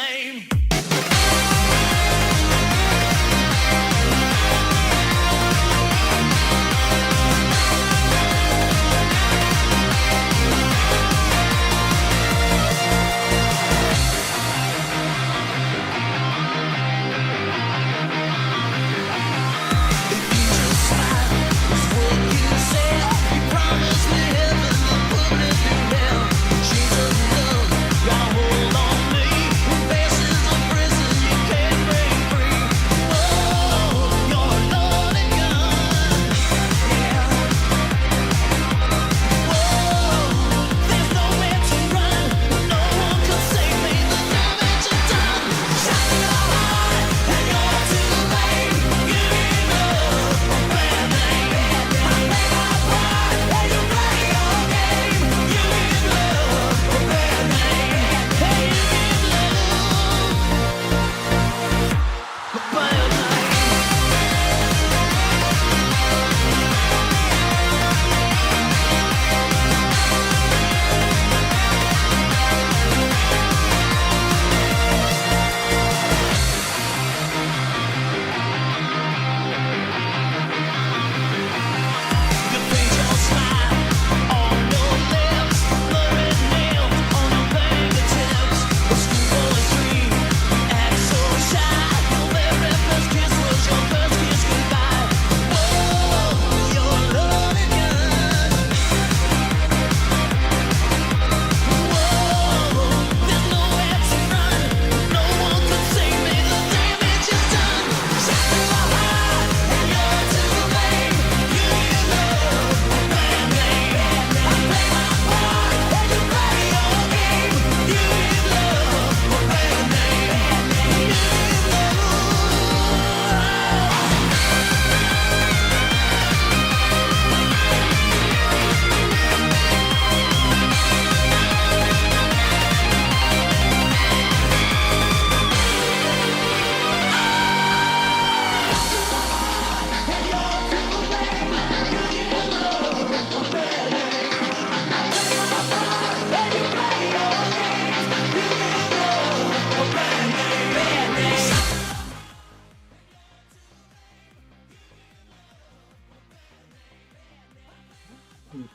flame.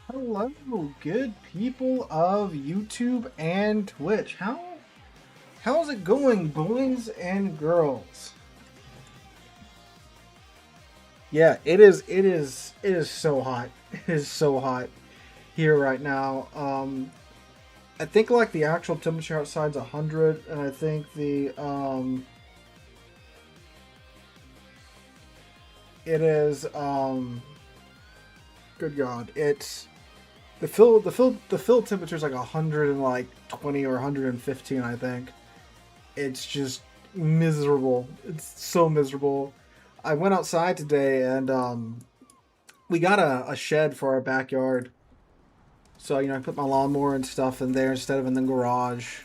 Hello, good people of YouTube and Twitch. How's it going, boys and girls? Yeah, it is so hot. It is so hot here right now. I think like the actual temperature outside's 100, and I think the it is good God, it's the field temperature is like 120 or 115, I think. It's just miserable. It's so miserable. I went outside today and we got a shed for our backyard. So, you know, I put my lawnmower and stuff in there instead of in the garage.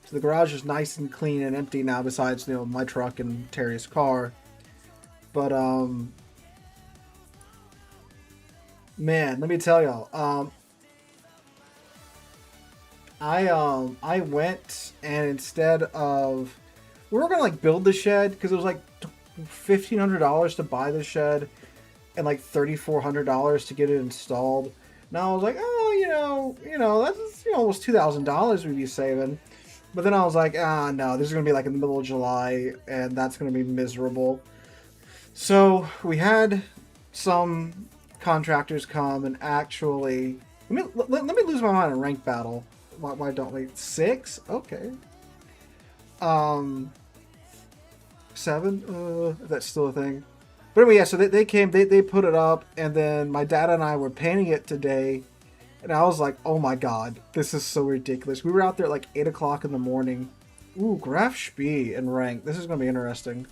So the garage is nice and clean and empty now, besides, you know, my truck and Terry's car. But man, let me tell y'all. I went and instead of we were gonna like build the shed because it was like $1,500 to buy the shed and like $3,400 to get it installed. Now I was like, oh, you know, that's almost $2,000 we'd be saving. But then I was like, no, this is gonna be like in the middle of July, and that's gonna be miserable. So we had some contractors come and actually let me lose my mind in rank battle. Why don't we? 6? Okay. 7? If that's still a thing. But anyway, yeah, so they came, they put it up, and then my dad and I were painting it today, and I was like, oh my god, this is so ridiculous. We were out there at like 8 o'clock in the morning. Ooh, Graf Spee and rank. This is going to be interesting.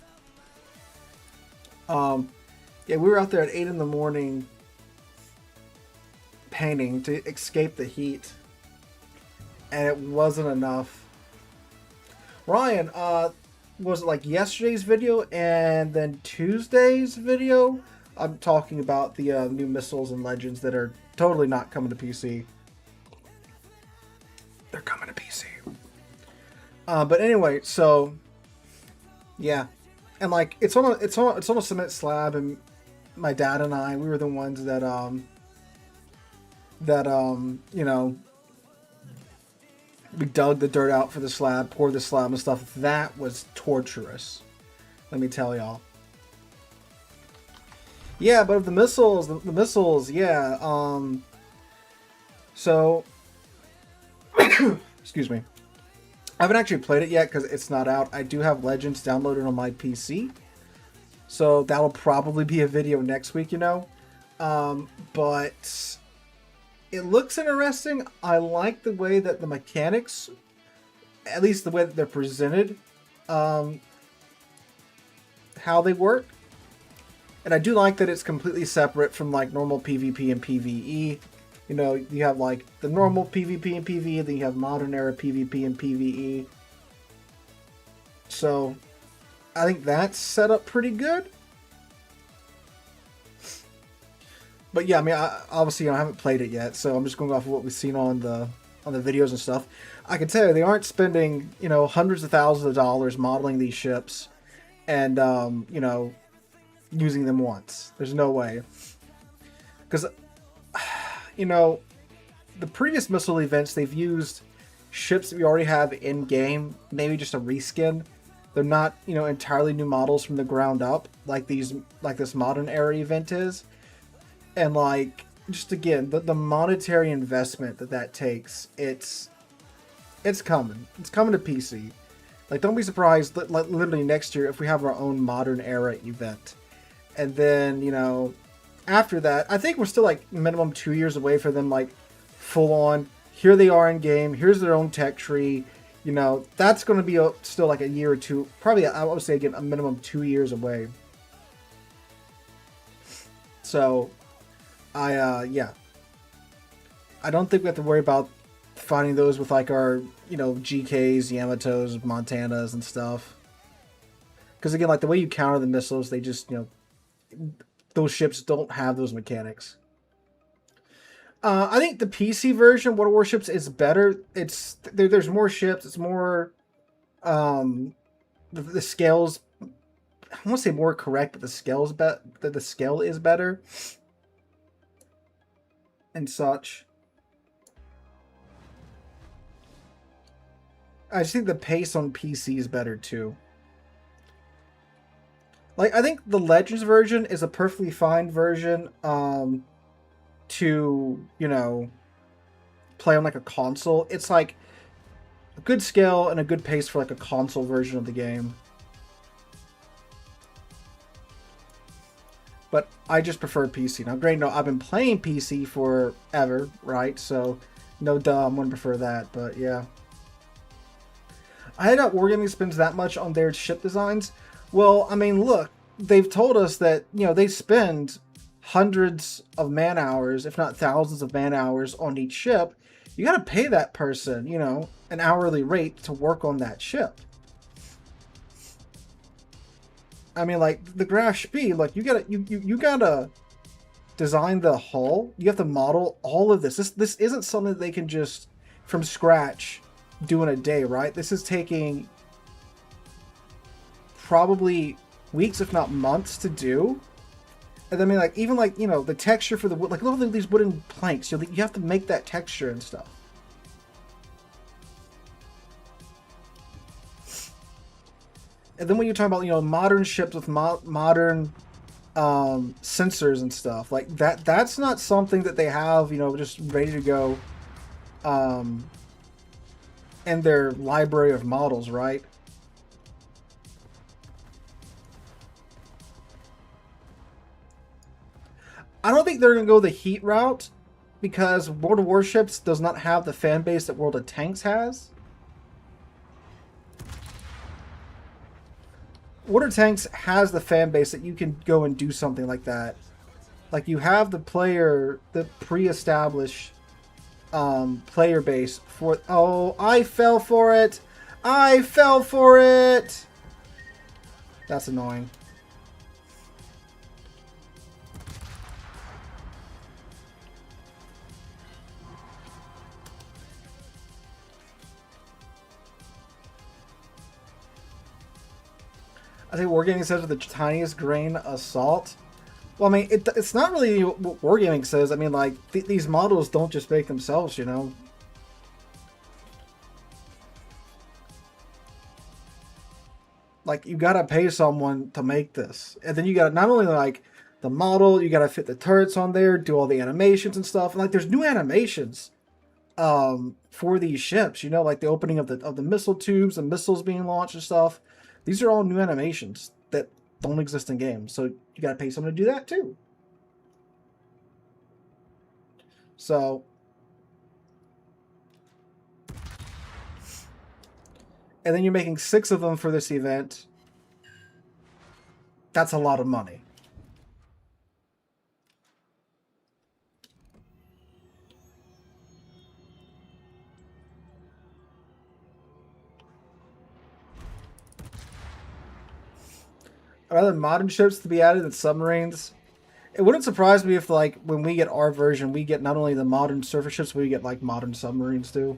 Yeah, we were out there at 8 in the morning painting to escape the heat, and it wasn't enough. Ryan, was it like yesterday's video and then Tuesday's video? I'm talking about the new missiles and legends that are totally not coming to PC. They're coming to PC. But anyway, so yeah, and like it's on a cement slab, and my dad and I, we were the ones that you know, we dug the dirt out for the slab, poured the slab and stuff. That was torturous. Let me tell y'all. Yeah, but the missiles, the missiles, yeah. So, excuse me. I haven't actually played it yet because it's not out. I do have Legends downloaded on my PC, so that'll probably be a video next week, you know. But it looks interesting. I like the way that the mechanics, at least the way that they're presented, how they work. And I do like that it's completely separate from like normal PvP and PvE. You know, you have like the normal PvP and PvE, then you have modern era PvP and PvE. So I think that's set up pretty good. But yeah, I mean, obviously, I haven't played it yet, so I'm just going off of what we've seen on the videos and stuff. I can tell you, they aren't spending, you know, hundreds of thousands of dollars modeling these ships, and you know, using them once. There's no way, because you know, the previous missile events, they've used ships that we already have in game, maybe just a reskin. They're not, you know, entirely new models from the ground up like this modern era event is. And like, just again, the monetary investment that takes, it's coming. It's coming to PC. Like, don't be surprised, like, literally next year if we have our own modern era event. And then, you know, after that, I think we're still like minimum 2 years away for them, like, full on. Here they are in game. Here's their own tech tree. You know, that's going to be still like a year or two. Probably, I would say again, a minimum 2 years away. So yeah, I don't think we have to worry about finding those with like our, you know, GKs, Yamatos, Montanas, and stuff. Because again, like the way you counter the missiles, they just, you know, those ships don't have those mechanics. I think the PC version, World Warships, is better. It's there's more ships. It's more, the scales. I won't say more correct, but the scale is better. And such. I just think the pace on PC is better too. Like, I think the Legends version is a perfectly fine version to, you know, play on like a console. It's like a good scale and a good pace for like a console version of the game. But I just prefer PC. Now, granted, no, I've been playing PC forever, right? So, no duh, I'm going to prefer that. But, yeah. I doubt Wargaming spends that much on their ship designs. Well, I mean, look, they've told us that, you know, they spend hundreds of man-hours, if not thousands of man-hours on each ship. You got to pay that person, you know, an hourly rate to work on that ship. I mean, like, the Graf Spee, like, you gotta design the hull. You have to model all of this. This isn't something that they can just, from scratch, do in a day, right? This is taking probably weeks, if not months, to do. And I mean, like, even, like, you know, the texture for the wood, like, look at these wooden planks. You have to make that texture and stuff. And then when you're talking about, you know, modern ships with modern sensors and stuff like that, that's not something that they have, you know, just ready to go in their library of models, right? I don't think they're going to go the heat route because World of Warships does not have the fan base that World of Tanks has. World of Tanks has the fan base that you can go and do something like that. Like, you have the pre-established player base for... Oh, I fell for it! I fell for it! That's annoying. I think Wargaming says with the tiniest grain of salt. Well, I mean, it's not really what Wargaming says. I mean, like, these models don't just make themselves, you know? Like, you gotta pay someone to make this. And then you gotta not only, like, the model, you gotta fit the turrets on there, do all the animations and stuff. And, like, there's new animations for these ships, you know, like the opening of the missile tubes and missiles being launched and stuff. These are all new animations that don't exist in games, so you gotta pay someone to do that too. So and then you're making 6 of them for this event. That's a lot of money. Rather than modern ships to be added than submarines. It wouldn't surprise me if, like, when we get our version, we get not only the modern surface ships, but we get, like, modern submarines, too.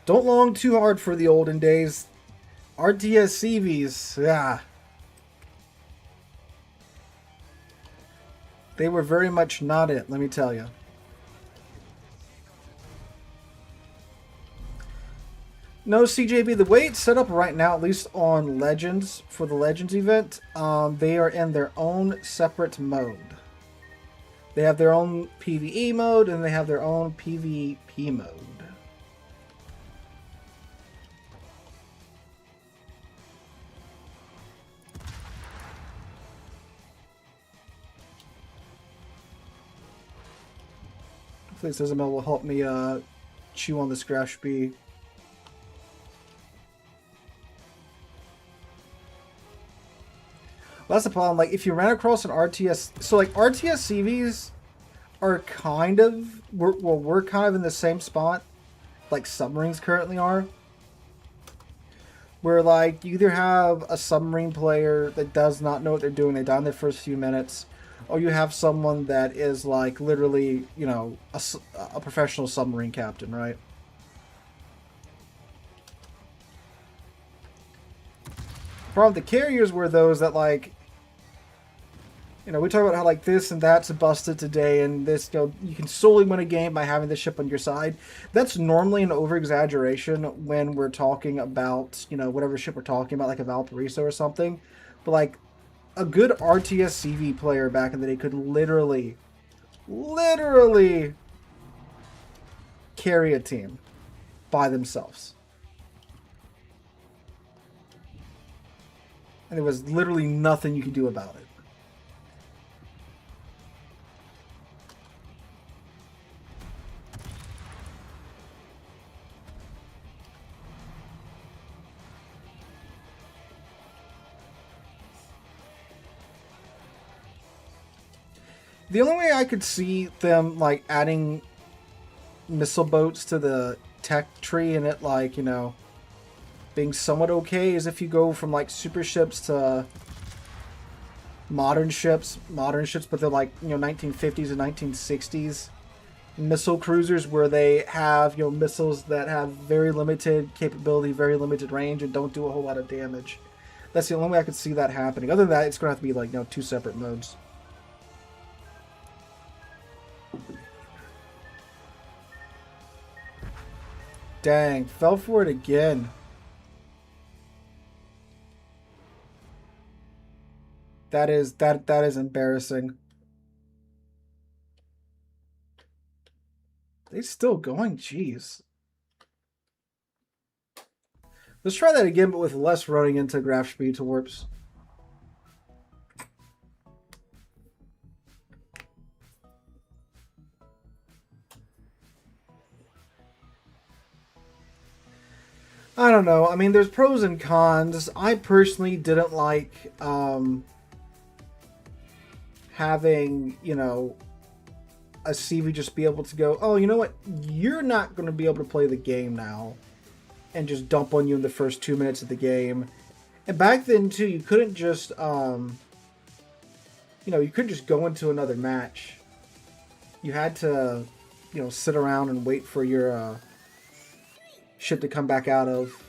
Don't long too hard for the olden days. RTS CVs, yeah. They were very much not it, let me tell you. No, CJB, the way it's set up right now, at least on Legends, for the Legends event, they are in their own separate mode. They have their own PvE mode, and they have their own PvP mode. Hopefully this Isabel will help me chew on this Grash B. Well, that's the problem. Like, if you ran across an RTS... So, like, RTS CVs are kind of... we're kind of in the same spot like submarines currently are. Where, like, you either have a submarine player that does not know what they're doing. They die in their first few minutes. Or you have someone that is, like, literally, you know, a professional submarine captain, right? The problem with the carriers were those that, like, you know, we talk about how, like, this and that's busted today, and this, you know, you can solely win a game by having this ship on your side. That's normally an over-exaggeration when we're talking about, you know, whatever ship we're talking about, like a Valparaiso or something. But, like, a good RTS CV player back in the day could literally carry a team by themselves. And there was literally nothing you could do about it. The only way I could see them, like, adding missile boats to the tech tree and it, like, you know, being somewhat okay is if you go from, like, super ships to modern ships, but they're, like, you know, 1950s and 1960s missile cruisers where they have, you know, missiles that have very limited capability, very limited range, and don't do a whole lot of damage. That's the only way I could see that happening. Other than that, it's going to have to be, like, you know, 2 separate modes. Dang, fell for it again. That is embarrassing. They still going, jeez. Let's try that again, but with less running into graph speed to warps. I don't know. I mean, there's pros and cons. I personally didn't like having, you know, a CV just be able to go, oh, you know what? You're not going to be able to play the game now. And just dump on you in the first 2 minutes of the game. And back then, too, you couldn't just you know, you couldn't just go into another match. You had to, you know, sit around and wait for your shit to come back out of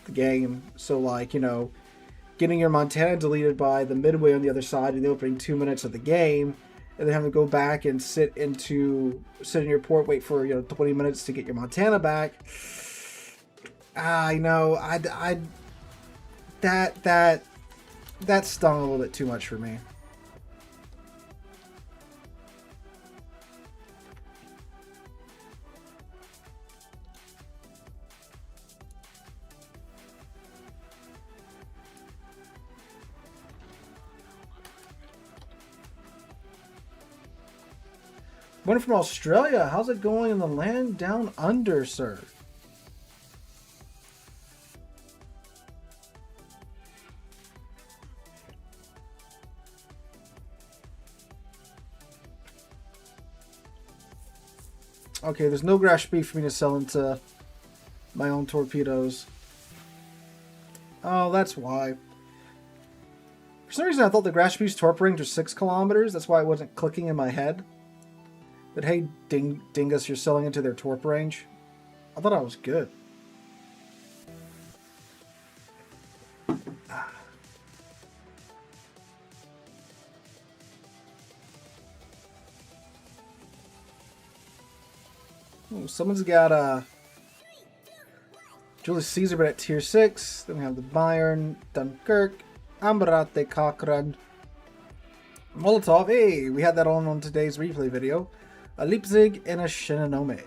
the game. So, like, you know, getting your Montana deleted by the midway on the other side in the opening 2 minutes of the game, and then having to go back and sit in your port, wait for, you know, 20 minutes to get your Montana back. You know, that stung a little bit too much for me. One from Australia. How's it going in the land down under, sir? Okay, there's no grass beef for me to sell into my own torpedoes. Oh, that's why. For some reason, I thought the grass beef's torp range was 6 kilometers. That's why it wasn't clicking in my head. But hey, dingus, you're selling into their torp range. I thought I was good. Ooh, someone's got Julius Caesar, but at tier 6. Then we have the Bayern, Dunkirk, Ambrate, Cochrane, Molotov. Hey, we had that on today's replay video. A Leipzig and a Shinonome.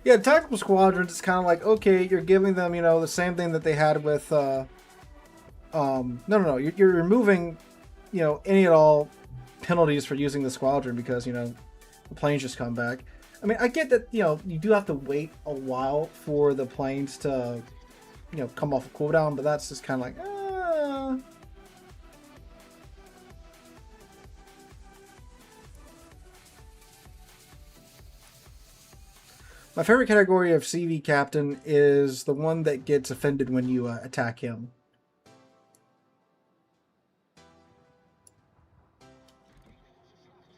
Yeah, tactical squadrons, it's kind of like, okay, you're giving them, you know, the same thing that they had with, no, you're removing, you know, any and all penalties for using the squadron because, you know, the planes just come back. I mean, I get that, you know, you do have to wait a while for the planes to, you know, come off a cooldown, but that's just kind of like, My favorite category of CV captain is the one that gets offended when you attack him.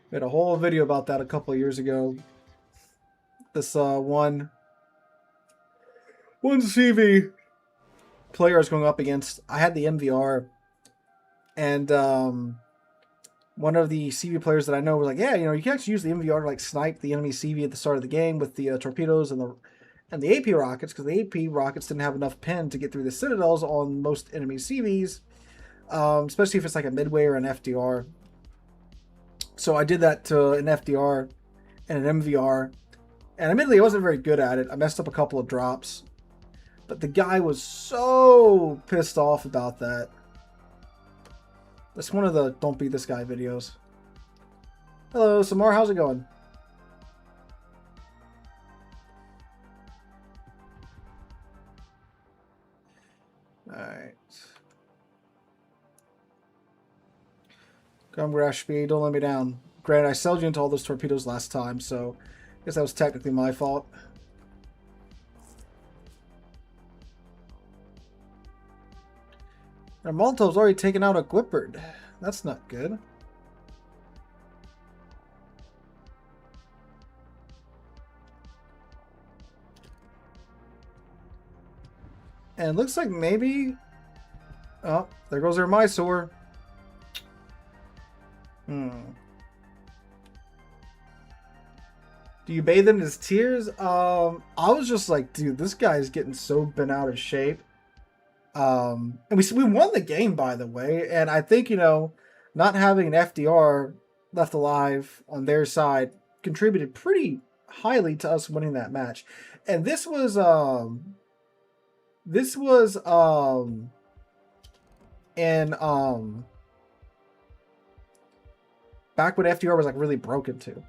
We had a whole video about that a couple of years ago. This one CV player I was going up against. I had the MVR, and one of the CV players that I know was like, yeah, you know, you can actually use the MVR to like snipe the enemy CV at the start of the game with the torpedoes and the AP rockets, because the AP rockets didn't have enough pen to get through the citadels on most enemy CVs, especially if it's like a midway or an FDR. So I did that to an FDR and an MVR, and admittedly I wasn't very good at it. I messed up a couple of drops, but the guy was so pissed off about that. That's one of the Don't Beat This Guy videos. Hello, Samar, how's it going? Alright. Come, Grash Speed, don't let me down. Granted, I sold you into all those torpedoes last time, so I guess that was technically my fault. And Molotov's already taken out a Glippard. That's not good. And it looks like maybe... Oh, there goes their Mysore. Do you bathe in his tears? I was just like, dude, this guy's getting so bent out of shape. And we won the game, by the way, and I think, you know, not having an FDR left alive on their side contributed pretty highly to us winning that match. And this was in back when FDR was like really broken too.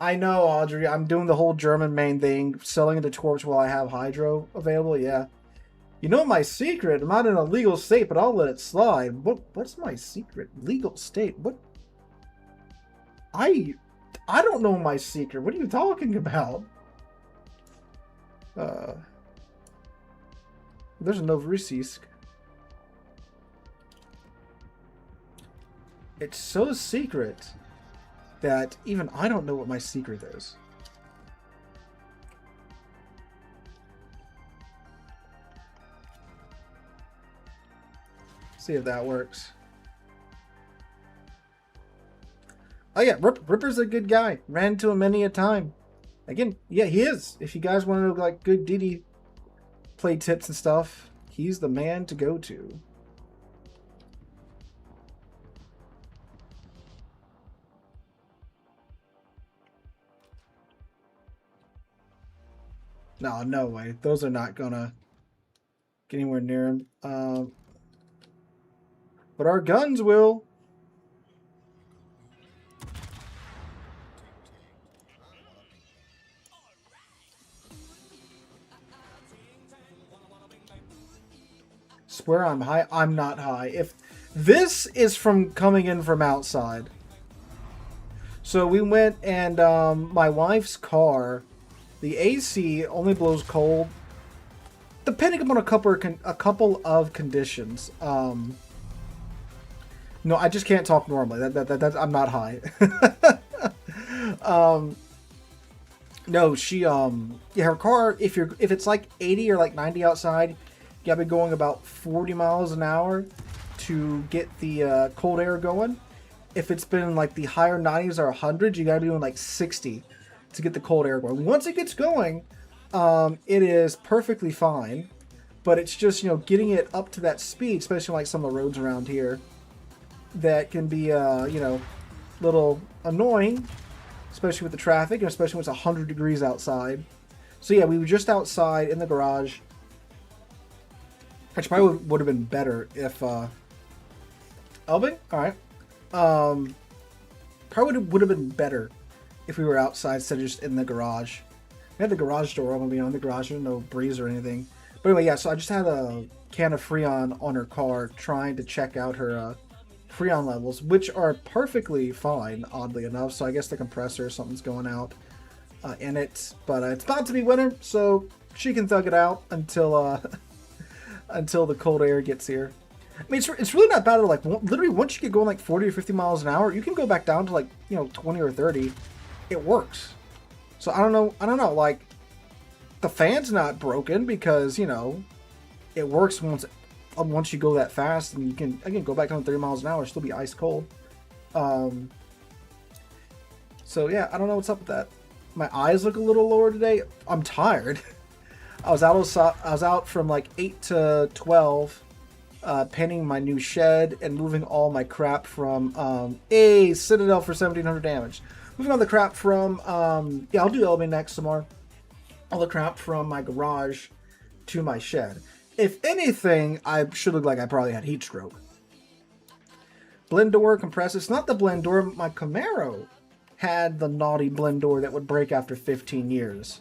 I know, Audrey. I'm doing the whole German main thing, selling into torps while I have hydro available. Yeah, you know my secret. I'm not in a legal state, but I'll let it slide. What's my secret? Legal state? What? I don't know my secret. What are you talking about? There's a Novorossiysk. It's so secret that even I don't know what my secret is. See if that works. Oh yeah, Ripper's a good guy. Ran into him many a time. Again, yeah, he is. If you guys want to know like good DD play tips and stuff, he's the man to go to. No, no way. Those are not gonna get anywhere near him. But our guns will. Swear I'm high. I'm not high. If this is from coming in from outside. So we went and my wife's car, the AC only blows cold, depending upon a couple of conditions. No, I just can't talk normally. That I'm not high. No, she yeah, her car. If it's like 80 or like 90 outside, you gotta be going about 40 miles an hour to get the cold air going. If it's been like the higher 90s or 100s, you gotta be doing like 60 to get the cold air going. Once it gets going, it is perfectly fine. But it's just, getting it up to that speed, especially like some of the roads around here, that can be, little annoying, especially with the traffic, and especially when it's 100 degrees outside. So yeah, we were just outside in the garage, which probably would have been better if, Elbing? Alright. Probably would have been better if we were outside instead of just in the garage. We had the garage door open, beyond the garage, no breeze or anything. But anyway, yeah, so I just had a can of Freon on her car trying to check out her Freon levels, which are perfectly fine, oddly enough. So I guess the compressor or something's going out in it. But it's about to be winter, so she can thug it out until until the cold air gets here. I mean, it's really not bad. Like, literally, once you get going like 40 or 50 miles an hour, you can go back down to like, 20 or 30. It works. So I don't know. Like, the fan's not broken because, it works once you go that fast, and you can, again, go back down to 30 miles an hour, still be ice cold. So yeah, I don't know what's up with that. My eyes look a little lower today. I'm tired. I was out from like 8 to 12, painting my new shed and moving all my crap from a Citadel for 1700 damage. Moving all the crap from yeah, I'll do LB next tomorrow. All the crap from my garage to my shed. If anything, I should look like I probably had heat stroke. Blend door, compressor. It's not the blend door. My Camaro had the naughty blend door that would break after 15 years.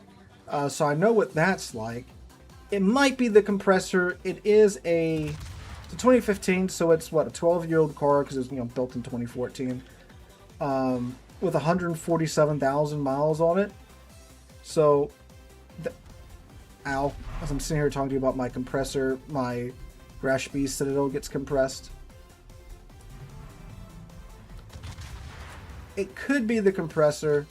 So I know what that's like. It might be the compressor. It is it's a 2015, so it's what, a 12-year-old car because it was built in 2014, with 147,000 miles on it. So, ow! As I'm sitting here talking to you about my compressor, my Rashby Citadel gets compressed. It could be the compressor.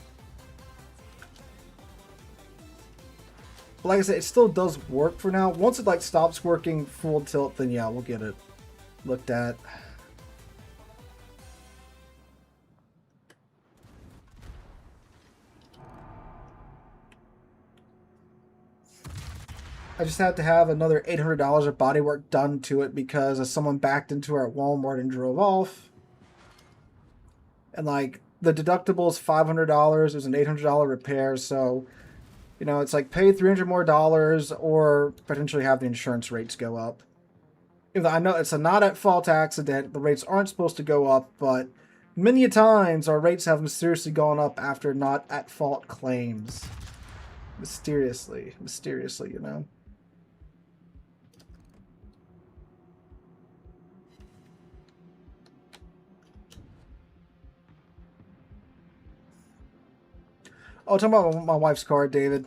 But like I said, it still does work for now. Once it stops working full tilt, then yeah, we'll get it looked at. I just had to have another $800 of bodywork done to it because someone backed into her at Walmart and drove off. And the deductible is $500. It was an $800 repair, so it's like pay $300 more or potentially have the insurance rates go up. Even though I know it's a not at fault accident, the rates aren't supposed to go up, but many a times our rates have mysteriously gone up after not at fault claims. Mysteriously, Oh, talking about my wife's car, David.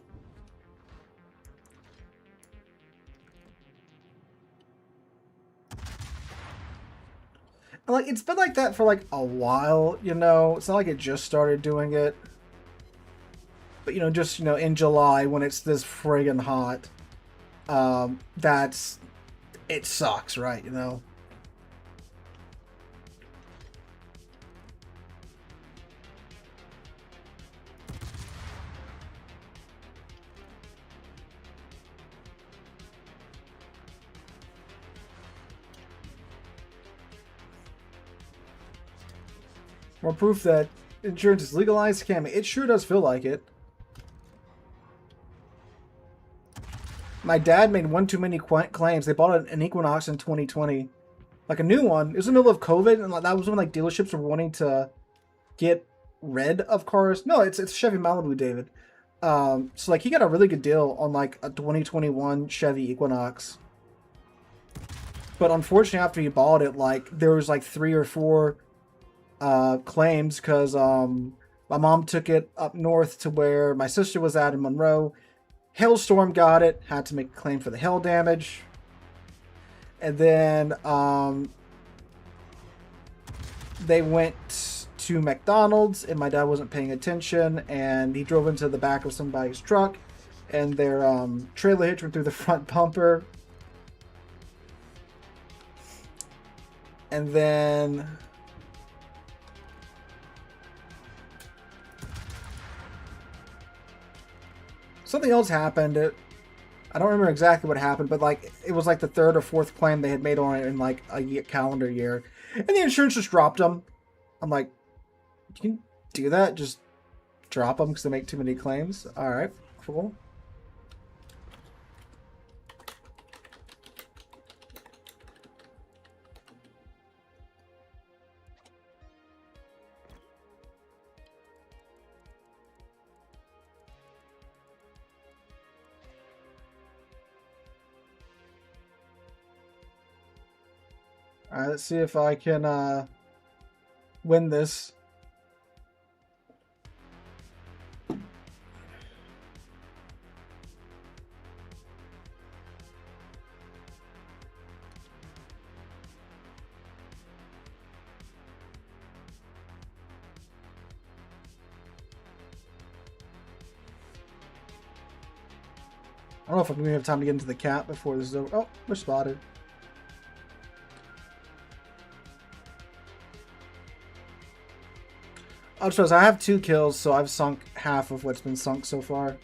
And, like, it's been like that for like a while, you know. It's not like it just started doing it. But, you know, just, you know, in July when it's this friggin' hot, it sucks, right, you know? More proof that insurance is legalized? Cam, it sure does feel like it. My dad made one too many claims. They bought an Equinox in 2020. Like a new one. It was in the middle of COVID, and that was when like dealerships were wanting to get rid of cars. No, it's Chevy Malibu, David. So like he got a really good deal on like a 2021 Chevy Equinox. But unfortunately, after he bought it, like there was like 3 or 4 claims because my mom took it up north to where my sister was at in Monroe. Hailstorm got it, had to make a claim for the hail damage. And then they went to McDonald's and my dad wasn't paying attention and he drove into the back of somebody's truck and their trailer hitch went through the front bumper. And then something else happened. I don't remember exactly what happened, but like it was like the 3rd or 4th claim they had made on it in like a calendar year, and the insurance just dropped them. I'm like, you can do that? Just drop them because they make too many claims. All right, cool. All right, let's see if I can win this. I don't know if I'm going to have time to get into the cap before this is over. Oh, we're spotted. Oh, trust, I have 2 kills, so I've sunk half of what's been sunk so far.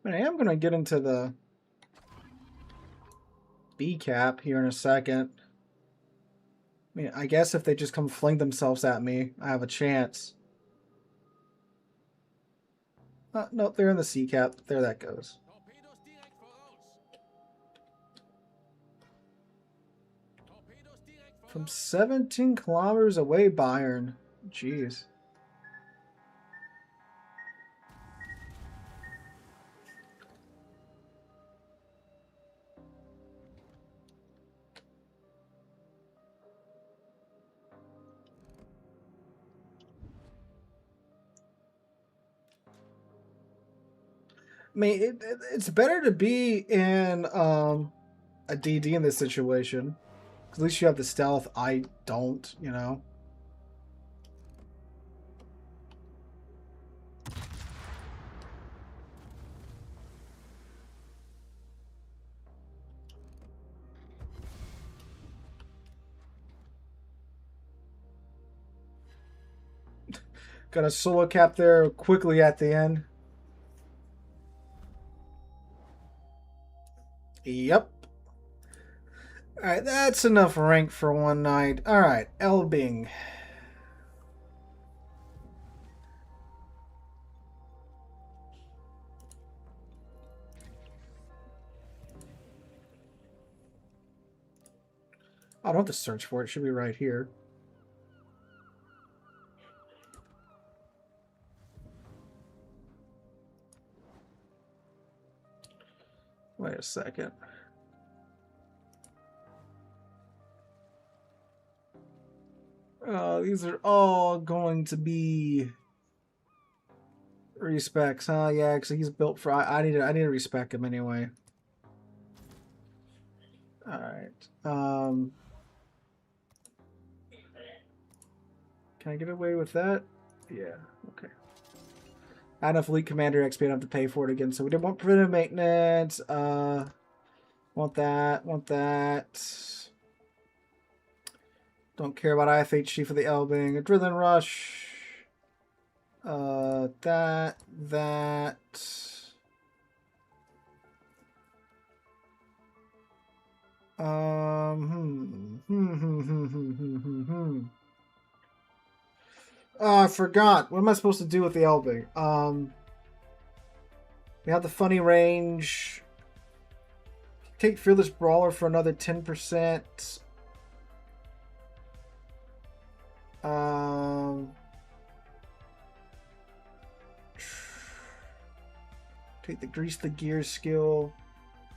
But I am going to get into the B cap here in a second. I mean, I guess if they just come fling themselves at me, I have a chance. No, they're in the C cap. There that goes. From 17 kilometers away, Bayern. Jeez. I mean, it's better to be in a DD in this situation. At least you have the stealth. I don't, you know. Got a solo cap there quickly at the end. Yep. Alright, that's enough rank for one night. Alright, Elbing. I don't have to search for it. It should be right here. Wait a second. Oh, these are all going to be respecs, huh? Yeah, because he's built for. I need to respec him anyway. All right. Can I get away with that? Yeah. Okay. I had enough Elite Commander XP. I don't have to pay for it again. So we didn't want preventive maintenance. Want that. Want that. Don't care about IFHC for the Elbing. Adrenaline Rush. That. Oh, I forgot. What am I supposed to do with the Elbing? We have the funny range. Take Fearless Brawler for another 10%. Take the Grease the Gears skill.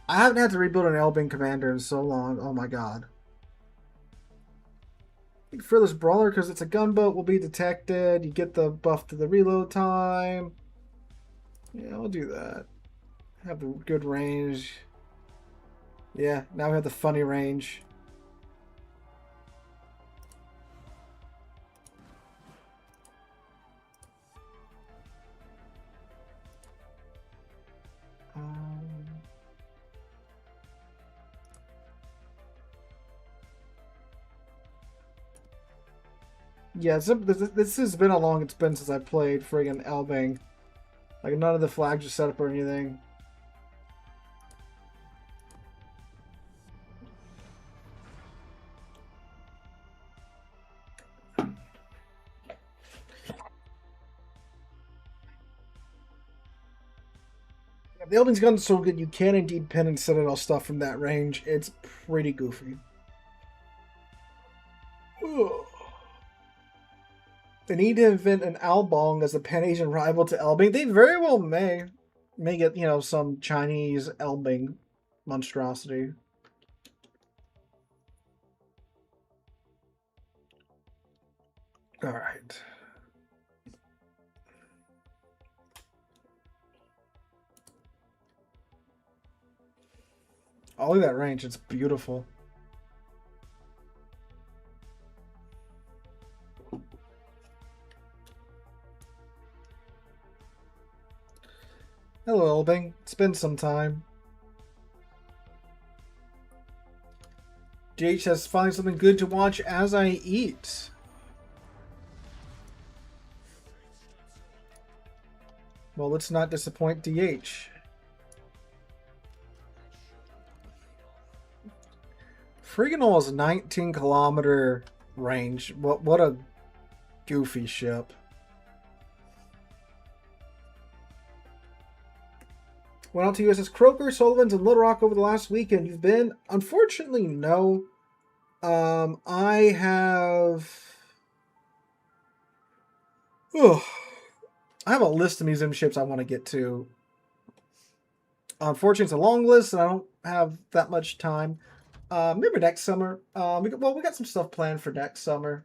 I haven't had to rebuild an Elbing commander in so long. Oh my god. Take Fearless Brawler because it's a gunboat will be detected. You get the buff to the reload time. Yeah, I'll do that. Have the good range. Yeah, now we have the funny range. Yeah, this has been a long it's been since I played friggin' Elbing. Like, none of the flags are set up or anything. The Elbing's gun is so good, you can indeed pin and Citadel stuff from that range. It's pretty goofy. Ugh. They need to invent an Albong as a Pan-Asian rival to Elbing. They very well may. May get, you know, some Chinese Elbing monstrosity. Alright. Oh, look at that range. It's beautiful. Hello, Elbing. It's been some time. DH says, find something good to watch as I eat. Well, let's not disappoint DH. Friggin' almost 19-kilometer range. What a goofy ship. Went out to USS Croker, Sullivan's, and Little Rock over the last weekend. You've been? Unfortunately, no. I have... Oh, I have a list of museum ships I want to get to. Unfortunately, it's a long list, and I don't have that much time. Maybe next summer. We got some stuff planned for next summer.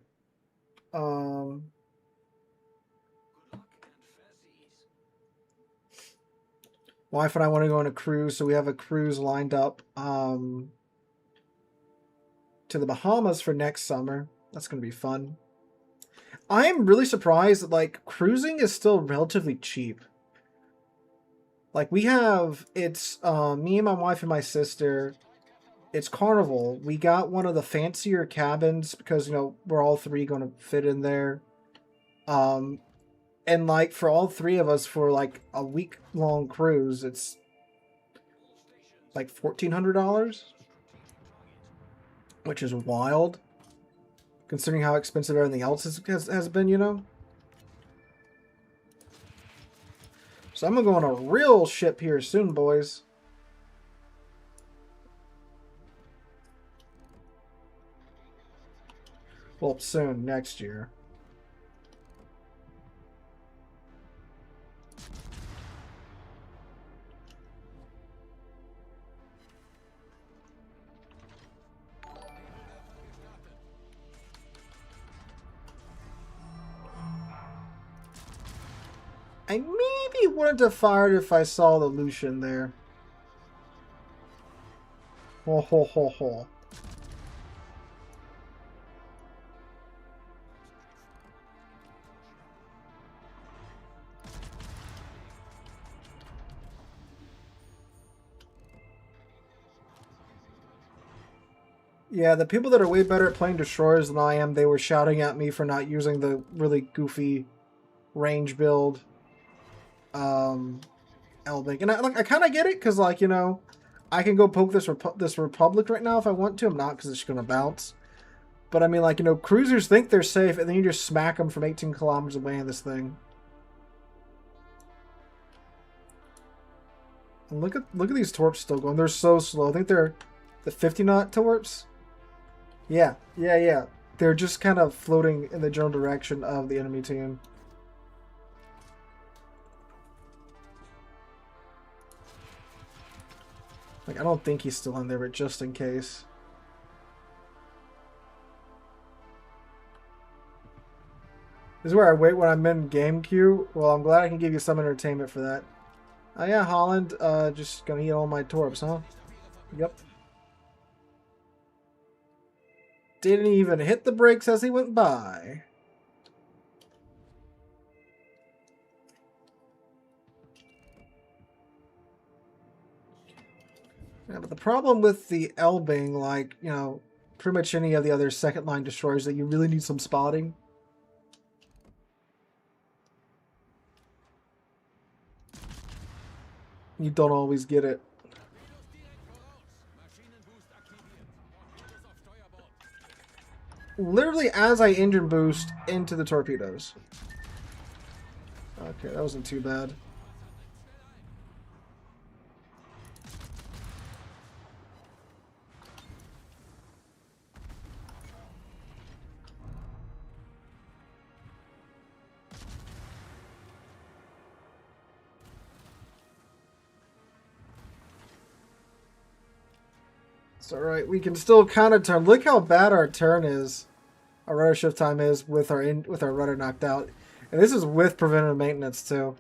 Wife and I want to go on a cruise, so we have a cruise lined up to the Bahamas for next summer. That's going to be fun. I'm really surprised that, like, cruising is still relatively cheap. Like, we have, it's me and my wife and my sister. It's Carnival. We got one of the fancier cabins because, you know, we're all three going to fit in there. And, like, for all three of us, for, like, a week-long cruise, it's, like, $1,400? Which is wild, considering how expensive everything else has been, you know? So I'm going to go on a real ship here soon, boys. Well, soon, next year. I maybe wouldn't have fired if I saw the Lucian there. Ho ho ho ho. Yeah, the people that are way better at playing destroyers than I am, they were shouting at me for not using the really goofy range build Elbing. And I kind of get it, because, like, you know, I can go poke this Republic right now if I want to. I'm not, because it's going to bounce. But, I mean, like, you know, cruisers think they're safe, and then you just smack them from 18 kilometers away in this thing. And look at these torps still going. They're so slow. I think they're the 50-knot torps. Yeah. They're just kind of floating in the general direction of the enemy team. Like, I don't think he's still in there, but just in case. This is where I wait when I'm in game queue. Well, I'm glad I can give you some entertainment for that. Oh yeah, Holland, just gonna eat all my torps, huh? Yep. Didn't even hit the brakes as he went by. Yeah, but the problem with the Elbing, like, you know, pretty much any of the other second line destroyers, that you really need some spotting. You don't always get it. Literally as I engine boost into the torpedoes. Okay, that wasn't too bad. It's alright, we can still counter turn. Look how bad our turn is. Our rudder shift time is with our rudder knocked out. And this is with preventative maintenance too.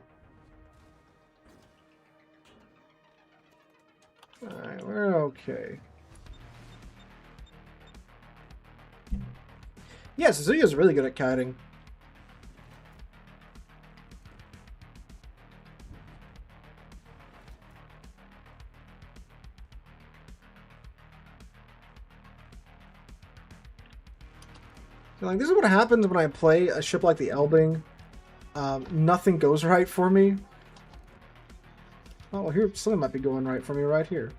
Alright, we're okay. Yeah, Suzuki's really good at kiting. Like, this is what happens when I play a ship like the Elbing. Nothing goes right for me. Oh, here, something might be going right for me right here.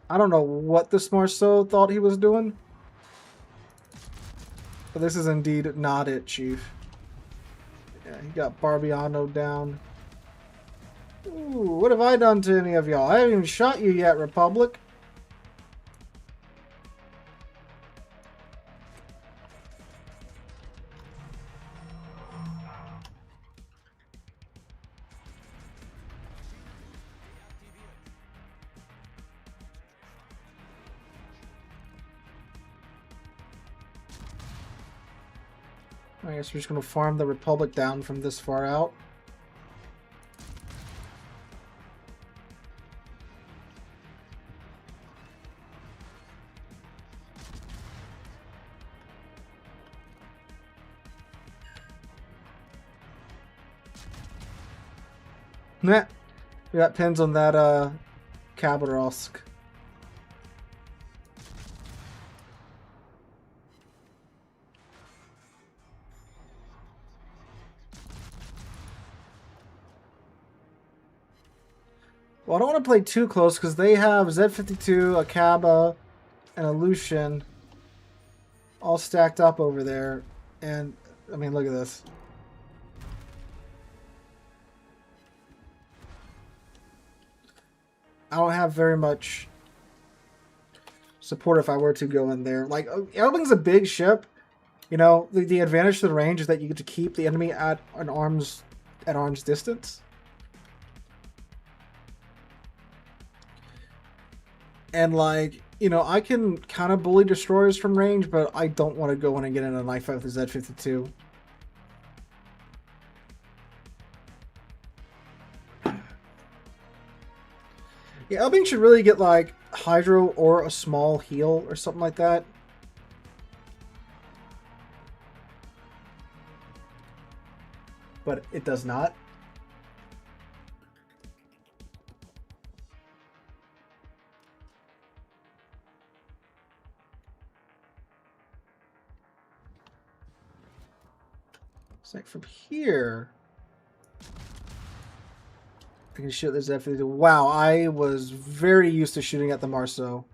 I don't know what the Smarso thought he was doing. But this is indeed not it, Chief. Yeah, he got Barbiano down. Ooh, what have I done to any of y'all? I haven't even shot you yet, Republic. I guess we're just going to farm the Republic down from this far out. Nah, we got pins on that Khabarovsk. Well, I don't want to play too close because they have Z52, a Kaba, and a Lucian all stacked up over there. And, I mean, look at this. I don't have very much support if I were to go in there. Like, Elbing's a big ship, You know, the advantage to the range is that you get to keep the enemy at arm's distance. And like, you know, I can kind of bully destroyers from range, but I don't want to go in and get in a knife fight with the Z-52. Yeah, Elbing should really get like Hydro or a small heal or something like that. But it does not. It's like from here. I can shoot this F-52. Wow, I was very used to shooting at the Marceau.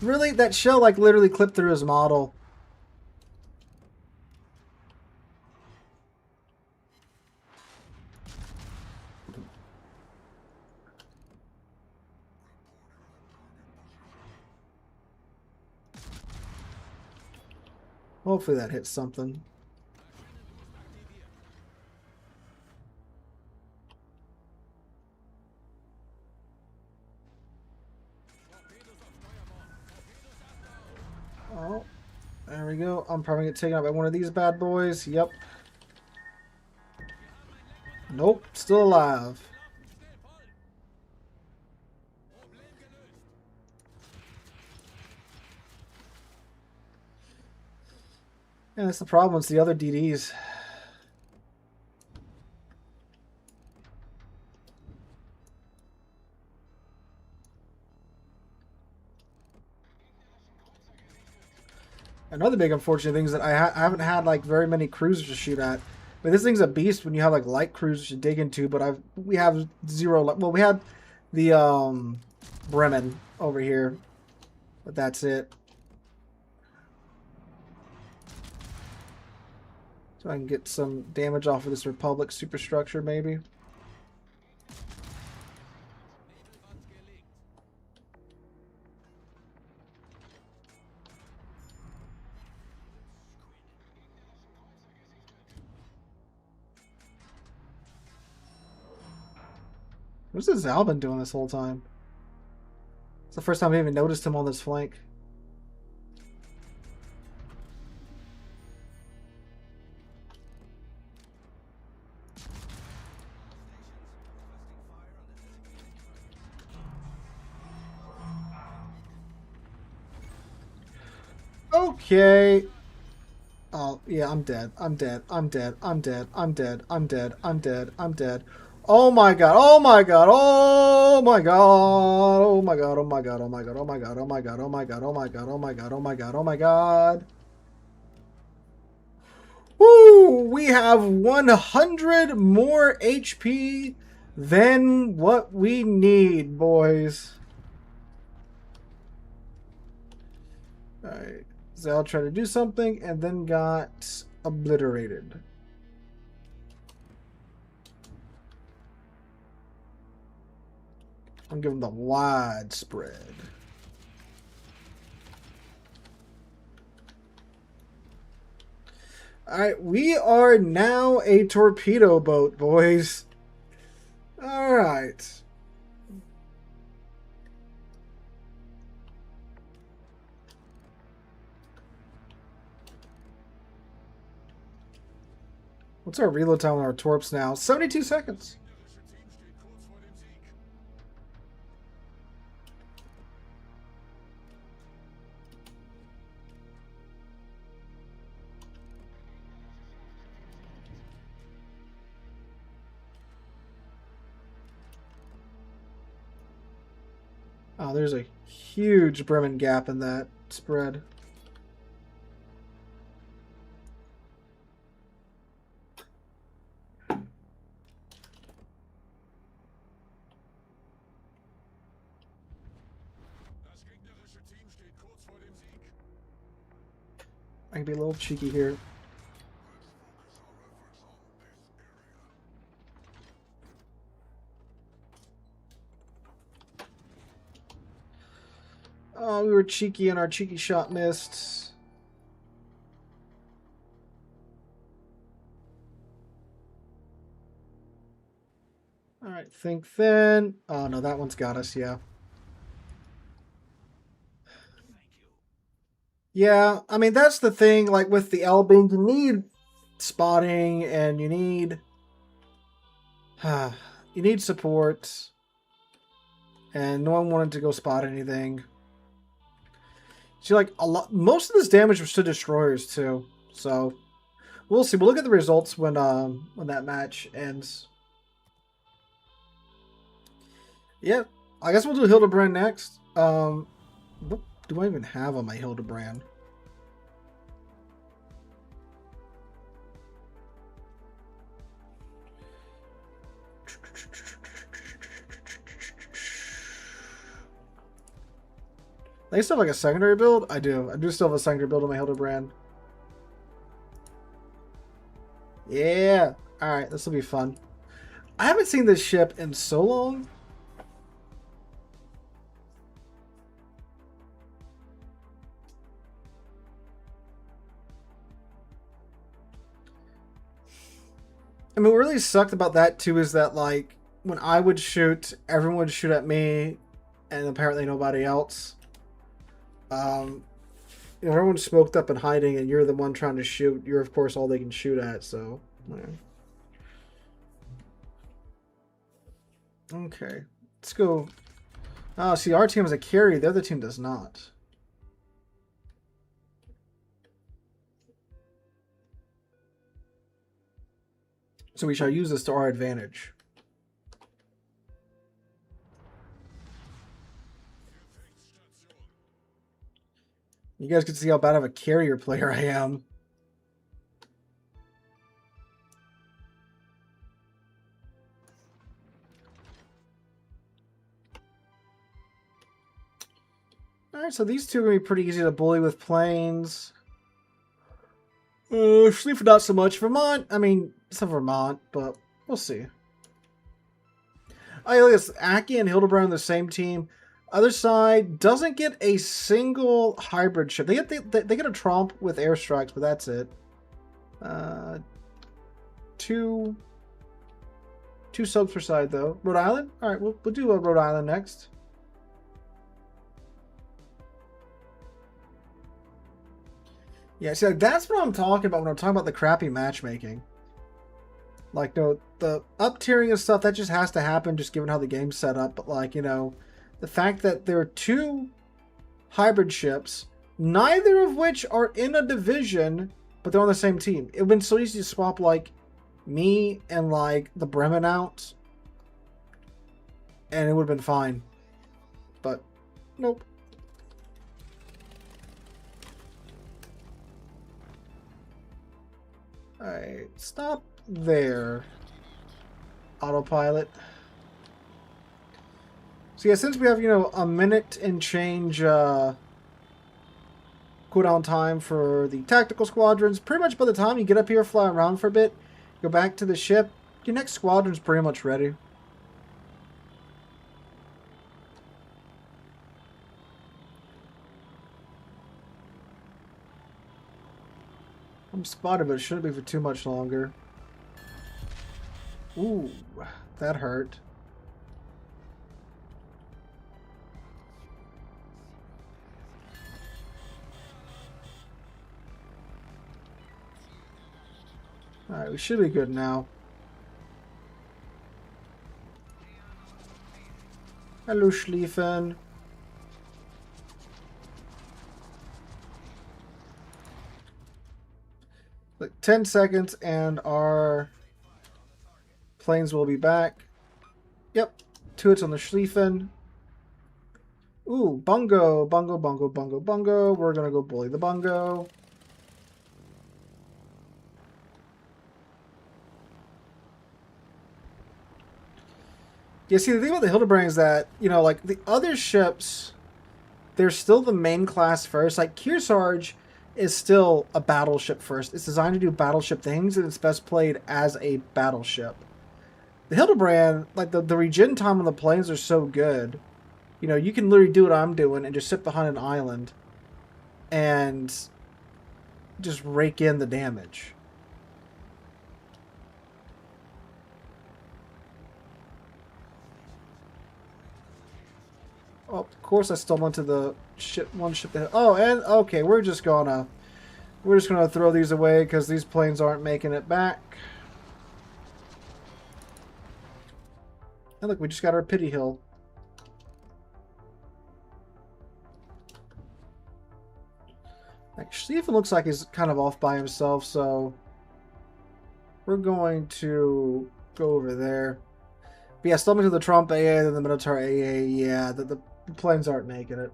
Really? That shell like literally clipped through his model. Hopefully that hits something. Oh, there we go. I'm probably get taken out by one of these bad boys. Yep. Nope, still alive. Yeah, that's the problem. It's the other DDs. Another big unfortunate thing is that I haven't had like very many cruisers to shoot at. But this thing's a beast when you have like light cruisers to dig into. But we have zero. Well, we had the Bremen over here, but that's it. So I can get some damage off of this Republic superstructure, maybe. What's this Zal been doing this whole time? It's the first time I even noticed him on this flank. Okay. Oh, yeah, I'm dead. I'm dead. I'm dead. I'm dead. I'm dead. I'm dead. I'm dead. I'm dead. Oh my god. Oh my god. Oh my god. Oh my god. Oh my god. Oh my god. Oh my god. Oh my god. Oh my god. Oh my god. Oh my god. Oh my god. Oh my god. Woo! We have 100 more HP than what we need, boys. Alright. Zal tried to do something and then got obliterated. I'm giving the widespread. Alright, we are now a torpedo boat, boys. Alright. What's our reload time on our torps now? 72 seconds. Oh, there's a huge Bremen gap in that spread. I can be a little cheeky here. Oh, we were cheeky and our cheeky shot missed. Alright, think then. Oh no, that one's got us, yeah. Yeah, I mean, that's the thing, like with the Elbing, you need spotting and you need support. And no one wanted to go spot anything. See, like most of this damage was to destroyers too. So we'll see. We'll look at the results when that match ends. Yeah, I guess we'll do Hildebrand next. What do I even have on my Hildebrand? I still have like a secondary build? I do. I do still have a secondary build on my Hildebrand. Yeah. Alright, this will be fun. I haven't seen this ship in so long. I mean, what really sucked about that too is that, like, when I would shoot, everyone would shoot at me, and apparently nobody else. You know, everyone's smoked up and hiding, and you're the one trying to shoot. You're, of course, all they can shoot at, so... Yeah. Okay. Let's go... Oh, see, our team has a carry. The other team does not. So we shall use this to our advantage. You guys can see how bad of a carrier player I am. Alright, so these two are going to be pretty easy to bully with planes. Schlieffen not so much. Vermont, I mean, it's not Vermont, but we'll see. Oh, yeah, look at this. Aki and Hildebrand on the same team. Other side doesn't get a single hybrid ship. They get a tromp with airstrikes, but that's it. Two subs per side though. Rhode Island. All right, we'll do a Rhode Island next. Yeah, see, like, that's what I'm talking about when I'm talking about the crappy matchmaking. Like, no, the up tiering and stuff, that just has to happen just given how the game's set up. But, like, you know, the fact that there are two hybrid ships, neither of which are in a division, but they're on the same team. It would have been so easy to swap, like, me and, like, the Bremen out, and it would have been fine. But, nope. Alright, stop there. Autopilot. So yeah, since we have, you know, a minute and change cooldown time for the tactical squadrons, pretty much by the time you get up here, fly around for a bit, go back to the ship, your next squadron's pretty much ready. I'm spotted, but it shouldn't be for too much longer. Ooh, that hurt. Alright, we should be good now. Hello, Schlieffen. Like 10 seconds and our planes will be back. Yep, 2 hits on the Schlieffen. Ooh, bungo, bungo, bungo, bungo, bungo. We're gonna go bully the bungo. Yeah, see, the thing about the Hildebrand is that, you know, like, the other ships, they're still the main class first. Like, Kearsarge is still a battleship first. It's designed to do battleship things, and it's best played as a battleship. The Hildebrand, like, the regen time on the planes are so good. You know, you can literally do what I'm doing and just sit behind an island and just rake in the damage. Oh, of course I still went to the ship, one ship that... Oh, and okay, we're just gonna throw these away because these planes aren't making it back. And look, we just got our pity hill. Actually, it looks like he's kind of off by himself, so we're going to go over there. But yeah, still to the Trump AA, then the Minotaur AA. Yeah, the planes aren't making it.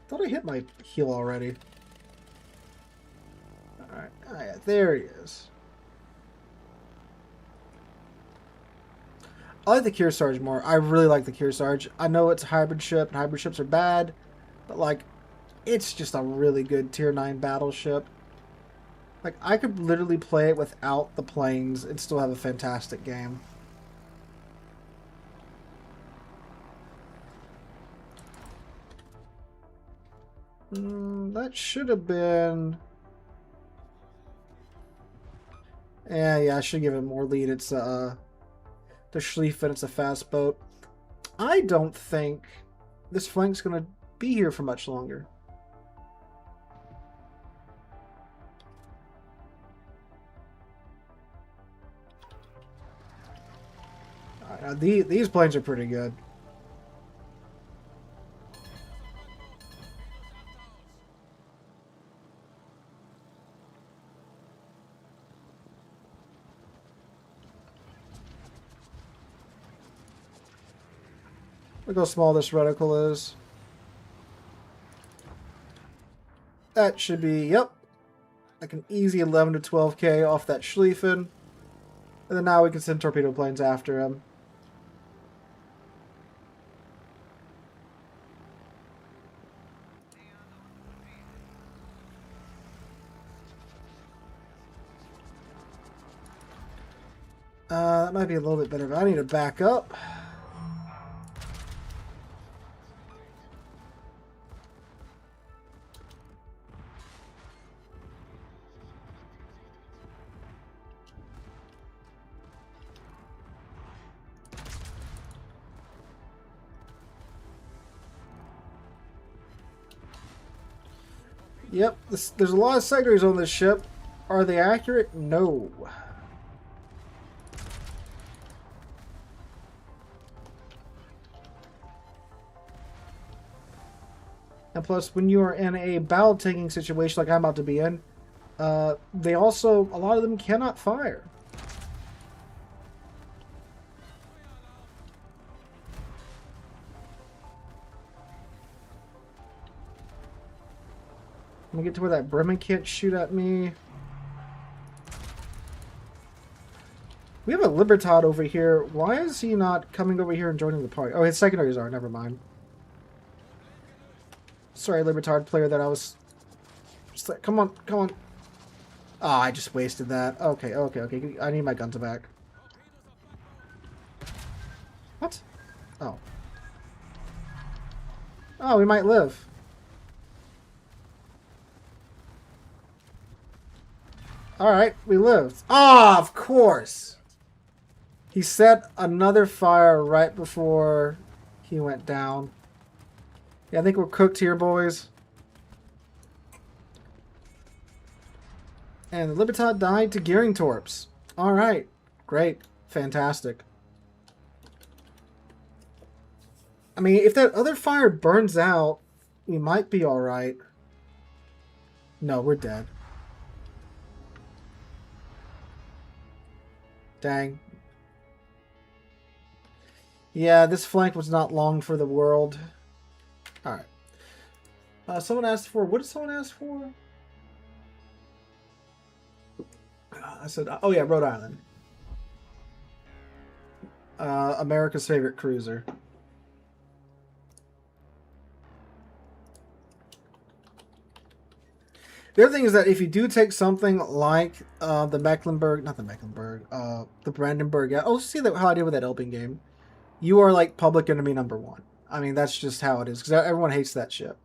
Thought I hit my heal already. Alright, oh, yeah, there he is. I like the Kearsarge more. I really like the Kearsarge. I know it's a hybrid ship, and hybrid ships are bad, but like, it's just a really good tier 9 battleship. Like, I could literally play it without the planes and still have a fantastic game. That should have been... Yeah, I should give it more lead. It's, the Schlieffen, it's a fast boat. I don't think this flank's going to be here for much longer. These planes are pretty good. Look how small this reticle is. That should be, yep, like an easy 11 to 12k off that Schlieffen. And then now we can send torpedo planes after him. That might be a little bit better, but I need to back up. Yep, there's a lot of sectors on this ship. Are they accurate? No. And plus, when you are in a battle-taking situation like I'm about to be in, they also, a lot of them cannot fire. Let me get to where that Bremen can't shoot at me. We have a Libertad over here. Why is he not coming over here and joining the party? Oh, his secondaries are. Never mind. Sorry, Libertad player that I was... Just like, come on, come on. Oh, I just wasted that. Okay. I need my guns back. What? Oh. Oh, we might live. Alright, we lived. Ah, of course! He set another fire right before he went down. Yeah, I think we're cooked here, boys. And the Libertad died to Gearing Torps. Alright. Great. Fantastic. I mean, if that other fire burns out, we might be alright. No, we're dead. Dang. Yeah, this flank was not long for the world. Alright. Someone asked for... What did someone ask for? I said... Oh, yeah, Rhode Island. America's favorite cruiser. The other thing is that if you do take something like the Brandenburg, yeah, oh, see how I did with that Elbing game. You are like public enemy number one. I mean, that's just how it is because everyone hates that ship.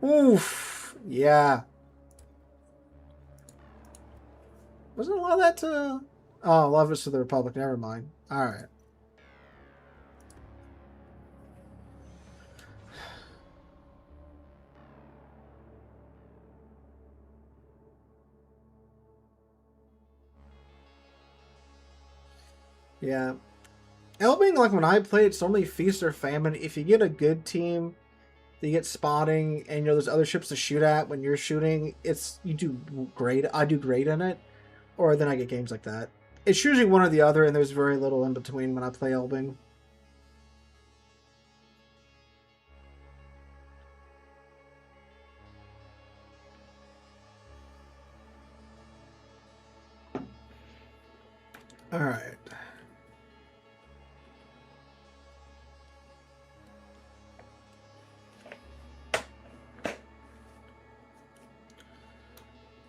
Oof, yeah. Wasn't a lot of that to... Oh, a lot of it's to the Republic. Never mind. All right. Yeah. Elbing, like when I play, it's normally feast or famine. If you get a good team, you get spotting, and you know there's other ships to shoot at when you're shooting. You do great. I do great in it, or then I get games like that. It's usually one or the other, and there's very little in between when I play Elbing. All right.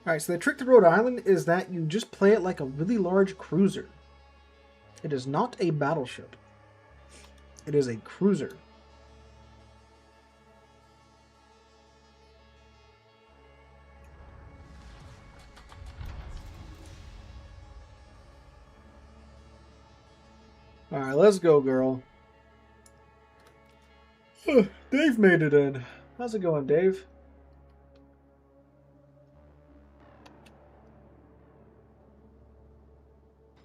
Alright, so the trick to Rhode Island is that you just play it like a really large cruiser. It is not a battleship. It is a cruiser. Alright, let's go, girl. Dave made it in. How's it going, Dave?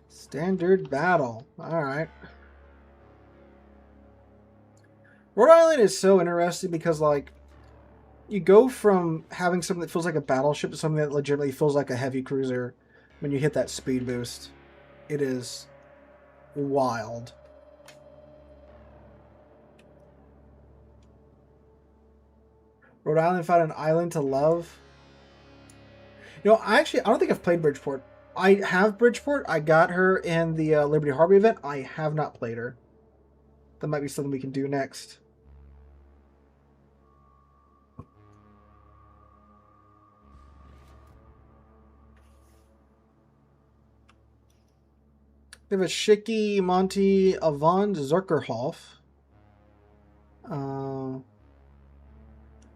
Standard battle. Alright. Rhode Island is so interesting because, like, you go from having something that feels like a battleship to something that legitimately feels like a heavy cruiser when you hit that speed boost. It is wild. Rhode Island found an island to love. You know, I don't think I've played Bridgeport. I have Bridgeport. I got her in the Liberty Harbor event. I have not played her. That might be something we can do next. We have a Schicke, Monty, Avon, Zerkerhoff. I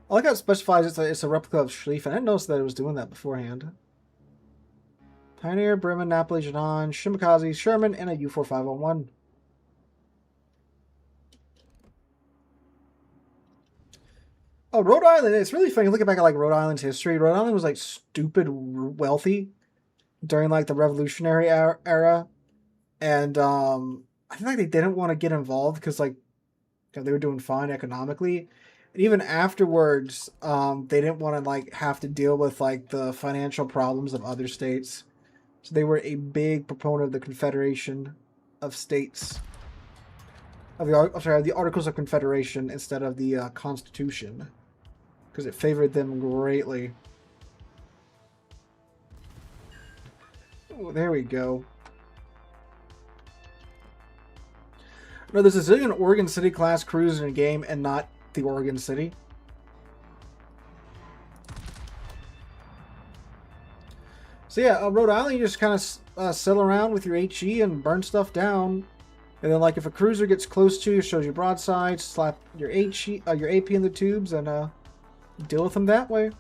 like how it specifies it's a replica of Schlieffen. I didn't notice that it was doing that beforehand. Pioneer, Bremen, Napoli, Janan, Shimakaze, Sherman, and a U-4501. Oh, Rhode Island. It's really funny looking back at like Rhode Island's history. Rhode Island was like stupid wealthy during like the Revolutionary era. And I think like they didn't want to get involved because like they were doing fine economically. And even afterwards, they didn't want to like have to deal with like the financial problems of other states. So they were a big proponent of the Confederation of States. The Articles of Confederation instead of the Constitution. Because it favored them greatly. Oh, there we go. No, there's a zillion Oregon City class cruise in a game and not the Oregon City. So yeah, Rhode Island, you just kind of sail around with your HE and burn stuff down. And then like if a cruiser gets close to you, shows you broadside, slap your HE, your AP in the tubes and deal with them that way.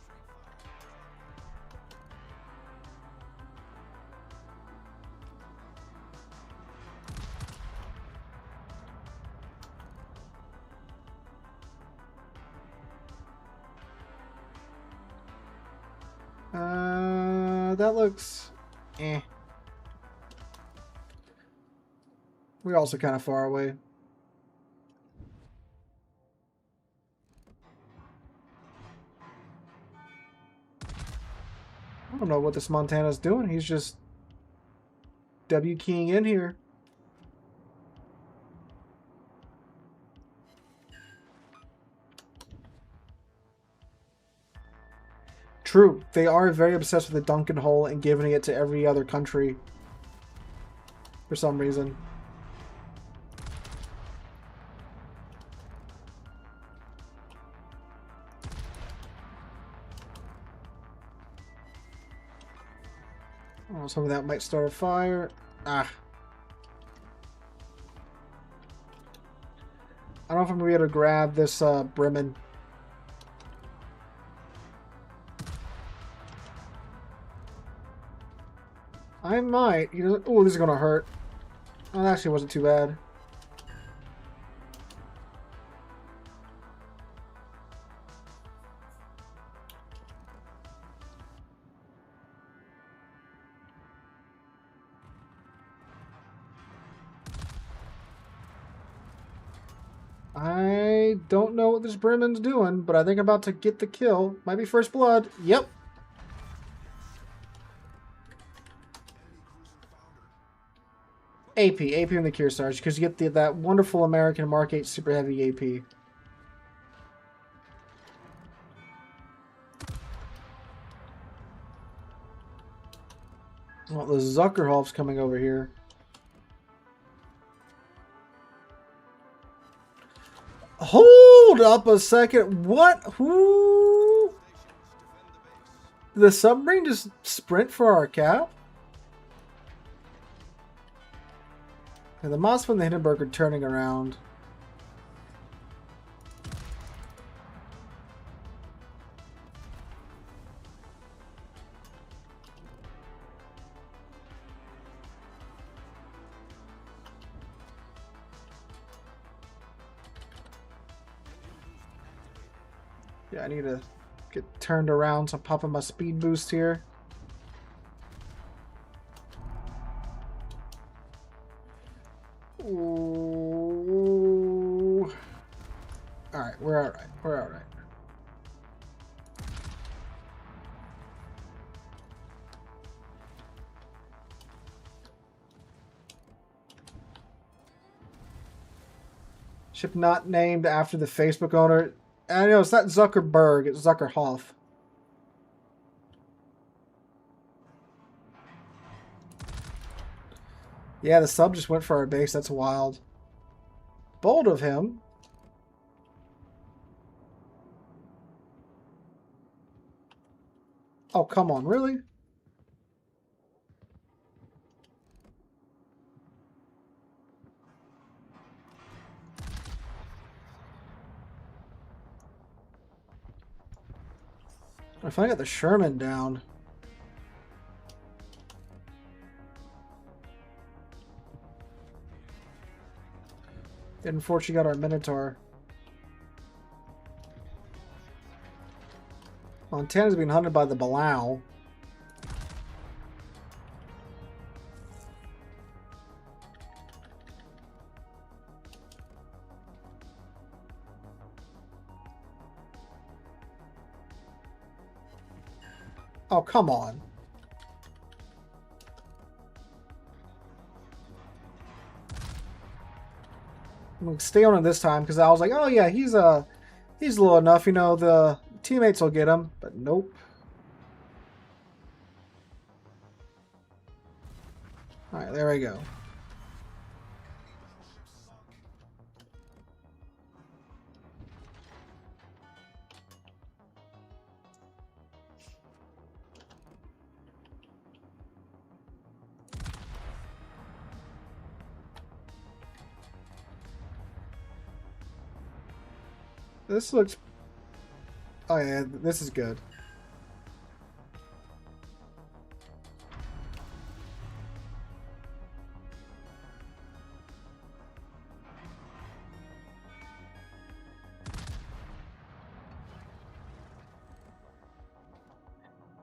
That looks eh. We're also kind of far away. I don't know what this Montana's doing. He's just W keying in here. True, they are very obsessed with the Duncan hole and giving it to every other country for some reason. was hoping that might start a fire. Ah. I don't know if I'm going to be able to grab this Bremen. I might. Oh, this is going to hurt. Oh, that actually wasn't too bad. I don't know what this Bremen's doing, but I think I'm about to get the kill. Might be first blood. Yep. AP in the Kearsarge, because you get that wonderful American Mark 8 super heavy AP. Well, the Zuckerhoff's coming over here. Hold up a second. What? Who? Did the submarine just sprint for our cap? And the Mossman and the Hindenburg are turning around. Yeah, I need to get turned around, so I'm popping my speed boost here. Ooh. Alright, we're alright. We're alright. Ship not named after the Facebook owner. I know, it's not Zuckerberg, it's Zuckerhoff. Yeah, the sub just went for our base. That's wild. Bold of him. Oh, come on, really? I finally got the Sherman down. Unfortunately, got our Minotaur. Montana's being hunted by the Balau. Oh, come on. I'm gonna stay on him this time because I was like, oh yeah, he's low enough, you know, the teammates will get him, but nope. Alright, there we go. This looks... Oh yeah, this is good.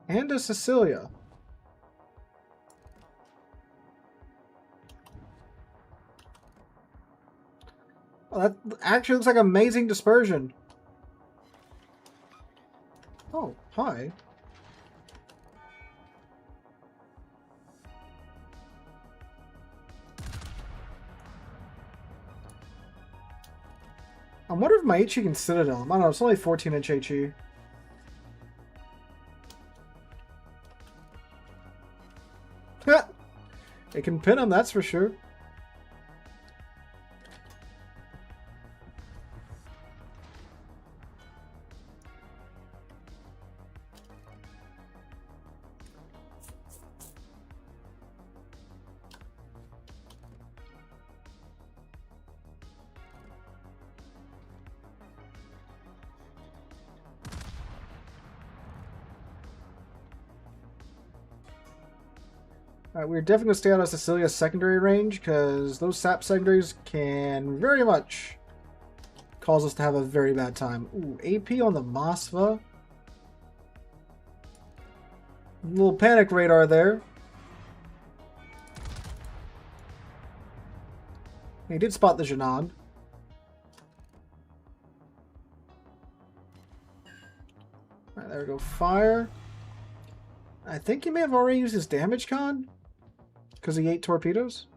And a Cecilia. Oh, that actually looks like amazing dispersion. Oh, hi. I wonder if my HE can Citadel him. I don't know, it's only 14-inch HE. It can pin him, that's for sure. Alright, we're definitely going to stay out of Cecilia's secondary range, because those sap secondaries can very much cause us to have a very bad time. Ooh, AP on the Mosva. Little panic radar there. He did spot the Janan. Alright, there we go. Fire. I think he may have already used his damage con, because he ate torpedoes.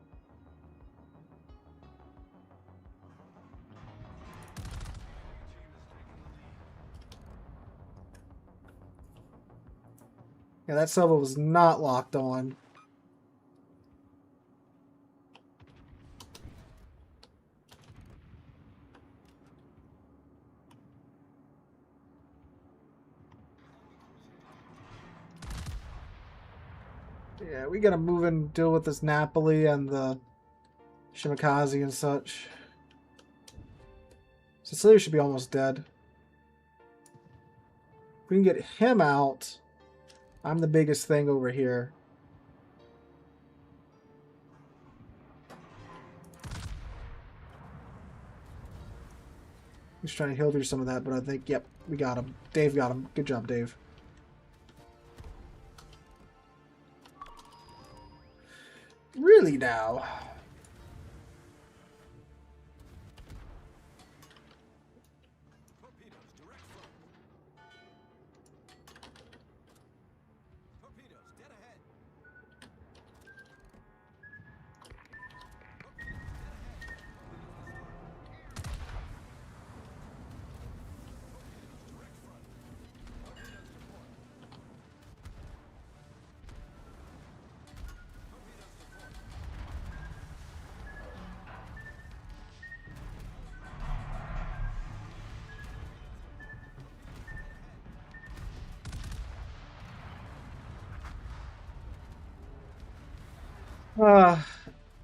Yeah, that sub was not locked on. Yeah, we gotta move and deal with this Napoli and the Shimakaze and such. Cecilia should be almost dead. If we can get him out, I'm the biggest thing over here. He's trying to heal through some of that, but I think, yep, we got him. Dave got him. Good job, Dave. Really now?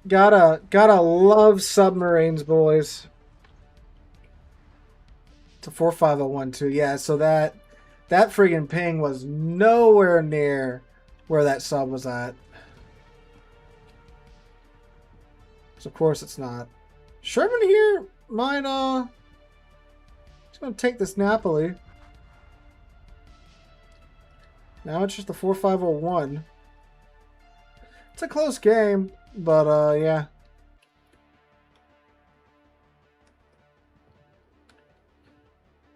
Gotta love submarines, boys. It's a 4501 too. Yeah, so that friggin' ping was nowhere near where that sub was at. So of course it's not. Sherman here might he's gonna take this Napoli. Now it's just the 4501. It's a close game, but yeah.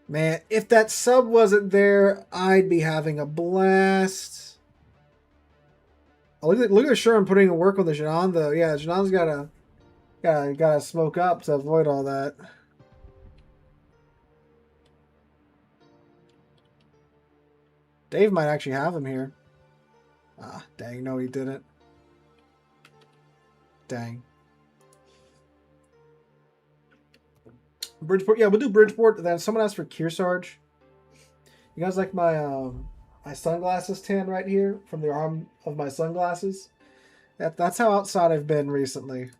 Man, if that sub wasn't there, I'd be having a blast. Oh, look at Sherman putting in work on the Janan though. Yeah, Janan's gotta smoke up to avoid all that. Dave might actually have him here. Ah, dang, no he didn't. Dang. Bridgeport, yeah, we'll do Bridgeport. Then someone asked for Kearsarge. You guys like my my sunglasses tan right here from the arm of my sunglasses? That's how outside I've been recently.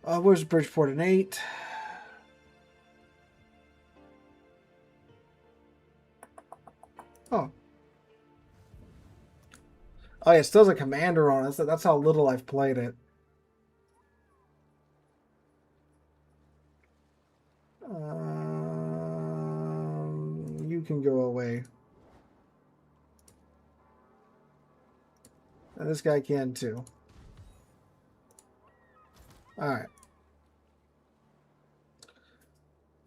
Where's Bridgeport in 8? Oh. Oh yeah, it still has a commander on it. That's how little I've played it. You can go away. And this guy can too. Alright.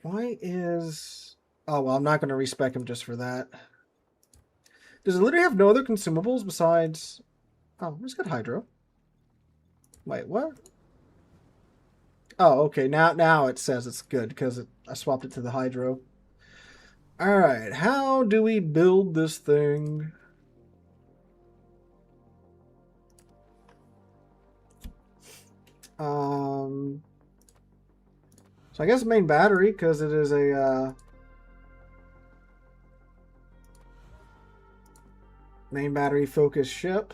Why is... Oh, well, I'm not going to respec him just for that. Does it literally have no other consumables besides... Oh, it's got Hydro. Wait, what? Oh, okay. Now it says it's good because I swapped it to the Hydro. Alright, how do we build this thing? So I guess main battery, because it is a main battery focused ship.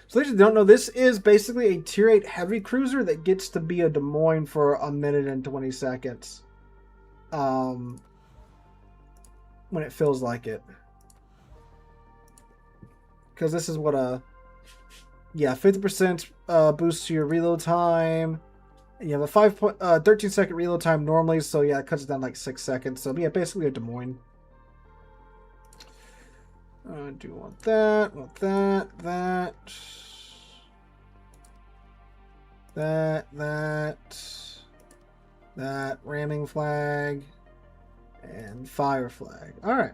So, ladies who don't know, this is basically a tier 8 heavy cruiser that gets to be a Des Moines for a minute and 20 seconds. when it feels like it. Because this is what yeah, 50% boost to your reload time. You have a 13-second reload time normally, so yeah, it cuts it down like 6 seconds. So yeah, basically a Des Moines. Do want that, that ramming flag, and fire flag. All right.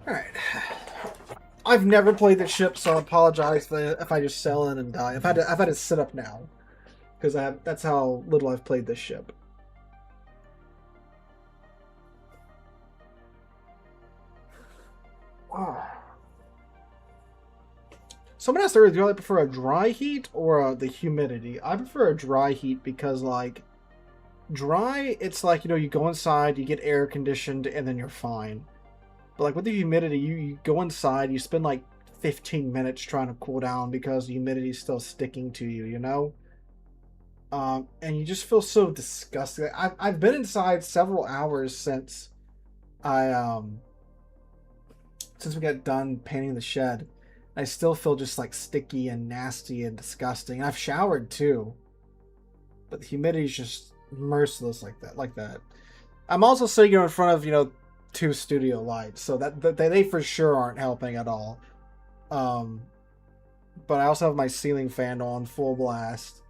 All right. I've never played the ship, so I apologize if I just sell in and die. I've had to sit up now because that's how little I've played this ship. Someone asked earlier, do I prefer a dry heat or the humidity? I prefer a dry heat because, like, dry, it's like, you know, you go inside, you get air conditioned, and then you're fine. But, like, with the humidity, you go inside, you spend, like, 15 minutes trying to cool down because the humidity is still sticking to you, you know? And you just feel so disgusting. I've been inside several hours since since we got done painting the shed. I still feel just like sticky and nasty and disgusting. I've showered too, but the humidity is just merciless like that. I'm also sitting in front of, you know, 2 studio lights, so that they for sure aren't helping at all. But I also have my ceiling fan on full blast.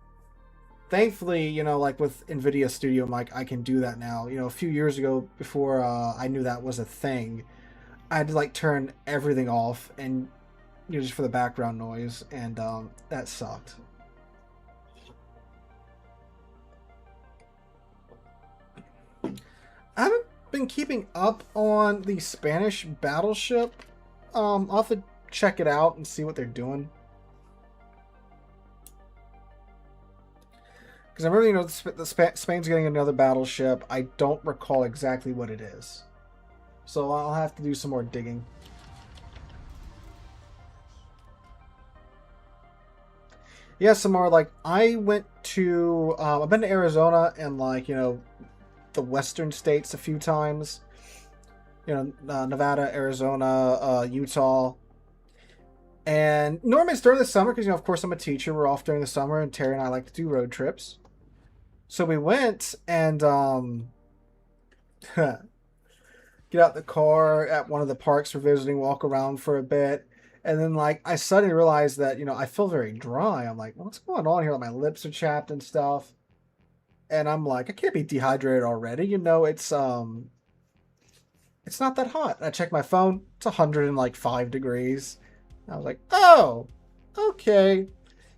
Thankfully, you know, like with NVIDIA Studio Mic, I can do that now. You know, a few years ago, before I knew that was a thing, I had to like turn everything off and, you know, just for the background noise, and that sucked. I haven't been keeping up on the Spanish battleship. I'll have to check it out and see what they're doing. Because I remember, you know, Spain's getting another battleship. I don't recall exactly what it is. So I'll have to do some more digging. Yeah, some more, like, I went to, I've been to Arizona and, like, you know, the western states a few times. You know, Nevada, Arizona, Utah. And normally it's during the summer because, you know, of course I'm a teacher. We're off during the summer, and Terry and I like to do road trips. So we went and get out the car at one of the parks we're visiting, walk around for a bit. And then, like, I suddenly realized that, you know, I feel very dry. I'm like, what's going on here? Like, my lips are chapped and stuff. And I'm like, I can't be dehydrated already. You know, it's not that hot. I checked my phone. It's 105 degrees. I was like, oh, okay.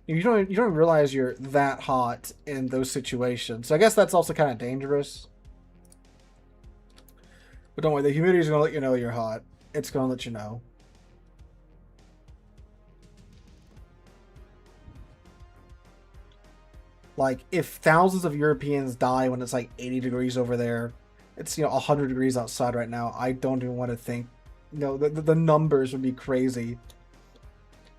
You don't realize you're that hot in those situations. So I guess that's also kind of dangerous. But don't worry, the humidity is going to let you know you're hot. It's going to let you know. Like, if thousands of Europeans die when it's like 80 degrees over there, it's, you know, 100 degrees outside right now. I don't even want to think. You know, the numbers would be crazy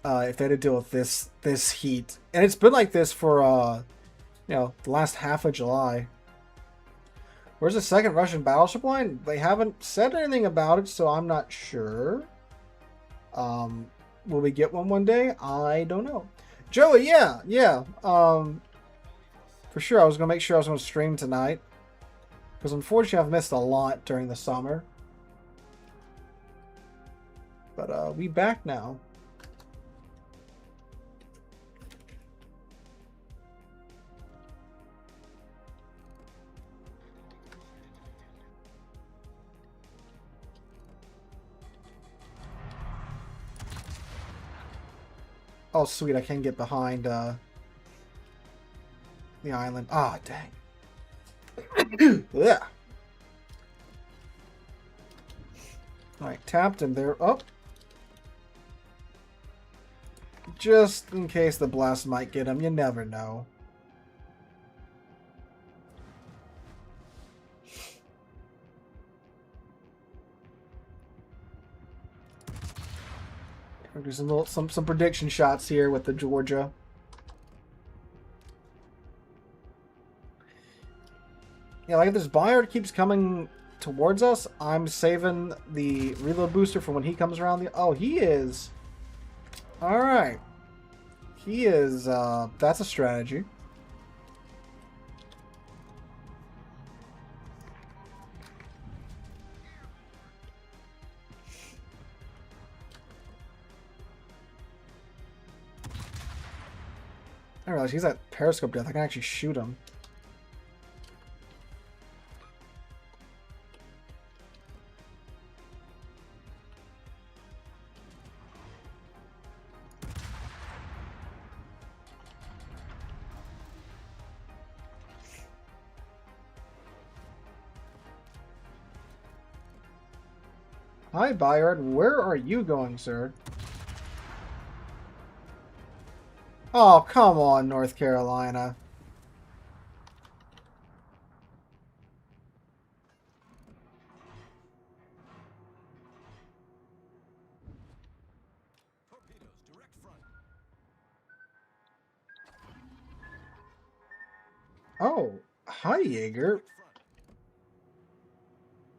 if they had to deal with this heat. And it's been like this for, you know, the last half of July. Where's the second Russian battleship line? They haven't said anything about it, so I'm not sure. Will we get one day? I don't know. Joey, yeah. For sure, I was going to make sure I was going to stream tonight. Because unfortunately, I've missed a lot during the summer. But we back now. Oh, sweet, I can get behind the island. Ah, dang. Yeah. Alright, tapped him there. Oh. Just in case the blast might get him. You never know. We'll do some prediction shots here with the Georgia. Yeah, like if this Bayard keeps coming towards us, I'm saving the reload booster for when he comes around the... Oh, he is... Alright. He is, that's a strategy. I realize he's at periscope death. I can actually shoot him. Hi, Bayard. Where are you going, sir? Oh, come on, North Carolina. Oh, hi, Jaeger.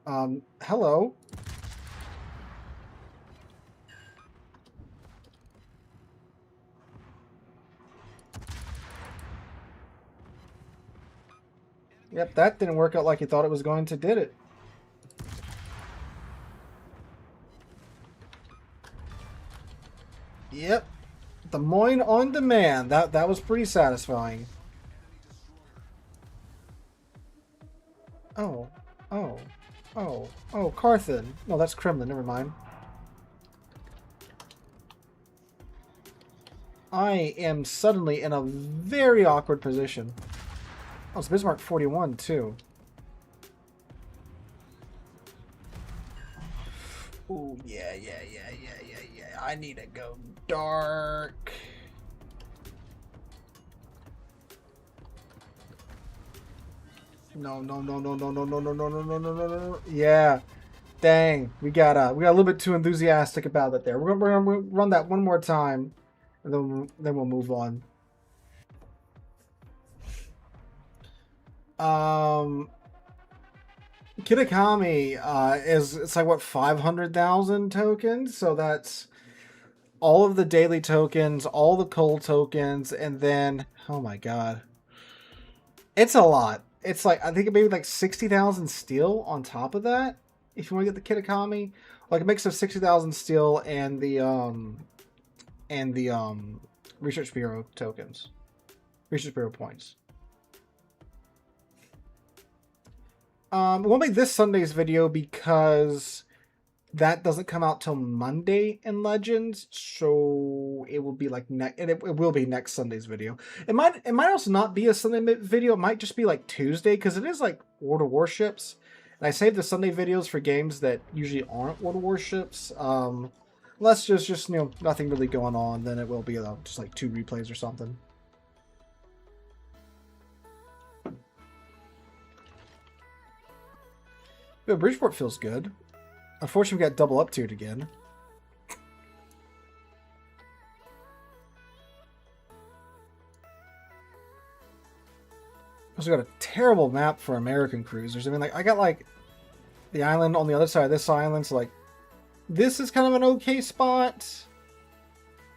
Hello. Yep, that didn't work out like you thought it was going to, did it? Yep. Des Moines on demand. That was pretty satisfying. Oh. Oh. Oh. Oh, Carthan. No, that's Kremlin. Never mind. I am suddenly in a very awkward position. Oh, it's Bismarck 41, too. Ooh, yeah. I need to go dark. No. Yeah. Dang. We got a little bit too enthusiastic about it there. We're gonna run that one more time, and then we'll move on. Kitakami it's like what, 500,000 tokens, so that's all of the daily tokens, all the coal tokens, and then oh my god, it's a lot. It's like I think maybe like 60,000 steel on top of that if you want to get the Kitakami, like a mix of 60,000 steel and the Research Bureau tokens, Research Bureau points. We'll make this Sunday's video because that doesn't come out till Monday in Legends, so it will be like it will be next Sunday's video. It might also not be a Sunday video. It might just be like Tuesday because it is like World of Warships, and I save the Sunday videos for games that usually aren't World of Warships. Unless there's just nothing really going on, then it will be just like 2 replays or something. But Bridgeport feels good. Unfortunately, we got double up tiered again. Also got a terrible map for American cruisers. I mean, like, I got like the island on the other side of this island, so like this is kind of an okay spot.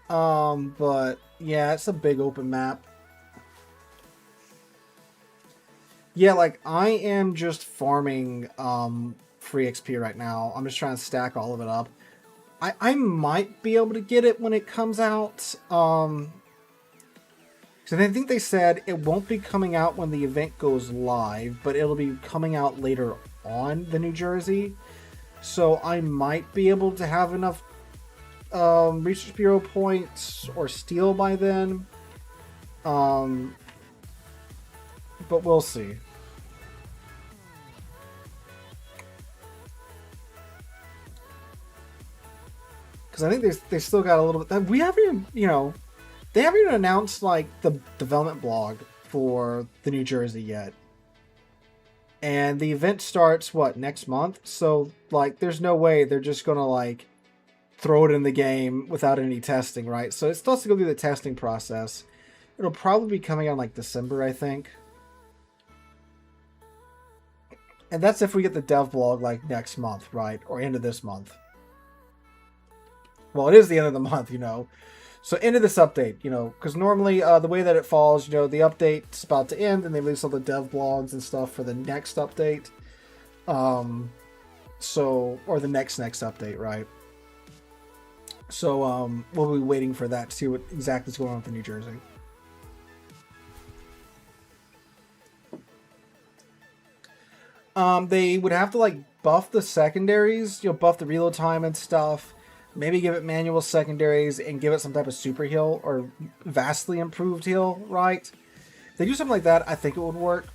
But yeah, it's a big open map. Yeah, like, I am just farming free XP right now. I'm just trying to stack all of it up. I might be able to get it when it comes out. So I think they said it won't be coming out when the event goes live, but it'll be coming out later on the New Jersey. So I might be able to have enough Research Bureau points or steel by then. But we'll see. Because I think they still got a little bit. We haven't even, they haven't even announced like the development blog for the New Jersey yet. And the event starts what, next month? So like, there's no way they're just gonna like throw it in the game without any testing, right? So it still has to go through the testing process. It'll probably be coming out in like December, I think. And that's if we get the dev blog like next month, right? Or end of this month. Well, it is the end of the month, you know. So end of this update, you know, because normally the way that it falls, you know, the update's about to end and they release all the dev blogs and stuff for the next update. Or the next update, right? So we'll be waiting for that to see what exactly is going on with the New Jersey. They would have to like buff the secondaries, you know, buff the reload time and stuff. Maybe give it manual secondaries and give it some type of super heal or vastly improved heal, right? If they do something like that, I think it would work.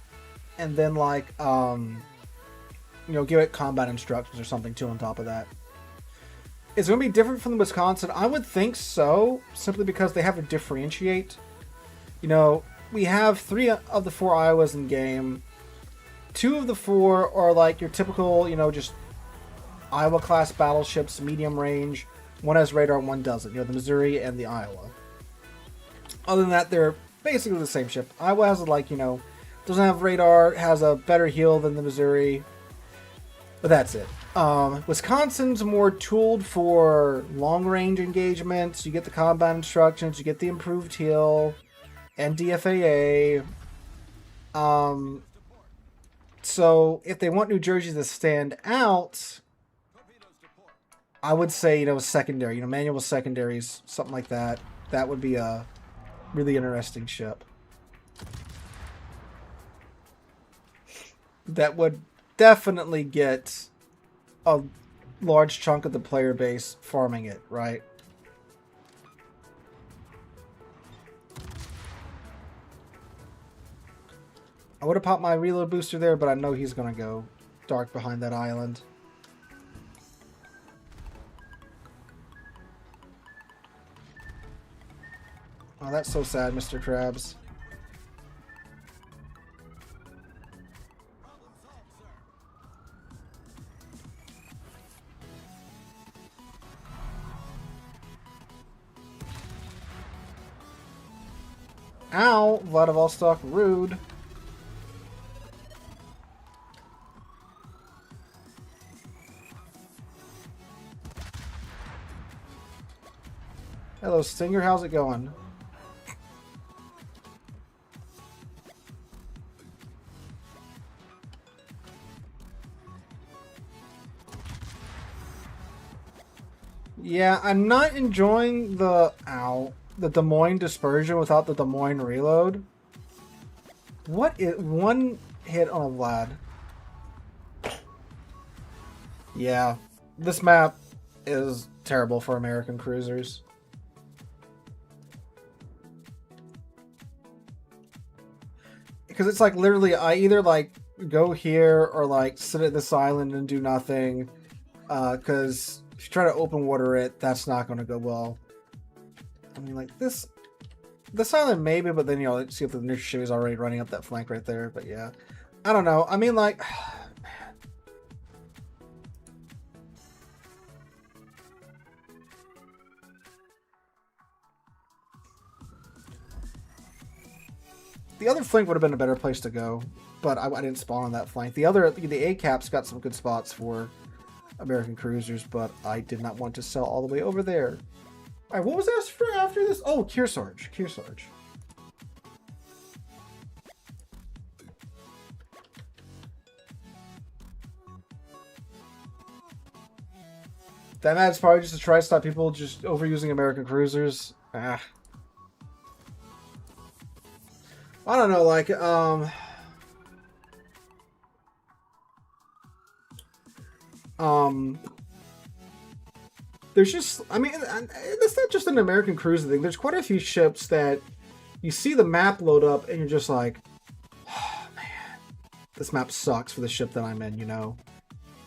And then like, you know, give it combat instructions or something too on top of that. Is it going to be different from the Wisconsin? I would think so, simply because they have to differentiate. You know, we have 3 of the 4 Iowas in game. 2 of the 4 are like your typical, you know, just Iowa class battleships, medium range. One has radar, one doesn't. You know, the Missouri and the Iowa. Other than that, they're basically the same ship. Iowa has like, you know, doesn't have radar, has a better heal than the Missouri. But that's it. Wisconsin's more tooled for long range engagements. You get the combat instructions, you get the improved heal, and DFAA. So if they want New Jersey to stand out, I would say, you know, secondary, you know, manual secondaries, something like that. That would be a really interesting ship. That would definitely get a large chunk of the player base farming it, right? I would have popped my reload booster there, but I know he's going to go dark behind that island. Oh, that's so sad, Mr. Krabs. Ow! Vladivostok, rude. Hello, Stinger. How's it going? Yeah, I'm not enjoying the Des Moines dispersion without the Des Moines reload. What is one hit on a Vlad? Yeah, this map is terrible for American cruisers. Because it's like literally I either like go here or like sit at this island and do nothing. Because if you try to open water it, that's not going to go well. I mean, like this island maybe, but then, you know, let's see if the neutral ship is already running up that flank right there. But yeah, I don't know. I mean, like, the other flank would have been a better place to go, but I didn't spawn on that flank. The A-Cap's got some good spots for American cruisers, but I did not want to sell all the way over there. All right, what was asked for after this? Oh, Kearsarge. Kearsarge. That mad's probably just to try to stop people just overusing American cruisers. Ah. I don't know, like, there's just, I mean, it's not just an American cruiser thing. There's quite a few ships that you see the map load up and you're just like, oh, man, this map sucks for the ship that I'm in, you know?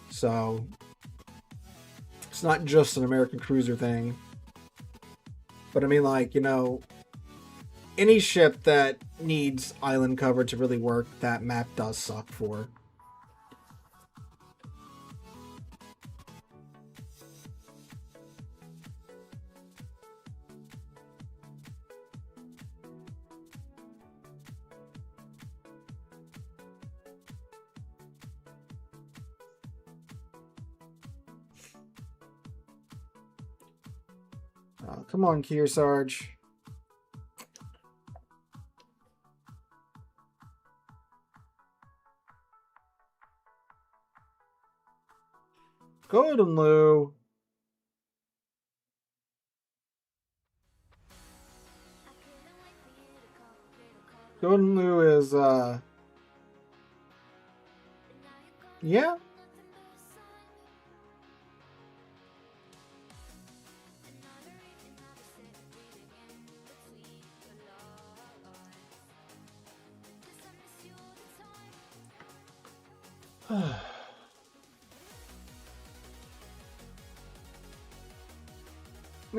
So, it's not just an American cruiser thing. But I mean, like, you know, any ship that needs island cover to really work, that map does suck for. Come on, Kearsarge. Golden Lou. Golden Lou is, yeah.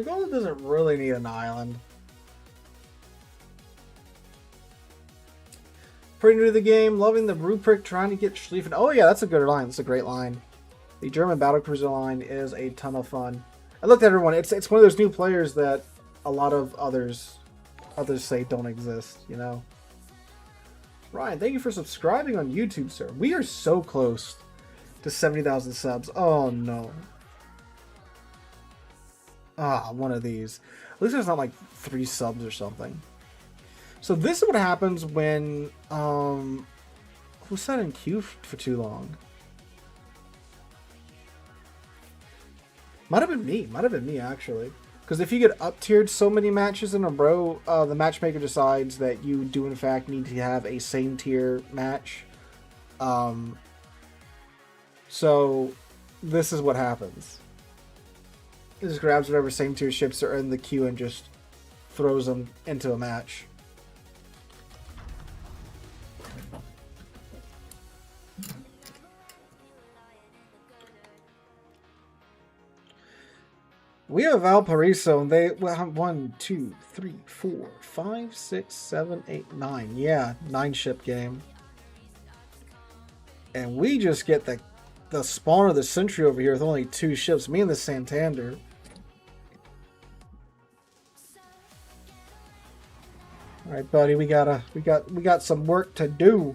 Golden doesn't really need an island. Pretty new to the game, loving the rubric, trying to get Schlieffen. Oh yeah, that's a good line. That's a great line. The German battlecruiser line is a ton of fun. I looked at everyone. It's one of those new players that a lot of others say don't exist. You know. Ryan, thank you for subscribing on YouTube, sir. We are so close to 70,000 subs. Oh no. One of these. At least there's not like 3 subs or something. So this is what happens when who sat in queue for too long? Might have been me actually. Because if you get up-tiered so many matches in a row, the matchmaker decides that you do in fact need to have a same tier match. So this is what happens. It just grabs whatever same tier ships are in the queue and just throws them into a match. We have Valparaiso, and they have 1, 2, 3, 4, 5, 6, 7, 8, 9. Yeah, 9-ship game. And we just get the spawn of the century over here with only 2 ships. Me and the Santander. All right, buddy, we got some work to do.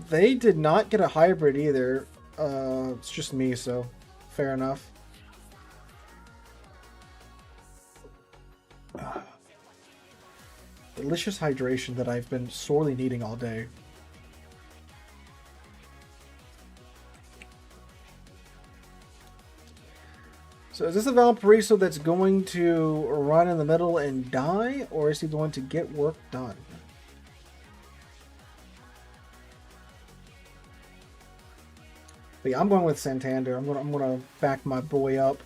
They did not get a hybrid either. It's just me, so fair enough. Delicious hydration that I've been sorely needing all day. So is this a Valparaiso that's going to run in the middle and die, or is he going to get work done? But yeah, I'm going with Santander. I'm gonna back my boy up.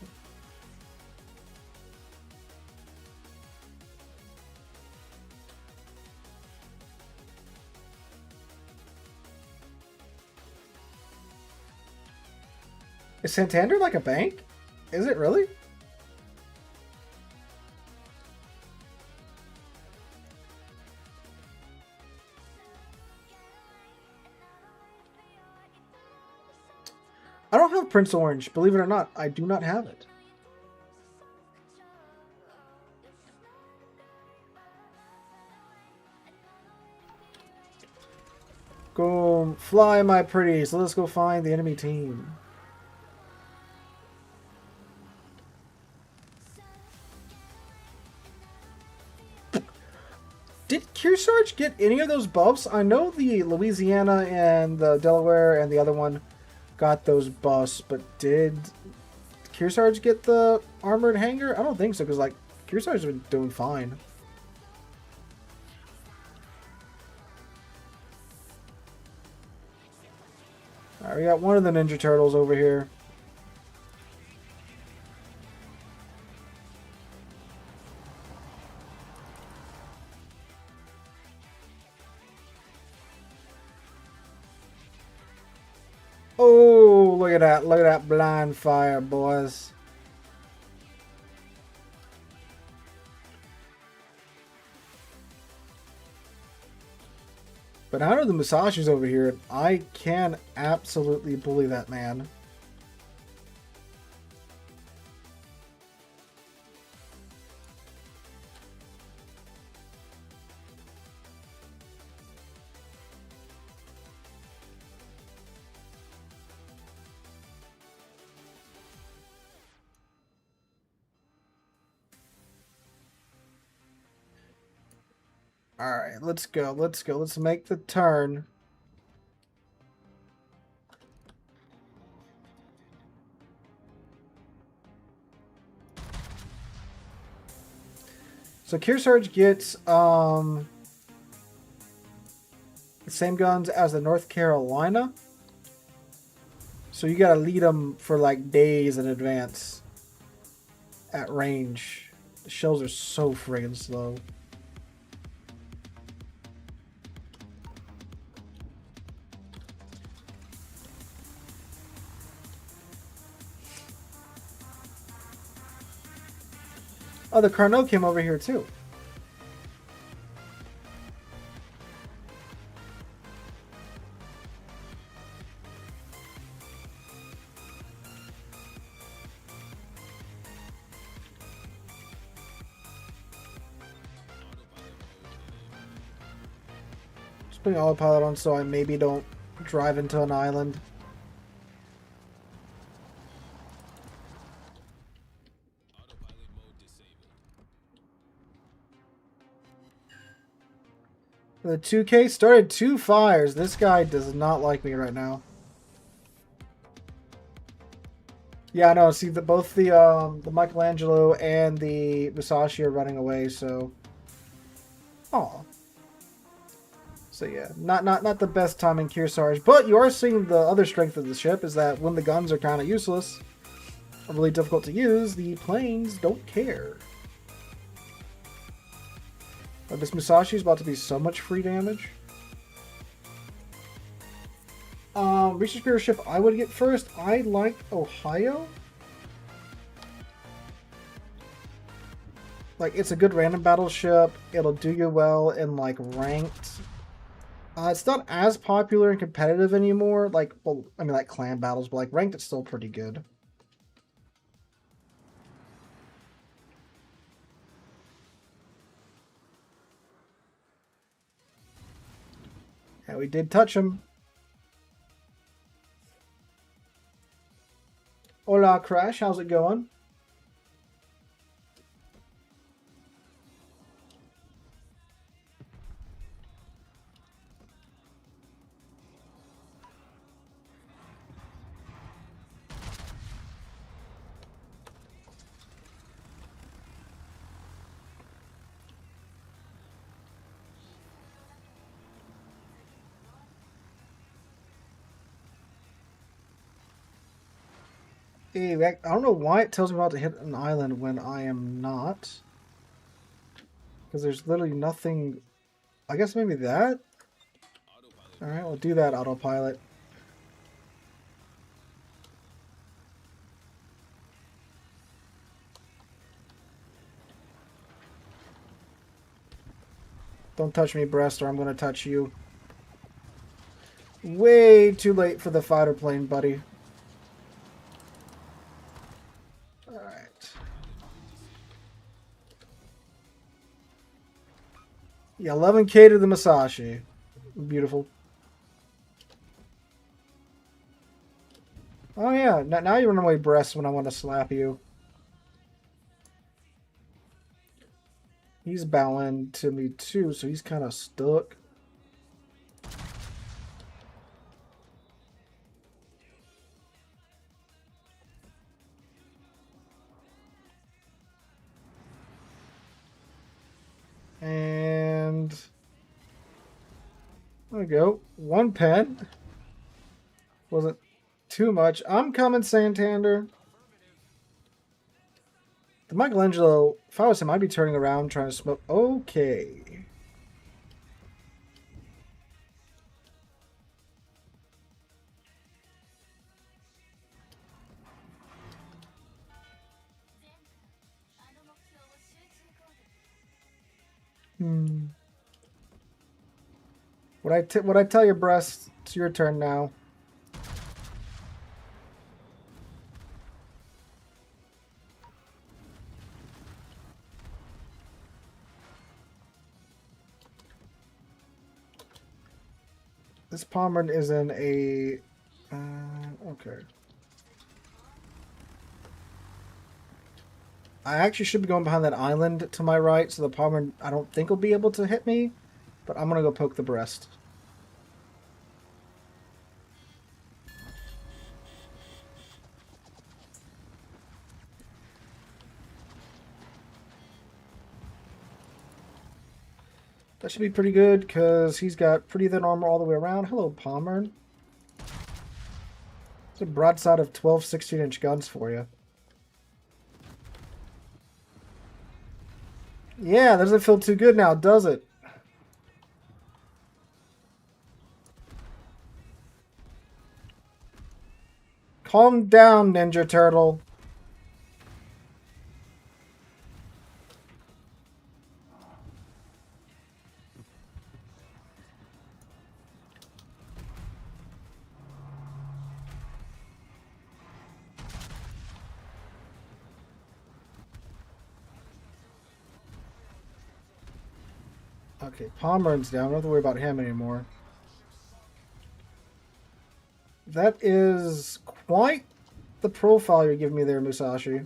Is Santander like a bank? Is it really? I don't have Prince Orange, believe it or not. I do not have it. Go fly, my pretties. Let's go find the enemy team. Did Kearsarge get any of those buffs? I know the Louisiana and the Delaware and the other one got those buffs, but did Kearsarge get the armored hangar? I don't think so, because like Kearsarge's been doing fine. Alright, we got one of the Ninja Turtles over here. Oh, look at that. Look at that blind fire, boys. But out of the Musashi's over here, I can absolutely bully that man. Alright, let's go. Let's go. Let's make the turn. So Kearsarge gets the same guns as the North Carolina. So you gotta lead them for like days in advance at range. The shells are so friggin' slow. Oh, the Carnot came over here too. Just putting autopilot on so I maybe don't drive into an island. The 2K started 2 fires. This guy does not like me right now. Yeah, I know. See, both the Michelangelo and the Musashi are running away. So, oh, so yeah, not the best time in Kearsarge. But you are seeing the other strength of the ship is that when the guns are kind of useless, or really difficult to use, the planes don't care. This Musashi is about to be so much free damage. Research Bureau ship I would get first. I like Ohio. Like, it's a good random battleship. It'll do you well in, like, ranked. It's not as popular and competitive anymore. Like, well, I mean, like clan battles, but, like, ranked, it's still pretty good. Yeah, we did touch him. Hola, Crash. How's it going? Hey, I don't know why it tells me about to hit an island when I am not. Because there's literally nothing. I guess maybe that? Alright, we'll do that autopilot. Don't touch me, breast, or I'm going to touch you. Way too late for the fighter plane, buddy. Alright. Yeah, 11k to the Musashi. Beautiful. Oh yeah, now you run away, breast, when I want to slap you. He's bowing to me too, so he's kind of stuck. And there we go. 1 pen. Wasn't too much. I'm coming, Santander. The Michelangelo, if I was him, I'd be turning around trying to smoke. Okay. What I tell you, breast? It's your turn now. This Pommern is in a... okay. I actually should be going behind that island to my right, so the Pommern, I don't think, will be able to hit me. But I'm gonna go poke the breast. That should be pretty good, because he's got pretty thin armor all the way around. Hello, Palmer. It's a broadside of 12 16-inch guns for you. Yeah, that doesn't feel too good now, does it? Calm down, Ninja Turtle. Okay, Palmer's down. I don't have to worry about him anymore. That is quite the profile you're giving me there, Musashi.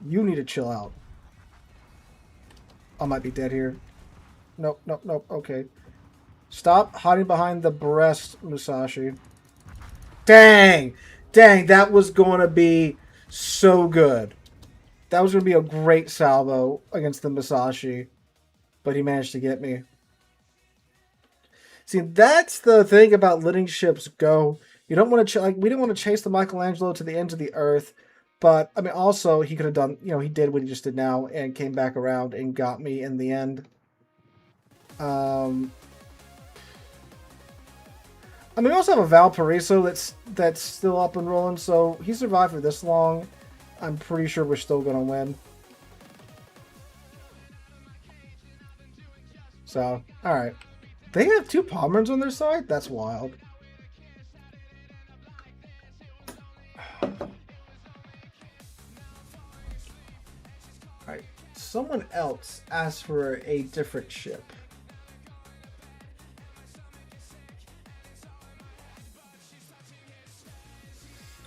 You need to chill out. I might be dead here. Nope, nope, nope. Okay. Stop hiding behind the breast, Musashi. Dang! Dang, that was going to be so good. That was going to be a great salvo against the Musashi. But he managed to get me. See, that's the thing about letting ships go. You don't want to we didn't want to chase the Michelangelo to the ends of the earth, but I mean, also he could have done. He did what he just did now and came back around and got me in the end. I mean, we also have a Valparaiso that's still up and rolling, so he survived for this long. I'm pretty sure we're still gonna win. So, all right. They have 2 Palmers on their side? That's wild. Alright. Someone else asked for a different ship.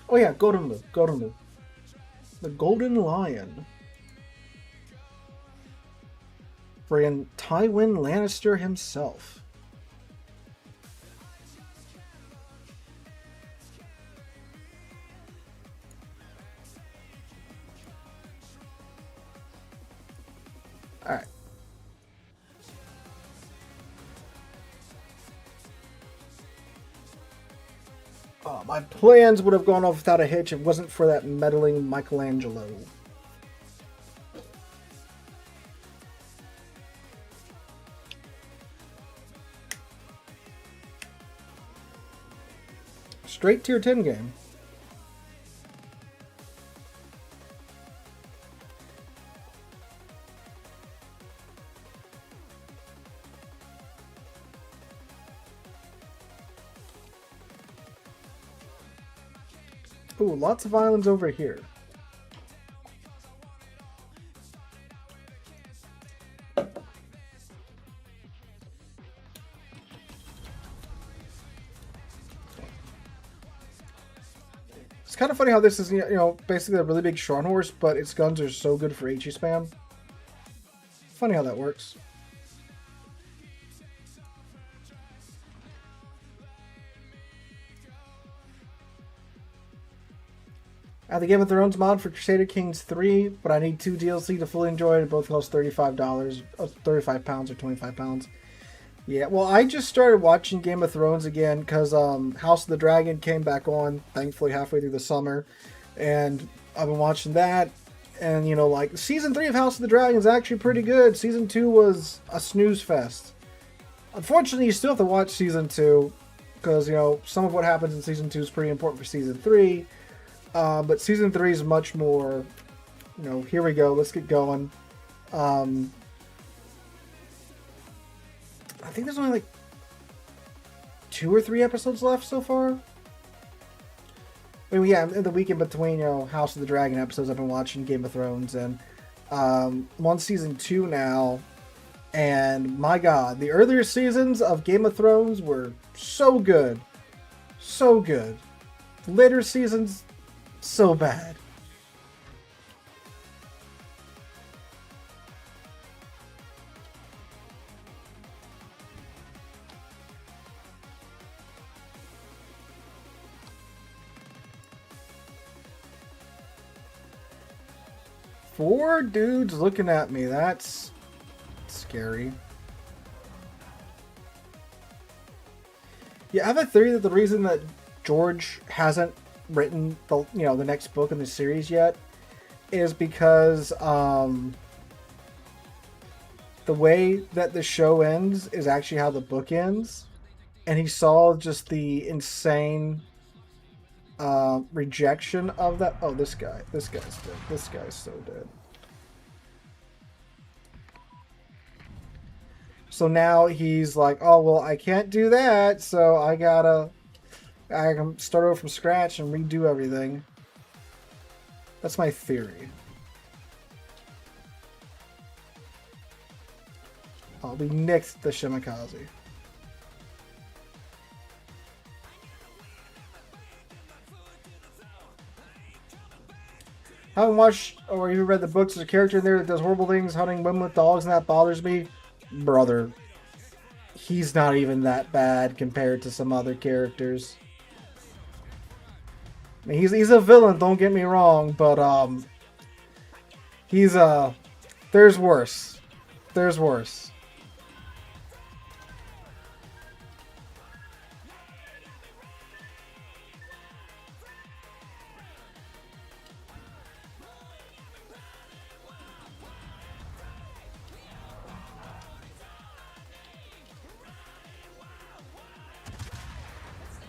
Oh yeah, Golden Moon. Golden Moon. The Golden Lion. Friggin' Tywin Lannister himself. Alright. My plans would have gone off without a hitch if it wasn't for that meddling Michelangelo. Straight tier 10 game. Ooh, lots of islands over here. It's kind of funny how this is, basically a really big Shorn horse, but its guns are so good for HE spam. Funny how that works. I have the Game of Thrones mod for Crusader Kings 3, but I need 2 DLC to fully enjoy it. Both cost $35, 35 pounds or 25 pounds. Yeah, well, I just started watching Game of Thrones again because House of the Dragon came back on, thankfully, halfway through the summer. And I've been watching that. And, like, Season 3 of House of the Dragon is actually pretty good. Season 2 was a snooze fest. Unfortunately, you still have to watch Season 2 because, some of what happens in Season 2 is pretty important for Season 3. But Season 3 is much more, here we go, let's get going. I think there's only like 2 or 3 episodes left so far. I mean, yeah, in the week in between, House of the Dragon episodes, I've been watching Game of Thrones, and I'm on Season 2 now. And my God, the earlier seasons of Game of Thrones were so good. So good. Later seasons, so bad. 4 dudes looking at me. That's scary. Yeah, I have a theory that the reason that George hasn't written the the next book in the series yet is because the way that the show ends is actually how the book ends, and he saw just the insane rejection of that. Oh, this guy's dead. This guy's so dead. So now he's like, oh well, I can't do that, so I can start over from scratch and redo everything. That's my theory. We nicked the Shimakaze. I haven't watched or even read the books. There's a character in there that does horrible things, hunting women with dogs, and that bothers me. Brother, he's not even that bad compared to some other characters. I mean, he's a villain, don't get me wrong, but there's worse. There's worse.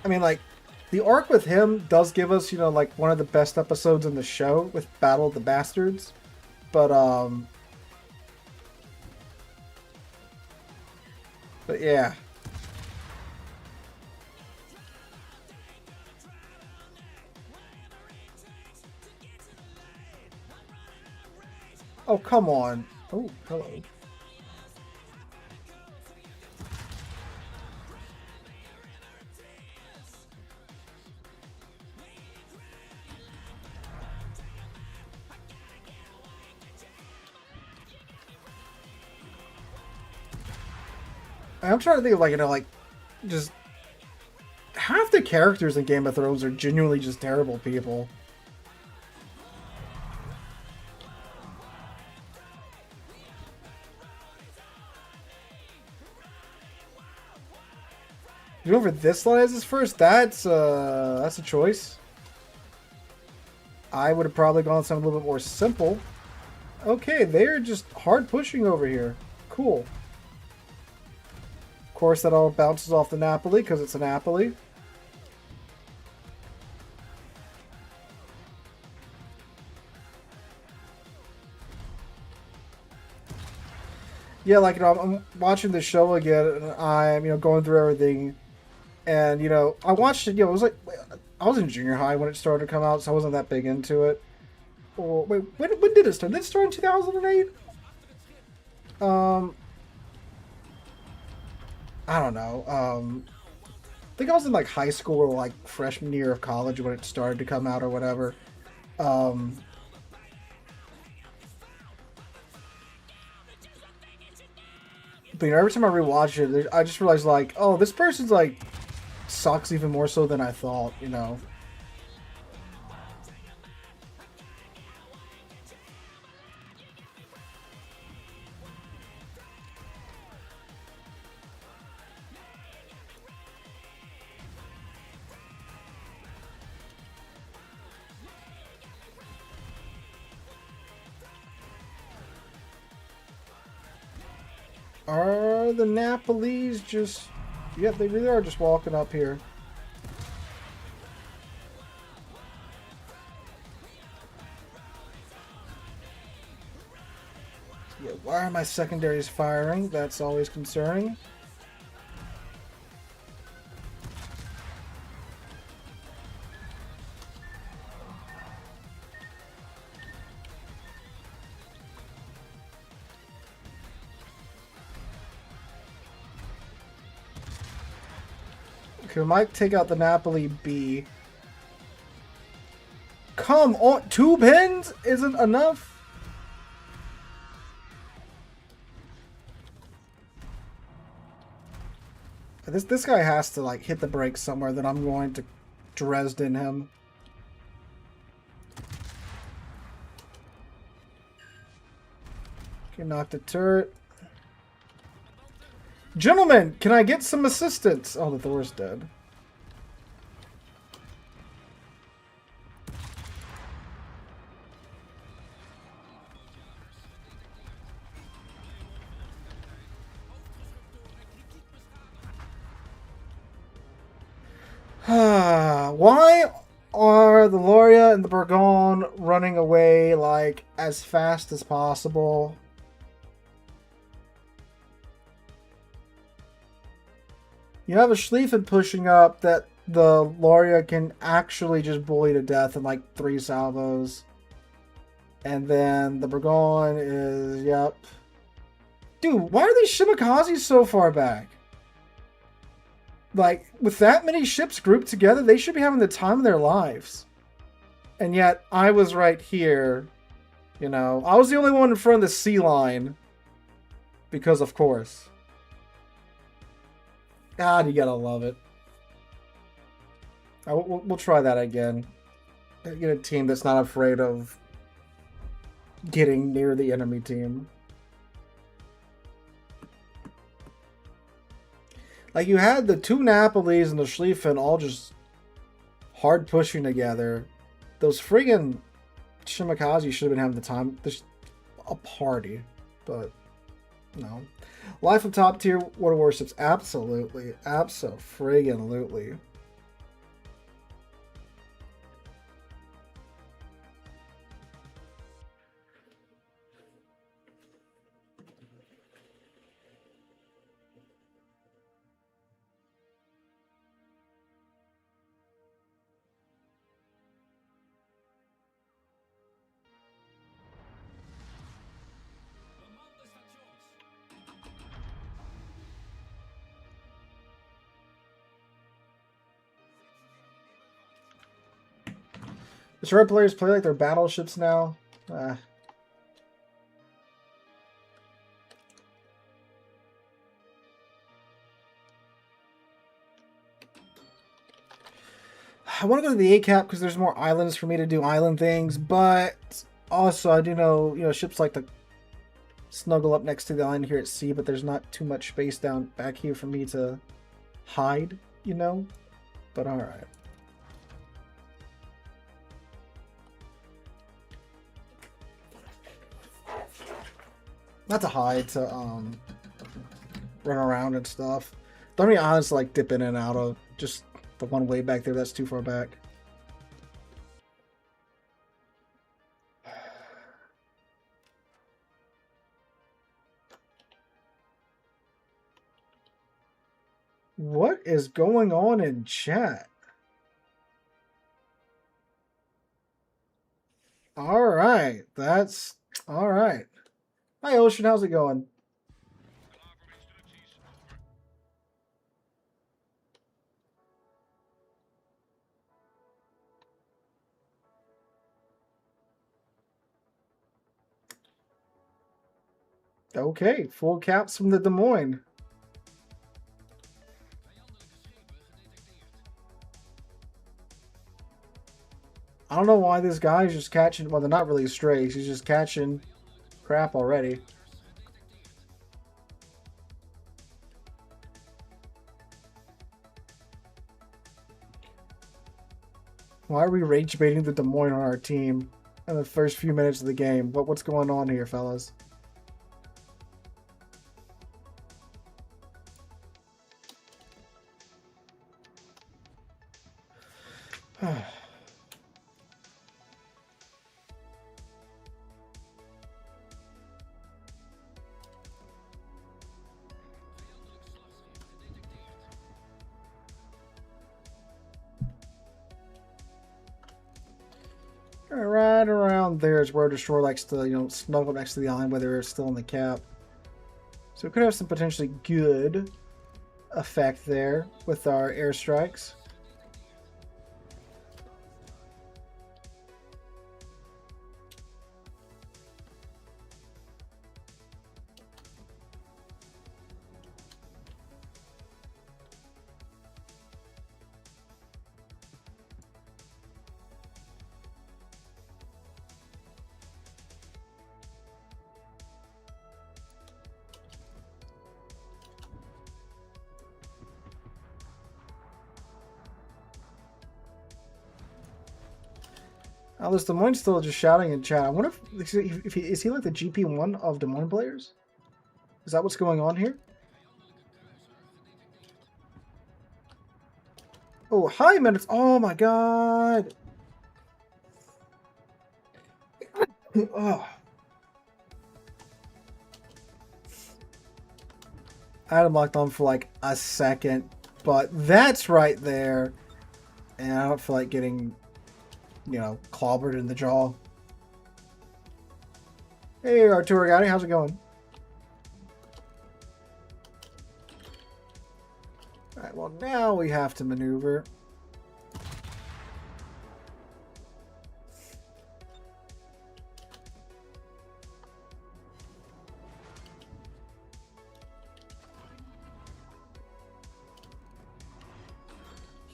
I mean, like, the arc with him does give us, like, one of the best episodes in the show with Battle of the Bastards. But yeah. Oh, come on. Oh, hello. I'm trying to think of, like, just half the characters in Game of Thrones are genuinely just terrible people. Whoever this line is first, that's a choice. I would have probably gone something a little bit more simple. Okay, they're just hard pushing over here. Cool. Of course, that all bounces off the Napoli because it's a Napoli. Yeah, like, I'm watching the show again, and I'm, going through everything, and, I watched it, it was like, I was in junior high when it started to come out, so I wasn't that big into it. Or, wait, when did it start? Did it start in 2008? I don't know. I think I was in, like, high school or, like, freshman year of college when it started to come out or whatever. But every time I rewatch it, I just realize, like, oh, this person's, like, sucks even more so than I thought, Are the Napolis just... Yep, they really are just walking up here. Yeah, why are my secondaries firing? That's always concerning. Okay, we might take out the Napoli B. Come on, 2 pins isn't enough? This guy has to, like, hit the brakes somewhere, then I'm going to Dresden him. Can knock the turret. Gentlemen, can I get some assistance? Oh, the Thor's dead. Why are the Loria and the Burgon running away like as fast as possible? You have a Schlieffen pushing up that the Loria can actually just bully to death in like 3 salvos. And then the Burgon is, yep. Dude, why are these Shimikaze so far back? Like, with that many ships grouped together, they should be having the time of their lives. And yet, I was right here. You know, I was the only one in front of the sea line. Because, of course. God, you gotta love it. We'll try that again. Get a team that's not afraid of getting near the enemy team. Like, you had the 2 Napolis and the Schlieffen all just hard pushing together. Those friggin' Shimikaze should have been having the time. There's a party, but no. Life of top tier water warships, absolutely, abso-friggin-lutely. The short players play like they're battleships now. I want to go to the A cap because there's more islands for me to do island things, but also I do know, ships like to snuggle up next to the island here at sea, but there's not too much space down back here for me to hide, But all right. Not to hide, to run around and stuff. Don't be honest, like dip in and out of. Just the one way back there that's too far back. What is going on in chat? All right, that's all right. Hi, Ocean. How's it going? Okay, full caps from the Des Moines. I don't know why this guy's just catching. Well, they're not really strays. He's just catching crap already. Why are we rage baiting the Des Moines on our team in the first few minutes of the game? What's going on here, fellas? Right around there is where Destroyer likes to, snuggle next to the island, whether it's still in the cap. So we could have some potentially good effect there with our airstrikes. Alice Des Moines still just shouting in chat. I wonder if is he like the GP1 of Des Moines players? Is that what's going on here? Oh, hi, minutes. Oh my god. Oh. I had him locked on for like a second, but that's right there. And I don't feel like getting, you know, clobbered in the jaw. Hey, Arturo Gotti, how's it going? Alright, well now we have to maneuver.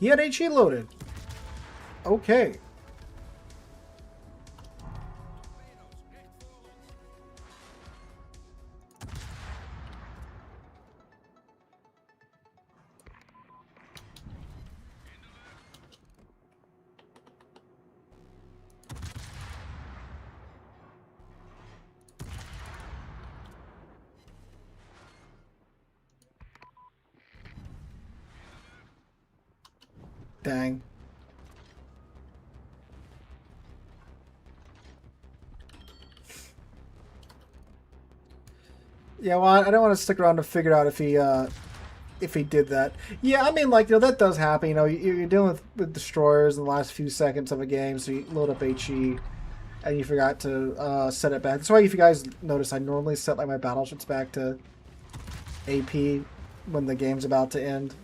He had HE loaded. Okay. Dang. Yeah, well, I don't want to stick around to figure out if he did that. Yeah, I mean, like, you know, that does happen. You know, you're dealing with destroyers in the last few seconds of a game, so you load up HE, and you forgot to set it back. That's why, if you guys notice, I normally set like my battleships back to AP when the game's about to end.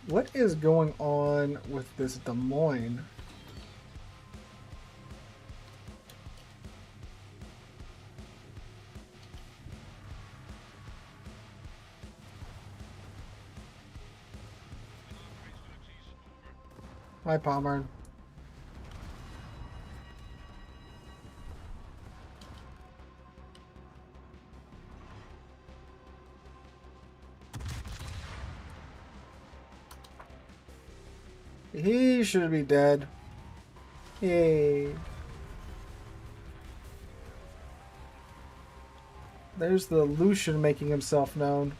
What is going on with this Des Moines? Hi, Palmer. He should be dead. Yay. There's the Lucian making himself known.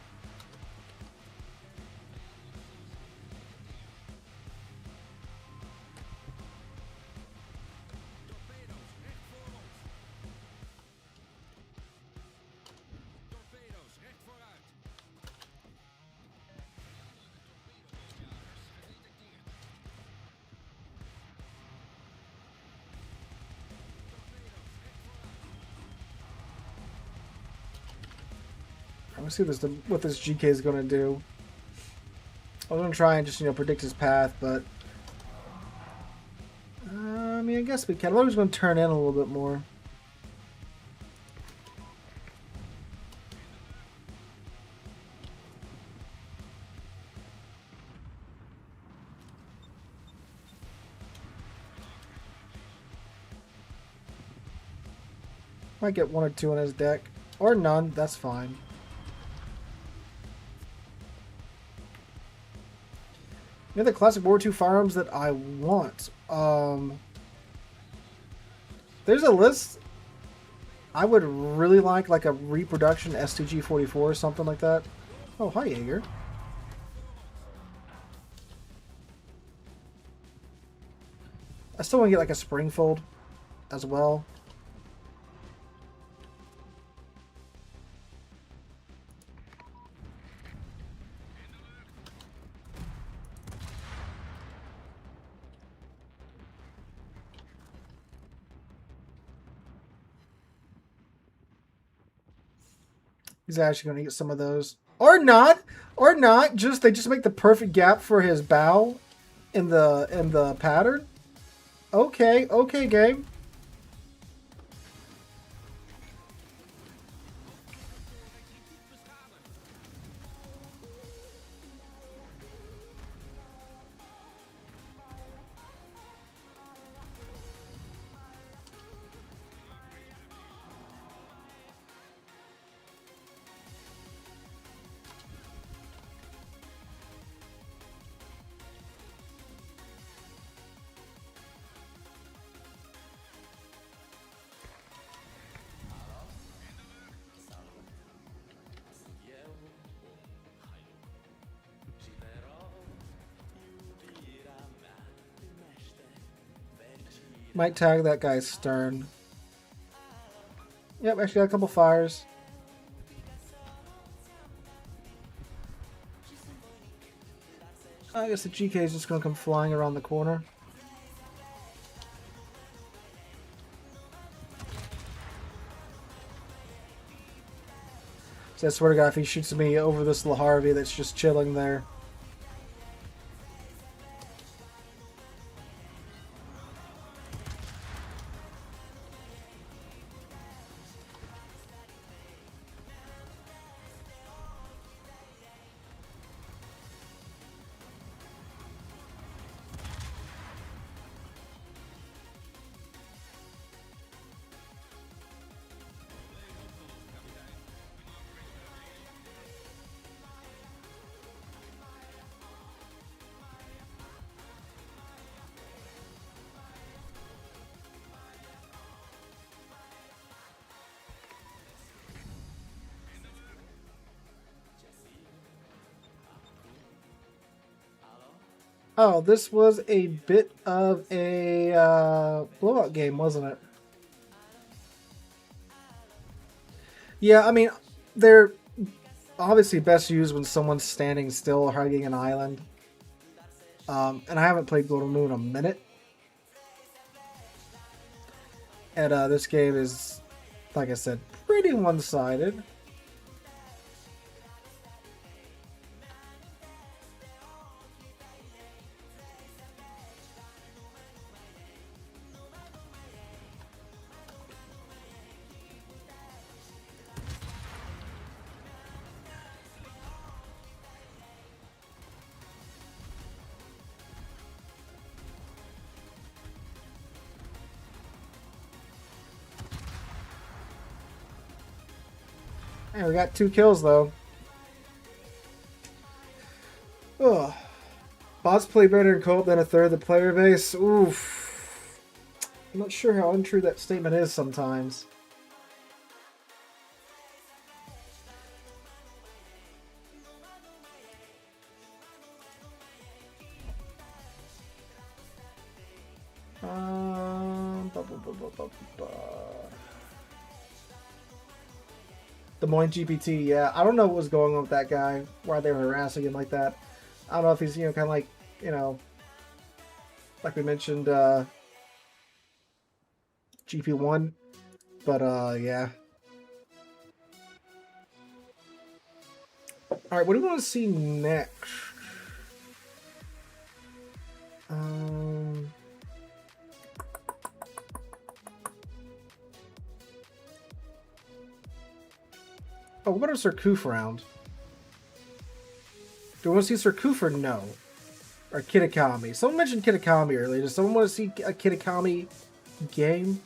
Let's see what this GK is going to do. I was going to try and just, you know, predict his path, but I mean, I guess we can. I thought he was going to turn in a little bit more. Might get one or two on his deck, or none. That's fine. You know the classic World War II firearms that I want? There's a list. I would really like a reproduction STG-44 or something like that. Oh, hi, Jaeger. I still want to get like a Springfield as well. He's actually going to get some of those. Or not. Or not. They just make the perfect gap for his bow in the pattern. Okay, okay, game. Might tag that guy's stern. Yep, actually got a couple fires. I guess the GK is just going to come flying around the corner. So I swear to God, if he shoots me over this Laharvey that's just chilling there. Oh, this was a bit of a blowout game, wasn't it? Yeah, I mean, they're obviously best used when someone's standing still hugging an island. And I haven't played Golden Moon in a minute. And this game is, like I said, pretty one-sided. Hey, we got 2 kills, though. Ugh. Bots play better in co-op than a third of the player base. Oof. I'm not sure how untrue that statement is sometimes. Des Moines GPT, yeah. I don't know what was going on with that guy, why they were harassing him like that. I don't know if he's, kind of like, like we mentioned, GP1. But, yeah. Alright, what do we want to see next? Oh, what about a Surcouf round? Do we want to see Surcouf or no? Or Kitakami? Someone mentioned Kitakami earlier. Does someone want to see a Kitakami game?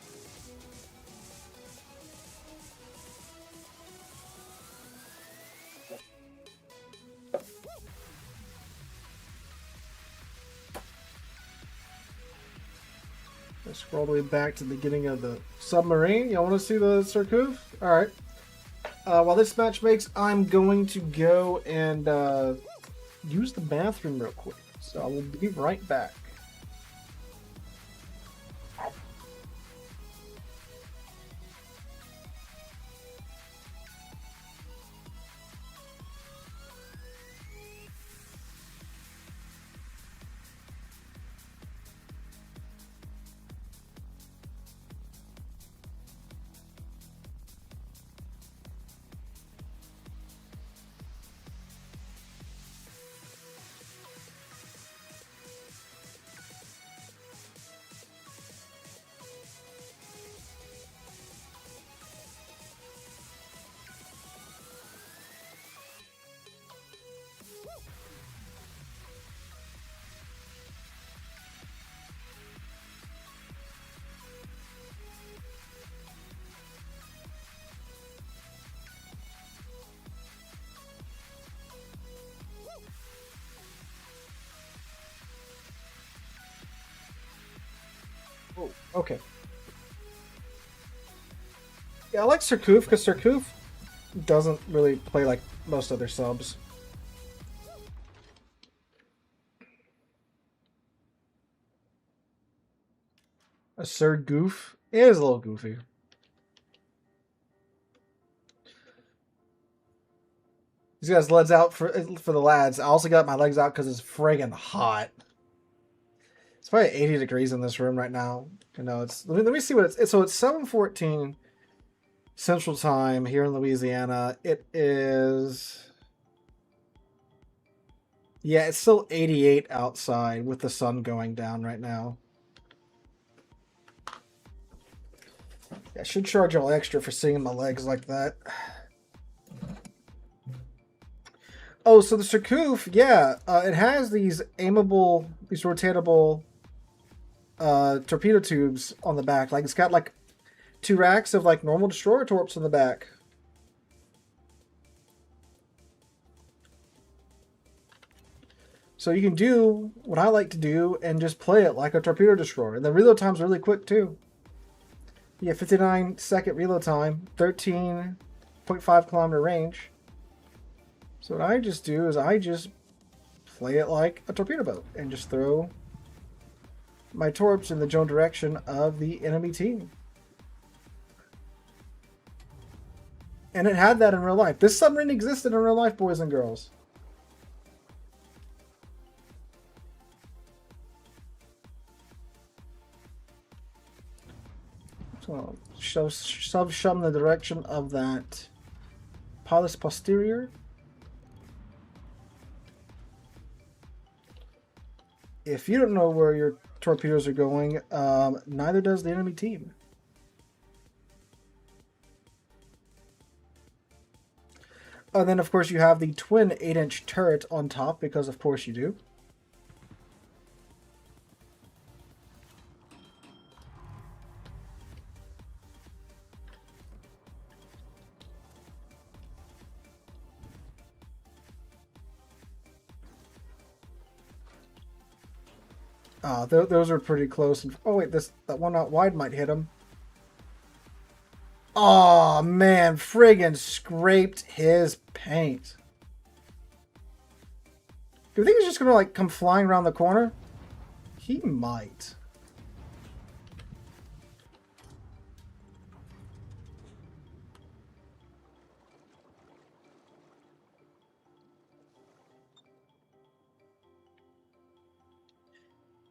Let's scroll all the way back to the beginning of the submarine. Y'all want to see the Surcouf? Alright. While this match makes, I'm going to go and use the bathroom real quick. So I will be right back. Oh, okay. Yeah, I like Surcouf because Surcouf doesn't really play like most other subs. A Sir Goof. It is a little goofy. He's got his legs out for the lads. I also got my legs out because it's friggin' hot. It's probably 80 degrees in this room right now. You know, it's let me see what it's. So it's 7:14 Central Time here in Louisiana. It is. Yeah, it's still 88 outside with the sun going down right now. I should charge y'all extra for seeing my legs like that. Oh, so the Surcouf, yeah, it has these aimable, these rotatable torpedo tubes on the back. Like, it's got, like, 2 racks of, like, normal destroyer torps on the back. So you can do what I like to do and just play it like a torpedo destroyer. And the reload time's really quick, too. Yeah, 59-second reload time, 13.5 kilometer range. So what I just do is I just play it like a torpedo boat and just throw my torps in the general direction of the enemy team. And it had that in real life. This submarine existed in real life, boys and girls. So shove in the direction of that Palus posterior. If you don't know where your torpedoes are going, neither does the enemy team. And then, of course, you have the twin 8-inch turret on top, because of course you do. Those are pretty close. Oh wait, that one out wide might hit him. Oh man, friggin' scraped his paint. Do you think he's just gonna like come flying around the corner? He might.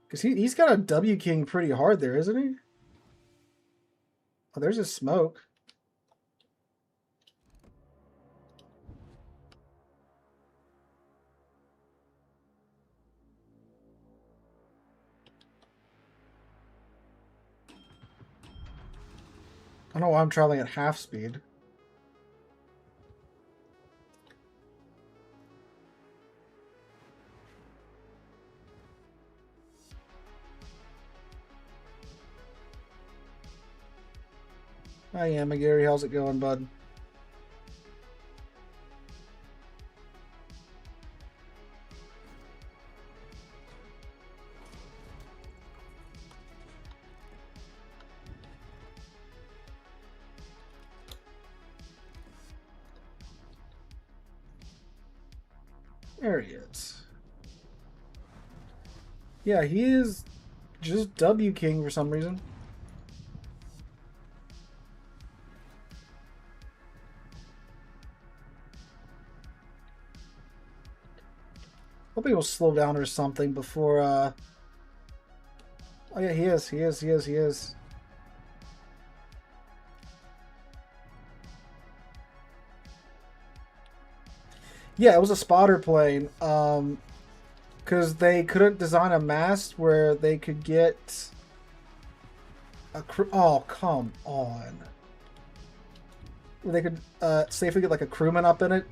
Because he's got a W King pretty hard there, isn't he? Oh, there's his smoke. I don't know why I'm traveling at half speed. Hi, Emma Gary. How's it going, bud? There he is. Yeah, he is just W King for some reason. Hope he'll slow down or something before, Oh yeah, he is. Yeah, it was a spotter plane. Because they couldn't design a mast where they could get a crew. Oh, come on. Where they could safely get like a crewman up in it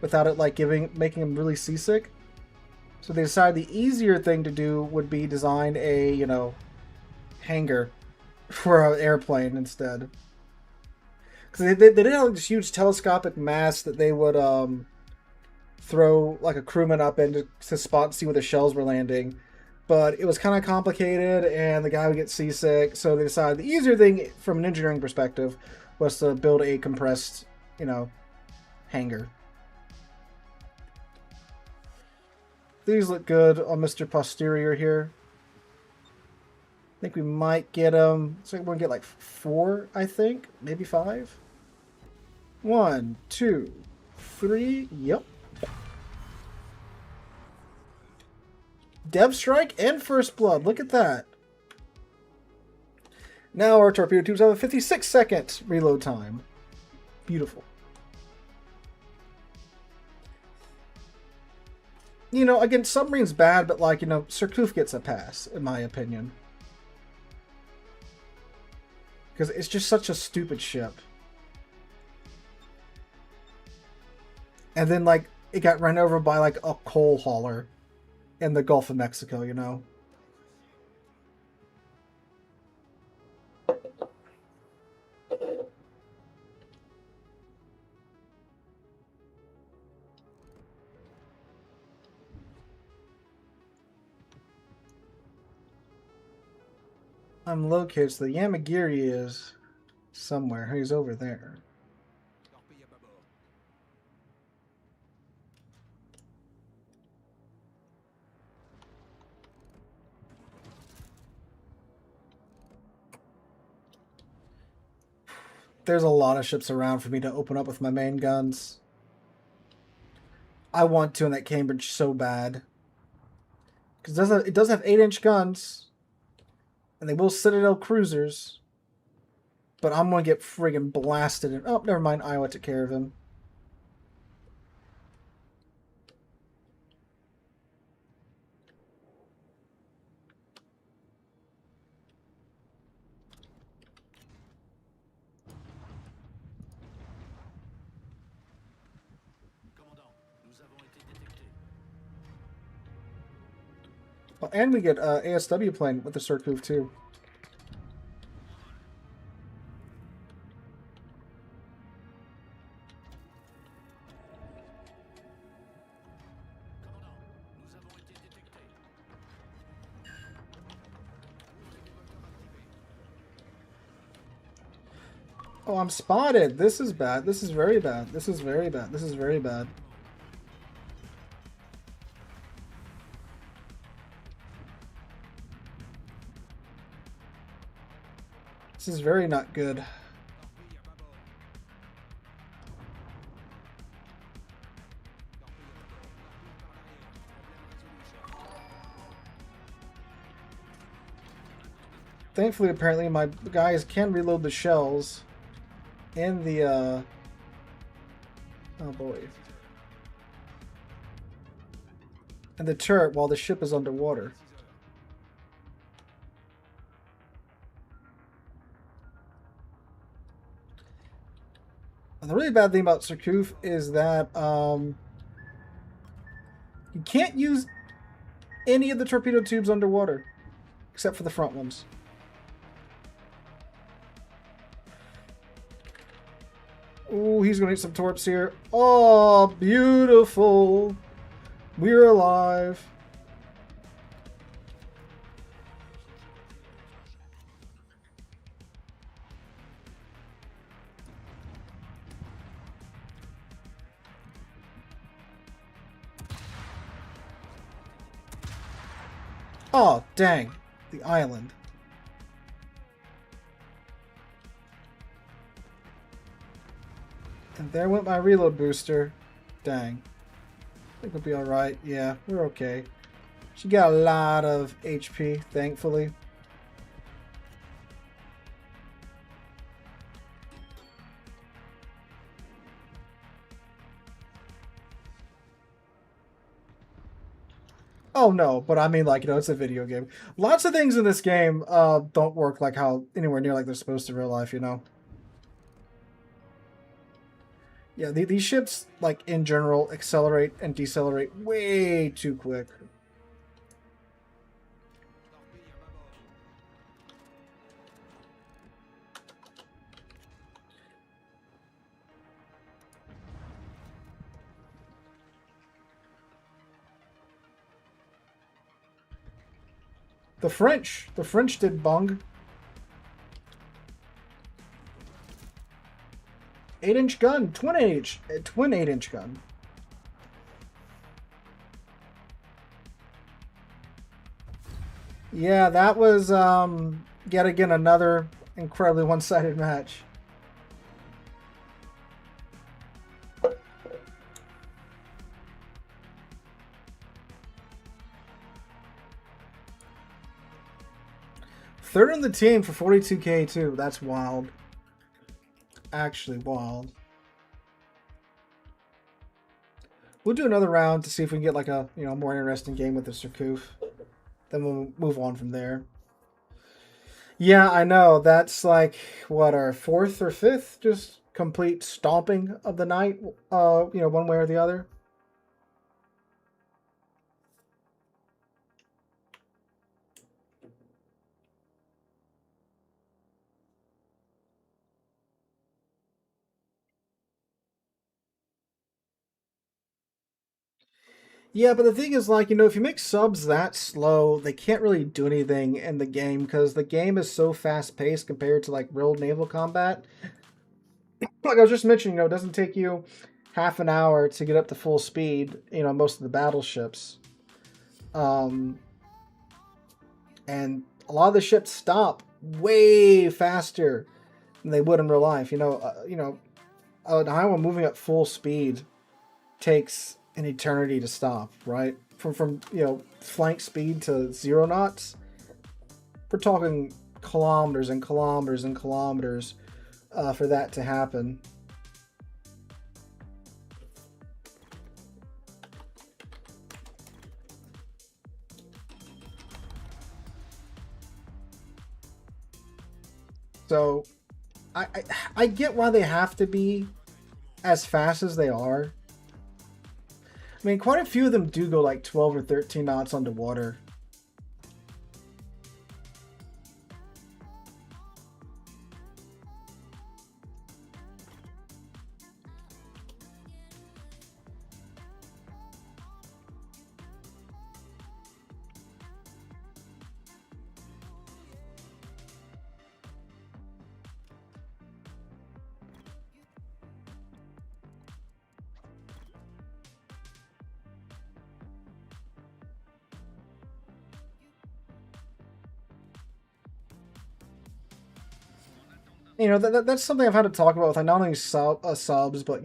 without it like making him really seasick. So they decided the easier thing to do would be design a, you know, hangar for an airplane instead. Because they did have like this huge telescopic mast that they would throw like a crewman up in to spot and see where the shells were landing. But it was kind of complicated and the guy would get seasick. So they decided the easier thing from an engineering perspective was to build a compressed, you know, hangar. These look good on Mr. Posterior here. I think we might get them. So we're gonna get like 4, I think, maybe 5. 1, 2, 3. Yep. Dev Strike and First Blood. Look at that. Now our torpedo tubes have a 56-second reload time. Beautiful. You know, again, submarine's bad, but like, you know, Surcouf gets a pass, in my opinion. Because it's just such a stupid ship. And then, like, it got run over by, like, a coal hauler in the Gulf of Mexico, you know? I'm located, so the Yamagiri is somewhere. He's over there. There's a lot of ships around for me to open up with my main guns. I want to in that Cambridge so bad. Because it does have 8-inch guns. And they will Citadel cruisers. But I'm going to get friggin' blasted. And, oh, never mind. Iowa took care of him. Oh, and we get ASW plane with the Surcouf too. Oh, I'm spotted. This is bad. This is very bad. This is very bad. This is very bad. This is very not good. Thankfully, apparently, my guys can reload the shells in the, oh boy. And the turret while the ship is underwater. And the really bad thing about Surcouf is that you can't use any of the torpedo tubes underwater, except for the front ones. Ooh, he's going to need some torps here. Oh, beautiful. We're alive. Oh, dang. The island. And there went my reload booster. Dang. I think we'll be alright. Yeah, we're okay. She got a lot of HP, thankfully. Oh no, but I mean, like, you know, it's a video game. Lots of things in this game don't work like how anywhere near like they're supposed to in real life, you know? Yeah, these ships, like, in general, accelerate and decelerate way too quick. The French did bung. 8-inch gun, twin 8-inch gun. Yeah, that was yet again another incredibly one-sided match. Third on the team for 42k too. That's wild. Actually wild. We'll do another round to see if we can get like a more interesting game with the Surcouf. Then we'll move on from there. Yeah, I know. That's like what, our fourth or fifth just complete stomping of the night. One way or the other. Yeah, but the thing is, like, if you make subs that slow, they can't really do anything in the game because the game is so fast paced compared to like real naval combat. Like I was just mentioning, it doesn't take you half an hour to get up to full speed, most of the battleships. Um, and a lot of the ships stop way faster than they would in real life. An Iowa moving at full speed takes an eternity to stop, right? From flank speed to 0 knots, we're talking kilometers and kilometers and kilometers for that to happen. So I get why they have to be as fast as they are. I mean, quite a few of them do go like 12 or 13 knots underwater. That's something I've had to talk about with like not only subs, but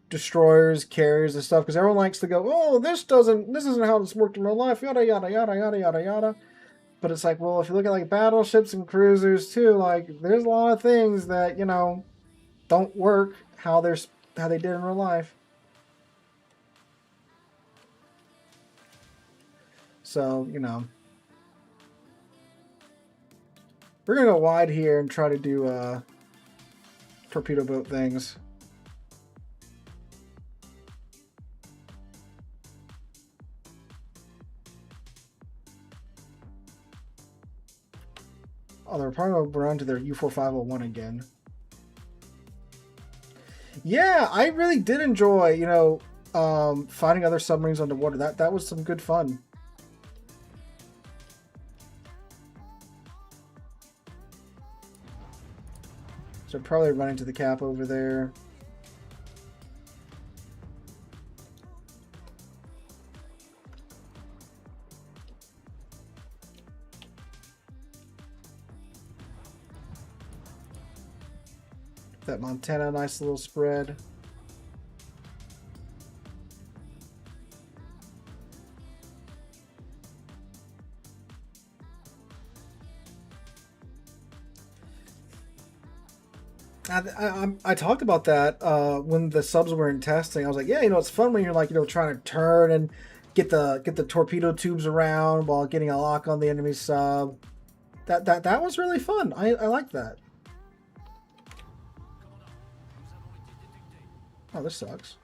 destroyers, carriers, and stuff. Because everyone likes to go, "Oh, this isn't how this worked in real life." Yada yada yada yada yada yada. But it's like, well, if you look at like battleships and cruisers too, like there's a lot of things that don't work how they did in real life. So we're gonna go wide here and try to do torpedo boat things. Oh, they're probably going to run to their U4501 again. Yeah, I really did enjoy, fighting other submarines underwater. That was some good fun. So probably running to the cap over there. That Montana, nice little spread. I talked about that when the subs were in testing. I was like, yeah, it's fun when you're like, trying to turn and get the torpedo tubes around while getting a lock on the enemy sub. That was really fun. I like that. Oh, this sucks.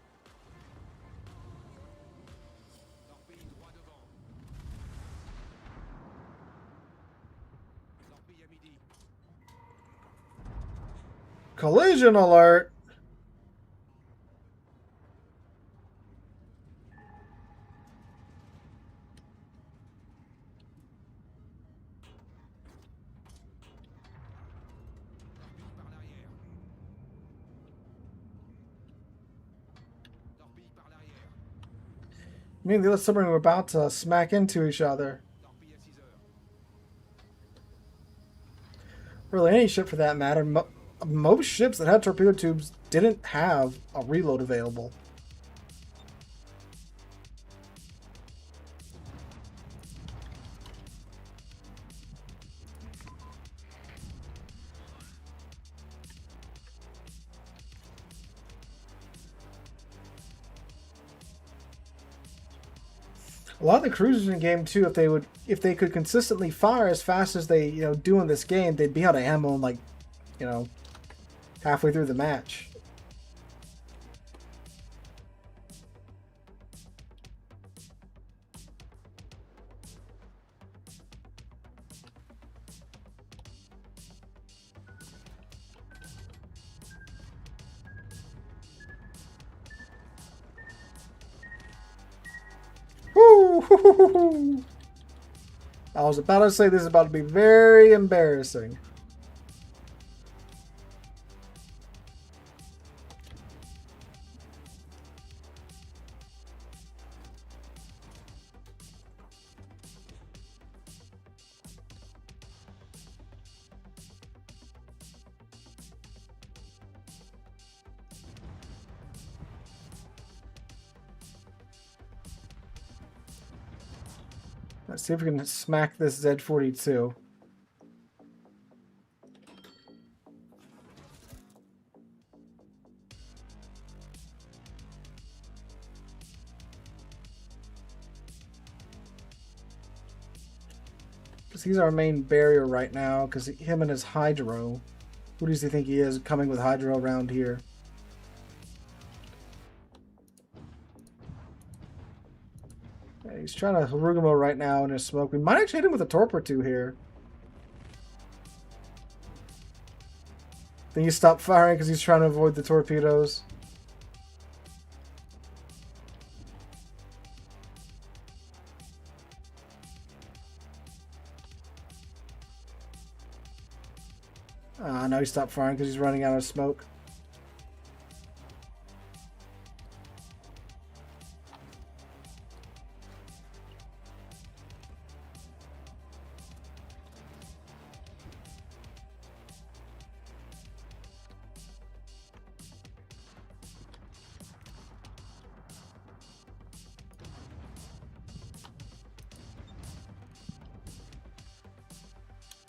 Collision alert! Me and the other submarine were about to smack into each other. Really, any ship for that matter. Most ships that had torpedo tubes didn't have a reload available. A lot of the cruisers in game 2, if they could consistently fire as fast as they, do in this game, they'd be out of ammo in like, halfway through the match. Woo! I was about to say this is about to be very embarrassing. Let's see if we can smack this Z-42. Because he's our main barrier right now, because him and his Hydro. Who does he think he is coming with Hydro around here? He's trying to Harugamo right now in his smoke. We might actually hit him with a torp or two here. Then you stop firing because he's trying to avoid the torpedoes. Now he stopped firing because he's running out of smoke.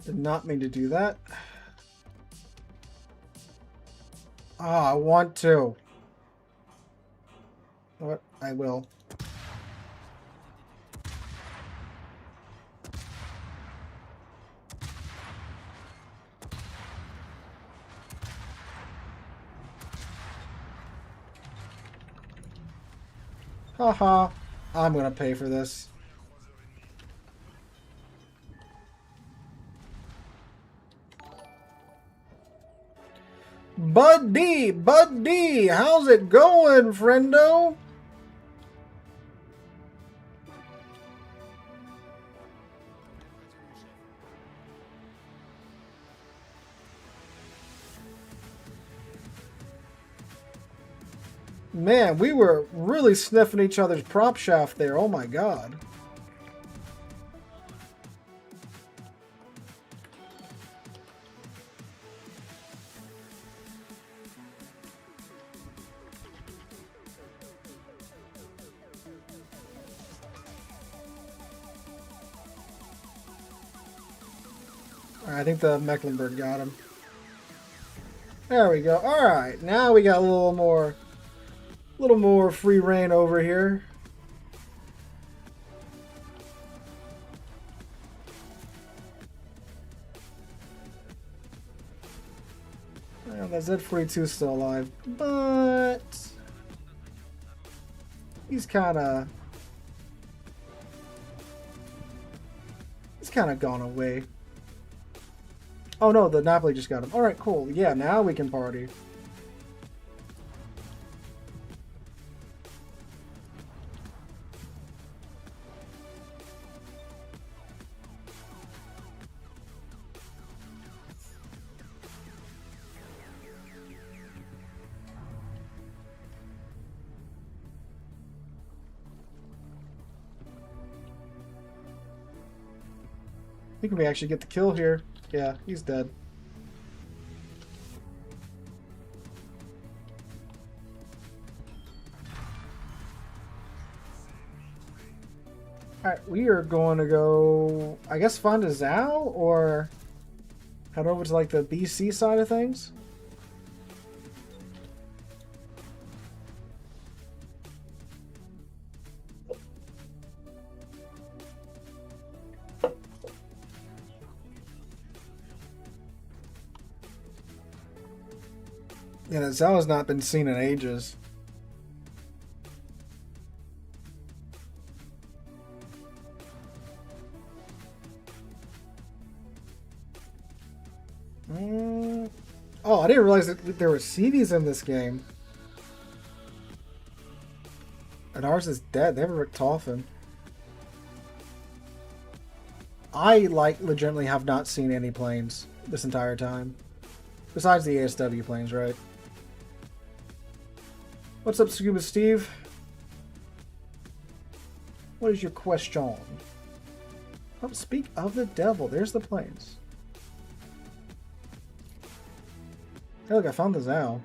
Did not mean to do that. I want to. What? I will. Haha. I'm gonna pay for this. Bud D, how's it going, friendo? Man, we were really sniffing each other's prop shaft there. Oh my god. I think the Mecklenburg got him. There we go. All right, now we got a little more free reign over here. Well, that Z-42 is still alive, but he's kind of gone away. Oh no, the Napoli just got him. Alright, cool. Yeah, now we can party. I think we actually get the kill here. Yeah, he's dead. Alright, we are going to go, I guess, find a Zao or head over to like the BC side of things. Yeah, that Zao has not been seen in ages. Oh, I didn't realize that there were CVs in this game. And ours is dead. They have a Richtofen. I, like, legitimately have not seen any planes this entire time. Besides the ASW planes, right? What's up, Scuba Steve? What is your question? Oh, speak of the devil. There's the planes. Hey, look, I found the Zao.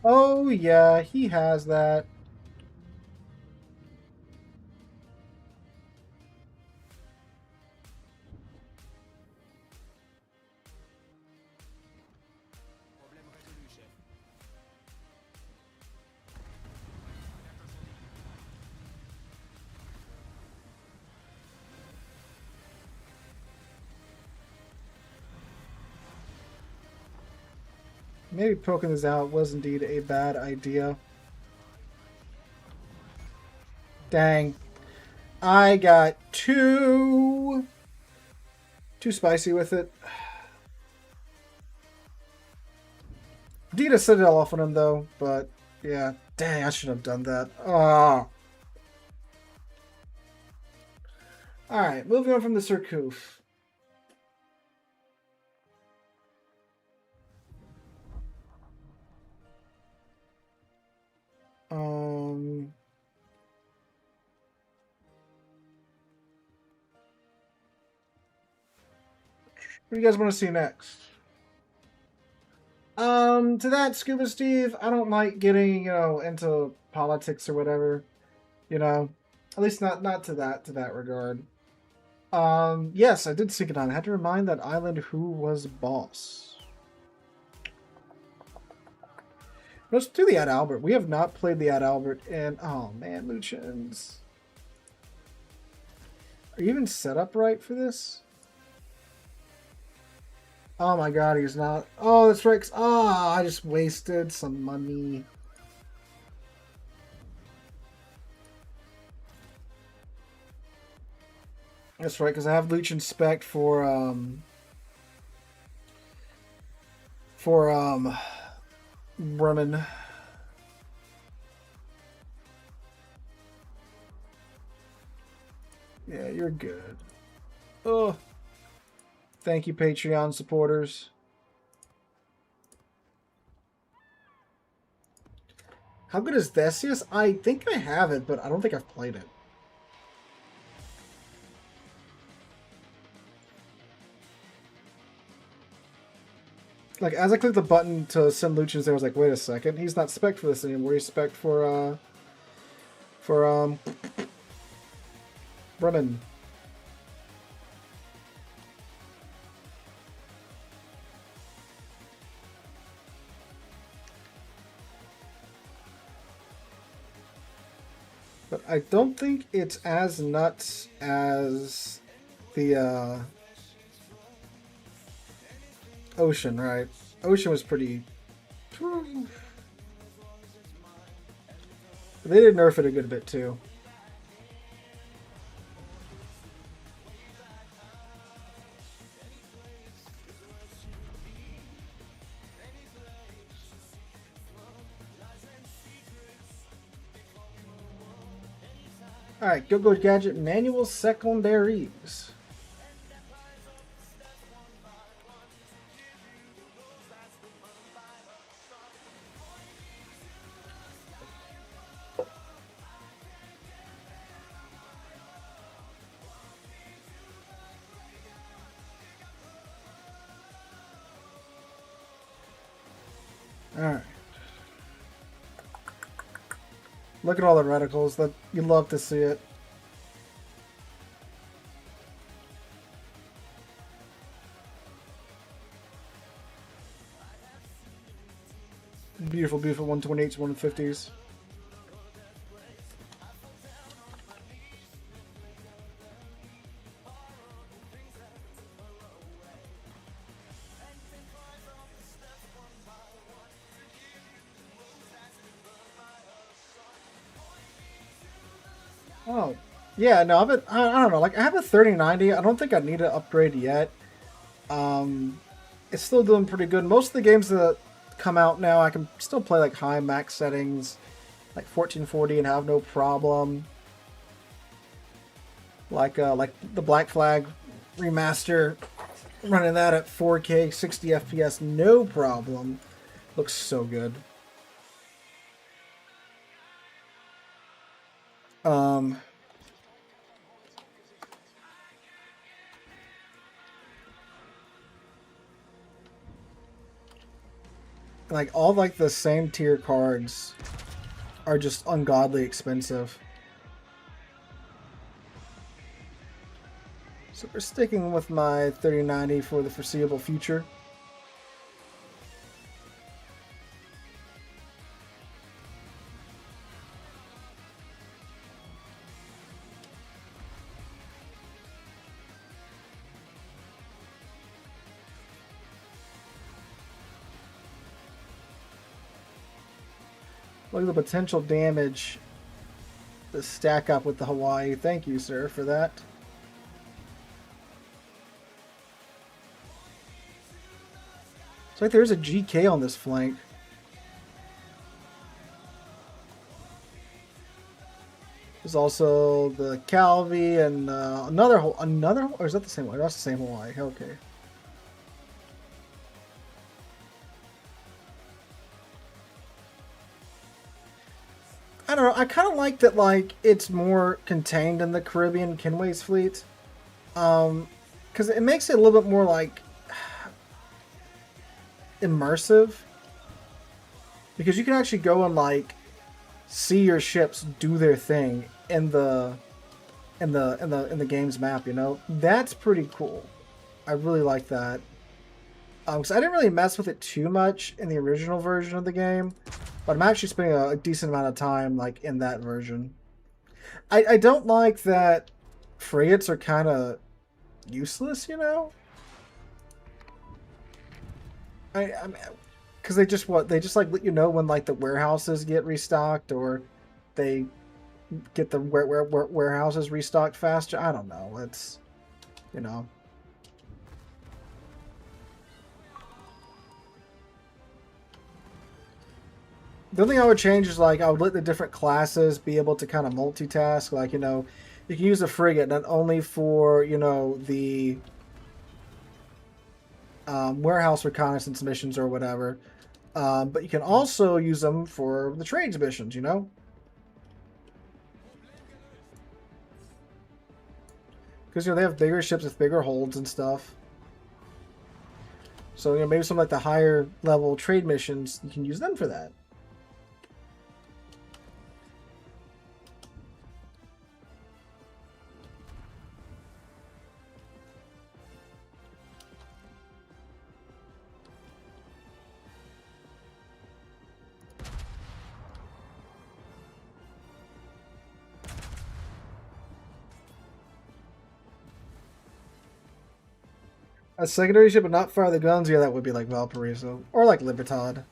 Oh, yeah, he has that. Maybe poking this out was indeed a bad idea. Dang. I got too spicy with it. Dita Citadel off on him though, but yeah. Dang, I should have done that. Ah. Alright, moving on from the Surcouf. What do you guys want to see next? To that, Scuba Steve, I don't like getting, into politics or whatever. At least not to that regard. Yes, I did sink it on. I had to remind that island who was boss. Let's do the Ad Albert. We have not played the Ad Albert in, oh man, Lucians. Are you even set up right for this? Oh my god, he's not. Oh, that's right. I just wasted some money. That's right, because I have Lucian spec for Bremen. Yeah, you're good. Oh. Thank you, Patreon supporters. How good is Theseus? I think I have it, but I don't think I've played it. Like, as I clicked the button to send Lucians there, I was like, wait a second, he's not spec for this anymore. He's spec for Bremen. But I don't think it's as nuts as the Ocean, right? Ocean was pretty... They did nerf it a good bit, too. Alright, Go Gadget Manual Secondaries. Alright. Look at all the reticles. That you love to see it. Beautiful, beautiful 128s, 150s. Oh, yeah, no, I don't know, like, I have a 3090. I don't think I need to upgrade yet. It's still doing pretty good. Most of the games that come out now, I can still play, like, high max settings, like 1440 and have no problem. Like the Black Flag remaster, running that at 4K, 60 FPS, no problem. Looks so good. Like all like the same tier cards are just ungodly expensive. So we're sticking with my 3090 for the foreseeable future. Look at the potential damage to stack up with the Hawaii. Thank you, sir, for that. It's like there's a GK on this flank. There's also the Calvi and another, or is that the same one? That's the same Hawaii. Okay. I don't know. I kind of like that. Like it's more contained in the Caribbean Kenway's fleet, because it makes it a little bit more like immersive. Because you can actually go and like see your ships do their thing in the game's map. You know, that's pretty cool. I really like that. So I didn't really mess with it too much in the original version of the game, but I'm actually spending a decent amount of time like in that version. I don't like that frigates are kind of useless, you know. I because they just like let you know when like the warehouses get restocked or they get the warehouses restocked faster. I don't know. It's you know. The only thing I would change is like I would let the different classes be able to kind of multitask. Like you know, you can use a frigate not only for you know the warehouse reconnaissance missions or whatever, but you can also use them for the trades missions. You know, because you know they have bigger ships with bigger holds and stuff. So you know maybe some like the higher level trade missions you can use them for that. A secondary ship but not fire the guns? Yeah, that would be like Valparaiso. Or like Libertad.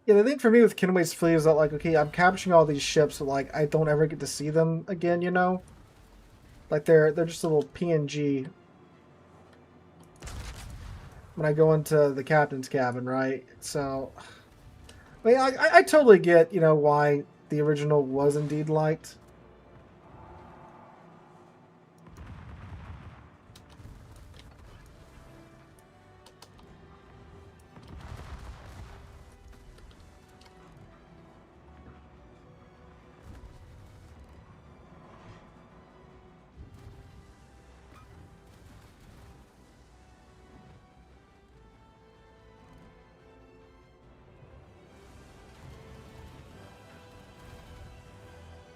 Yeah, the thing for me with Kenway's fleet is that, like, okay, I'm capturing all these ships, but, like, I don't ever get to see them again, you know? Like, they're just a little PNG when I go into the captain's cabin, right? So, I mean, I totally get, you know, why the original was indeed liked.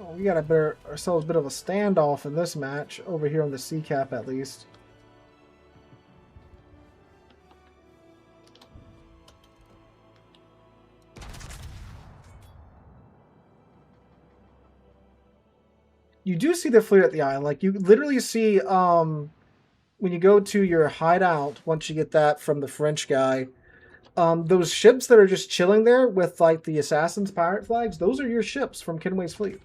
Well, we got ourselves a bit of a standoff in this match, over here on the sea cap at least. You do see the fleet at the island. Like, you literally see, when you go to your hideout, once you get that from the French guy, those ships that are just chilling there with, like, the Assassin's pirate flags, those are your ships from Kenway's fleet.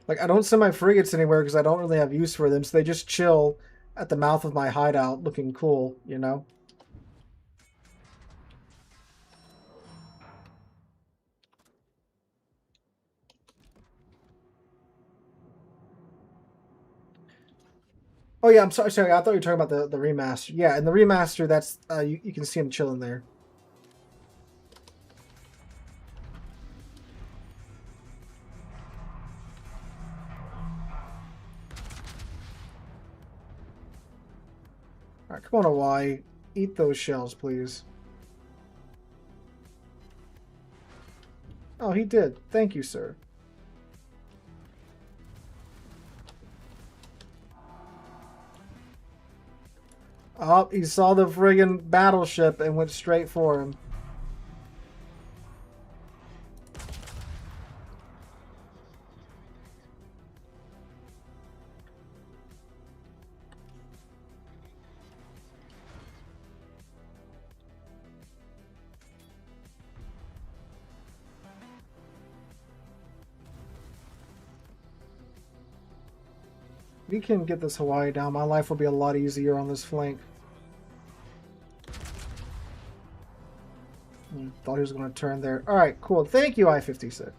Like, I don't send my frigates anywhere because I don't really have use for them, so they just chill at the mouth of my hideout looking cool, you know? Oh yeah, I'm sorry. I thought you were talking about the remaster. Yeah, and the remaster, that's you can see them chilling there. All right, come on, Hawaii, eat those shells, please. Oh, he did. Thank you, sir. Oh, he saw the friggin' battleship and went straight for him. We can get this Hawaii down. My life will be a lot easier on this flank. Thought he was going to turn there. All right, cool. Thank you, I-56. All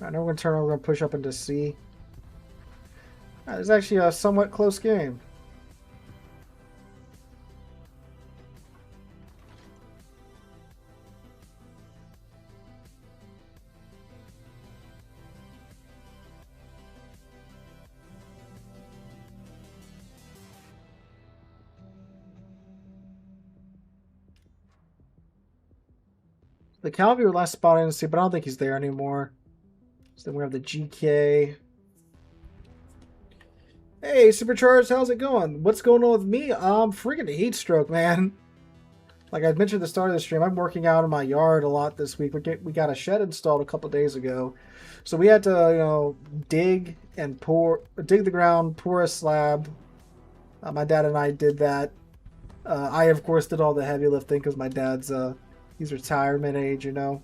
right, now we're going to turn over and push up into C. All right, it's actually a somewhat close game. The cavalry were last spotted in C, but I don't think he's there anymore. So then we have the GK. Hey, Supercharged, how's it going? What's going on with me? Freaking heat stroke, man. Like I mentioned at the start of the stream, I'm working out in my yard a lot this week. We got a shed installed a couple days ago, so we had to, you know, dig the ground, pour a slab. My dad and I did that. I of course did all the heavy lifting because my dad's he's retirement age, you know.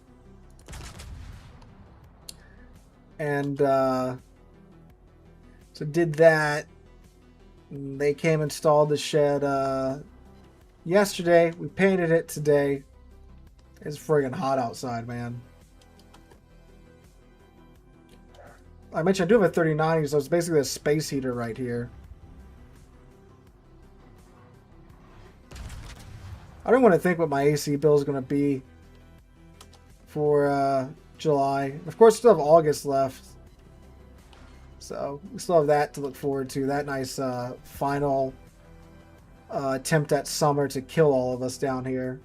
And so did that. They came and installed the shed yesterday. We painted it today. It's friggin' hot outside, man. I mentioned I do have a 3090, so it's basically a space heater right here. I don't want to think what my AC bill is going to be for July. Of course, we still have August left. So we still have that to look forward to. That nice final attempt at summer to kill all of us down here.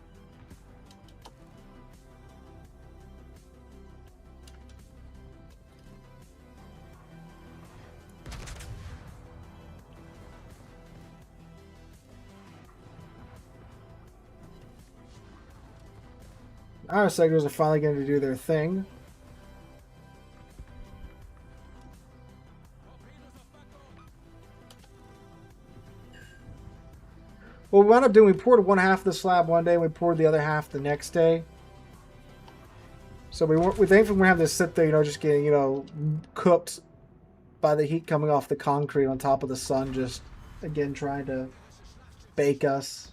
Our sectors are finally going to do their thing. What we wound up doing, we poured one half of the slab one day, and we poured the other half the next day. So we thankfully we're gonna have this sit there, just getting, cooked by the heat coming off the concrete on top of the sun, just again trying to bake us.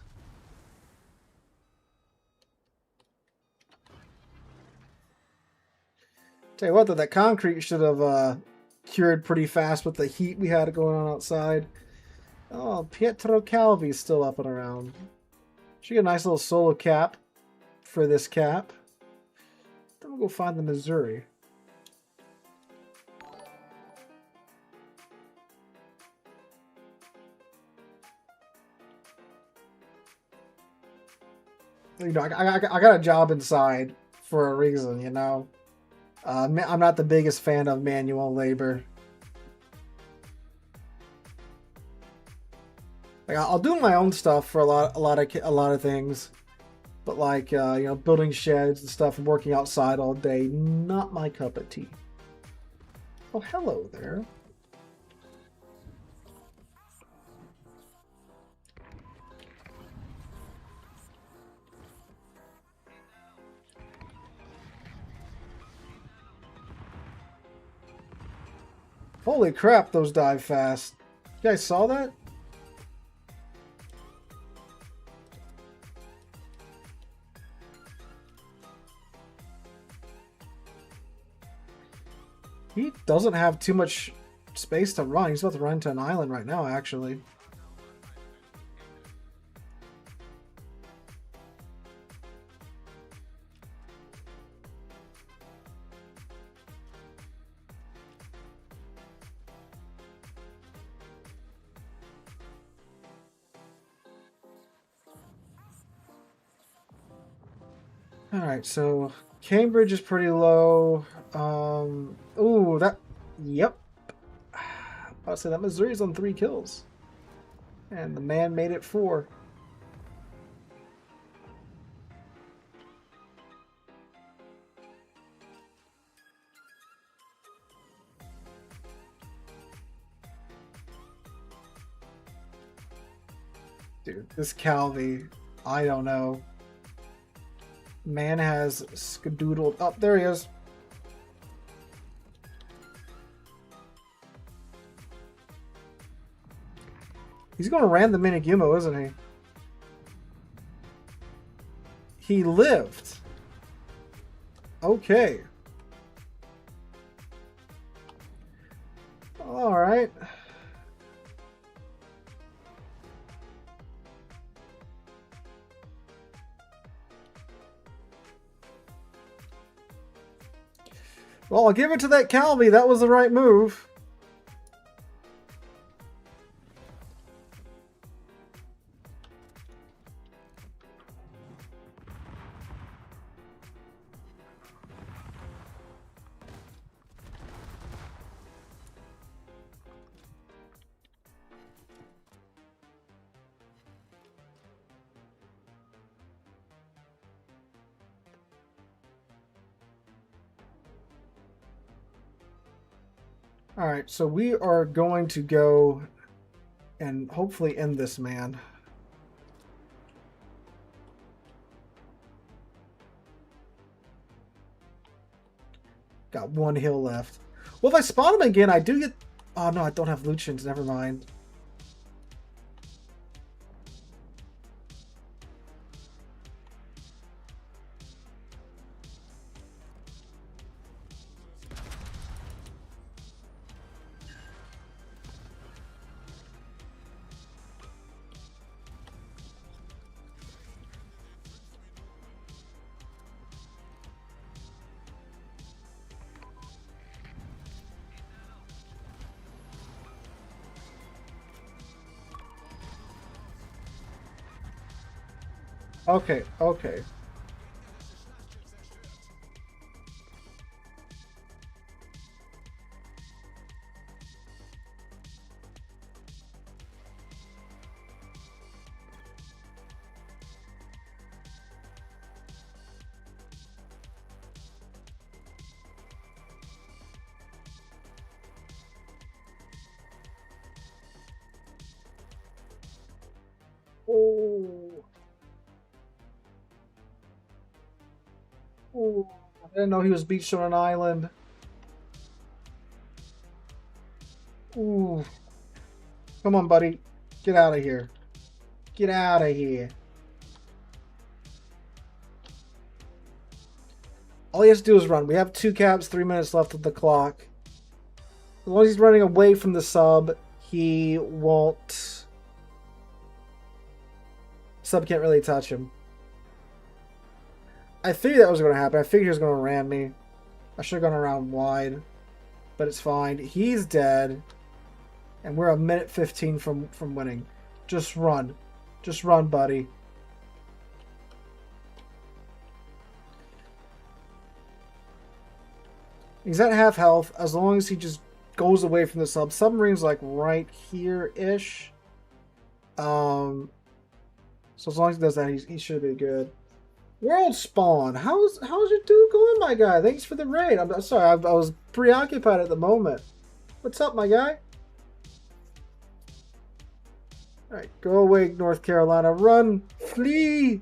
Tell you what, though, that concrete should have cured pretty fast with the heat we had going on outside. Oh, Pietro Calvi's still up and around. Should get a nice little solo cap for this cap. Then we'll go find the Missouri. I got a job inside for a reason, I'm not the biggest fan of manual labor. Like, I'll do my own stuff for a lot of things, but like building sheds and stuff and working outside all day, not my cup of tea. Oh, hello there. Holy crap, those dive fast. You guys saw that? He doesn't have too much space to run. He's about to run to an island right now, actually. Alright, so Cambridge is pretty low. Ooh, yep. I'll say that Missouri's on 3 kills. And the man made it 4. Dude, this Calvi, I don't know. Man has skadoodled. Oh, there he is. He's going to ram the Minigumo, isn't he? He lived. Okay. All right. Well, I'll give it to that Calvi. That was the right move. All right, so we are going to go and hopefully end this man. Got 1 hill left. Well, if I spawn him again, I do get... Oh, no, I don't have Lucians. Never mind. Okay, okay. I didn't know he was beached on an island. Ooh. Come on, buddy. Get out of here. Get out of here. All he has to do is run. We have 2 caps, 3 minutes left of the clock. As long as he's running away from the sub, he won't... Sub can't really touch him. I figured that was going to happen. I figured he was going to ram me. I should have gone around wide. But it's fine. He's dead. And we're a minute 15 from winning. Just run. Just run, buddy. He's at half health. As long as he just goes away from the sub. Submarine's like right here-ish. So as long as he does that, he should be good. World spawn. How's your dude going, my guy? Thanks for the raid. I'm sorry, I was preoccupied at the moment. What's up, my guy? Alright, go away, North Carolina. Run! Flee!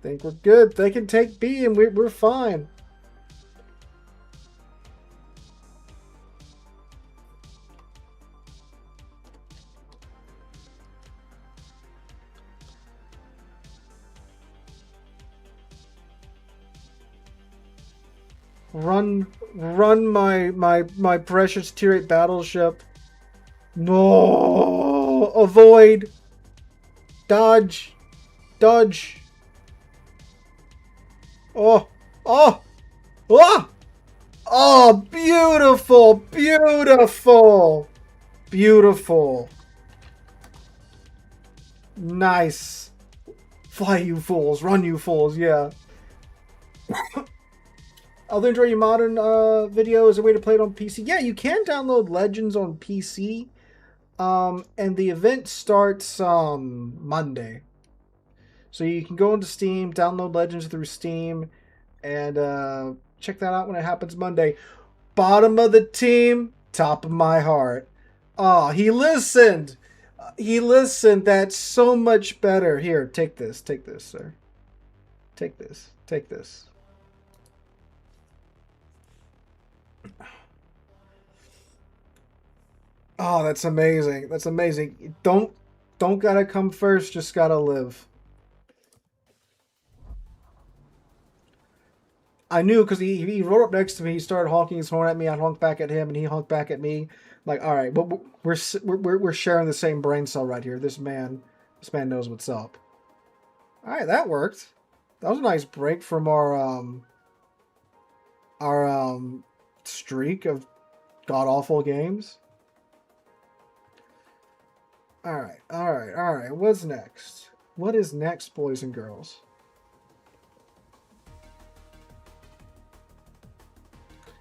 Think we're good. They can take B and we're fine. Run my precious tier 8 battleship. No! Avoid! Dodge! Dodge! Oh! Oh! Oh! Oh! Beautiful! Beautiful! Beautiful! Nice! Fly, you fools! Run, you fools! Yeah. Other enjoy your modern video is a way to play it on PC. Yeah, you can download Legends on PC. And the event starts Monday. So you can go into Steam, download Legends through Steam, and check that out when it happens Monday. Bottom of the team, top of my heart. Oh, he listened. He listened. That's so much better. Here, take this. Take this, sir. Take this. Take this. Oh, that's amazing. That's amazing. Don't gotta come first, just gotta live. I knew because he rode up next to me, he started honking his horn at me, I honked back at him, and he honked back at me. Like, all right, but we're sharing the same brain cell right here. This man knows what's up. All right, that worked. That was a nice break from our streak of god-awful games. Alright, alright, alright. What's next? What is next, boys and girls?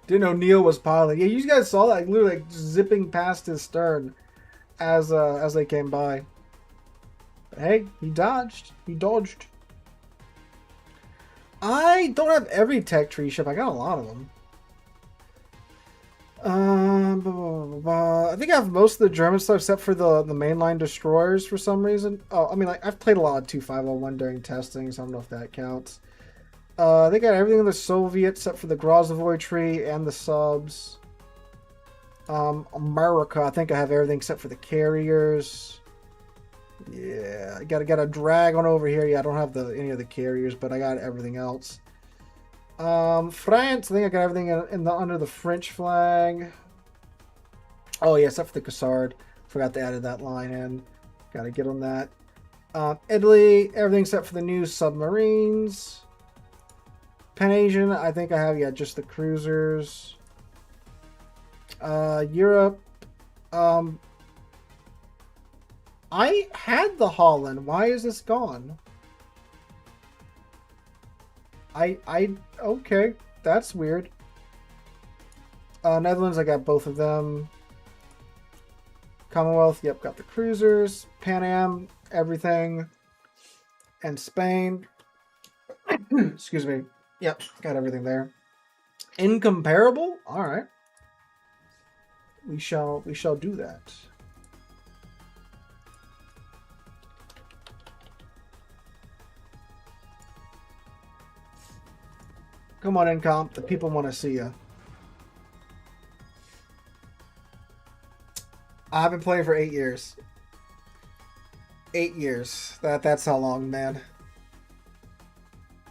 Didn't know Neil was piloting. Yeah, you guys saw that, literally like, zipping past his stern as they came by. But hey, he dodged. He dodged. I don't have every tech tree ship. I got a lot of them. I think I have most of the German stuff except for the mainline destroyers for some reason. Oh, I mean, like, I've played a lot of 2501 during testing, so I don't know if that counts. I think I got everything in the Soviet except for the Grozovoy tree and the subs. America, I think I have everything except for the carriers. Yeah, I got a drag on over here. Yeah, I don't have any of the carriers, but I got everything else. France, I think I got everything under the French flag. Oh yeah, except for the Cassard. Forgot to add that line in. Gotta get on that. Italy, everything except for the new submarines. Pan-Asian, I think I have, yeah, just the cruisers. Europe, I had the Holland. Why is this gone? Okay, that's weird. Netherlands, I got both of them. Commonwealth, yep, got the cruisers. Pan Am, everything. And Spain, excuse me, yep, got everything there. Incomparable? All right. We shall do that. Come on in, comp. The people want to see you. I've been playing for 8 years. 8 years. That's how long, man.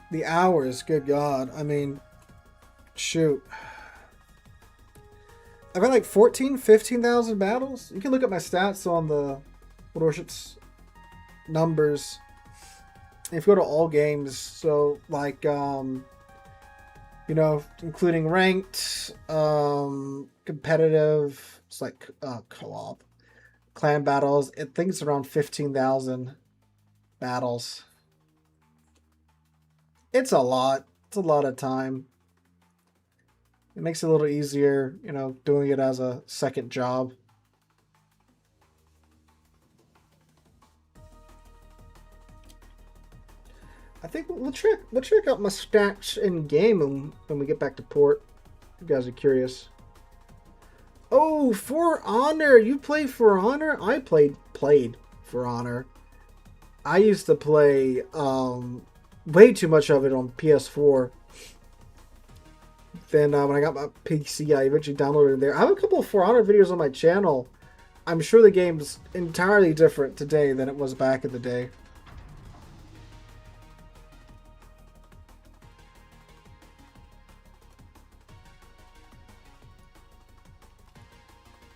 The hours, good God. I mean, shoot. I've had like 15,000 battles. You can look at my stats on the Warships numbers. If you go to all games, so like, you know, including ranked, competitive, it's like co-op, clan battles. I think it's around 15,000 battles. It's a lot. It's a lot of time. It makes it a little easier, you know, doing it as a second job. I think we'll check out my stats in game when we get back to port. If you guys are curious. Oh, For Honor! You play For Honor? I played For Honor. I used to play way too much of it on PS4. Then when I got my PC, I eventually downloaded it there. I have a couple of For Honor videos on my channel. I'm sure the game's entirely different today than it was back in the day.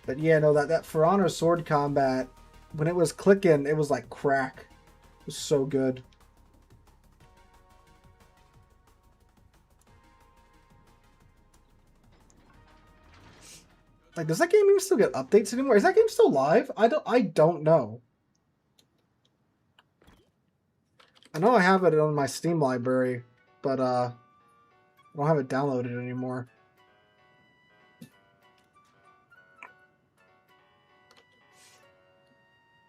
But yeah, no, that For Honor sword combat, when it was clicking, it was like crack. It was so good. Like, does that game even still get updates anymore? Is that game still live? I don't know. I know I have it on my Steam library, but I don't have it downloaded anymore.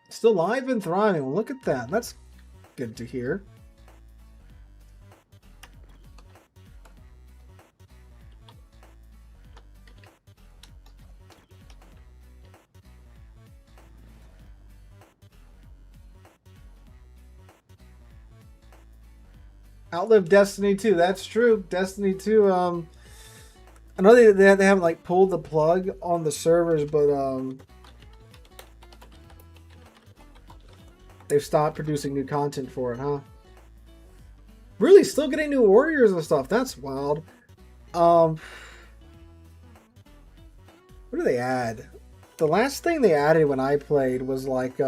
Still live and thriving. Well, look at that. That's good to hear. Outlive Destiny 2. That's true. Destiny 2. I know they haven't like pulled the plug on the servers, but they've stopped producing new content for it, huh? Really, still getting new warriors and stuff. That's wild. What do they add? The last thing they added when I played was like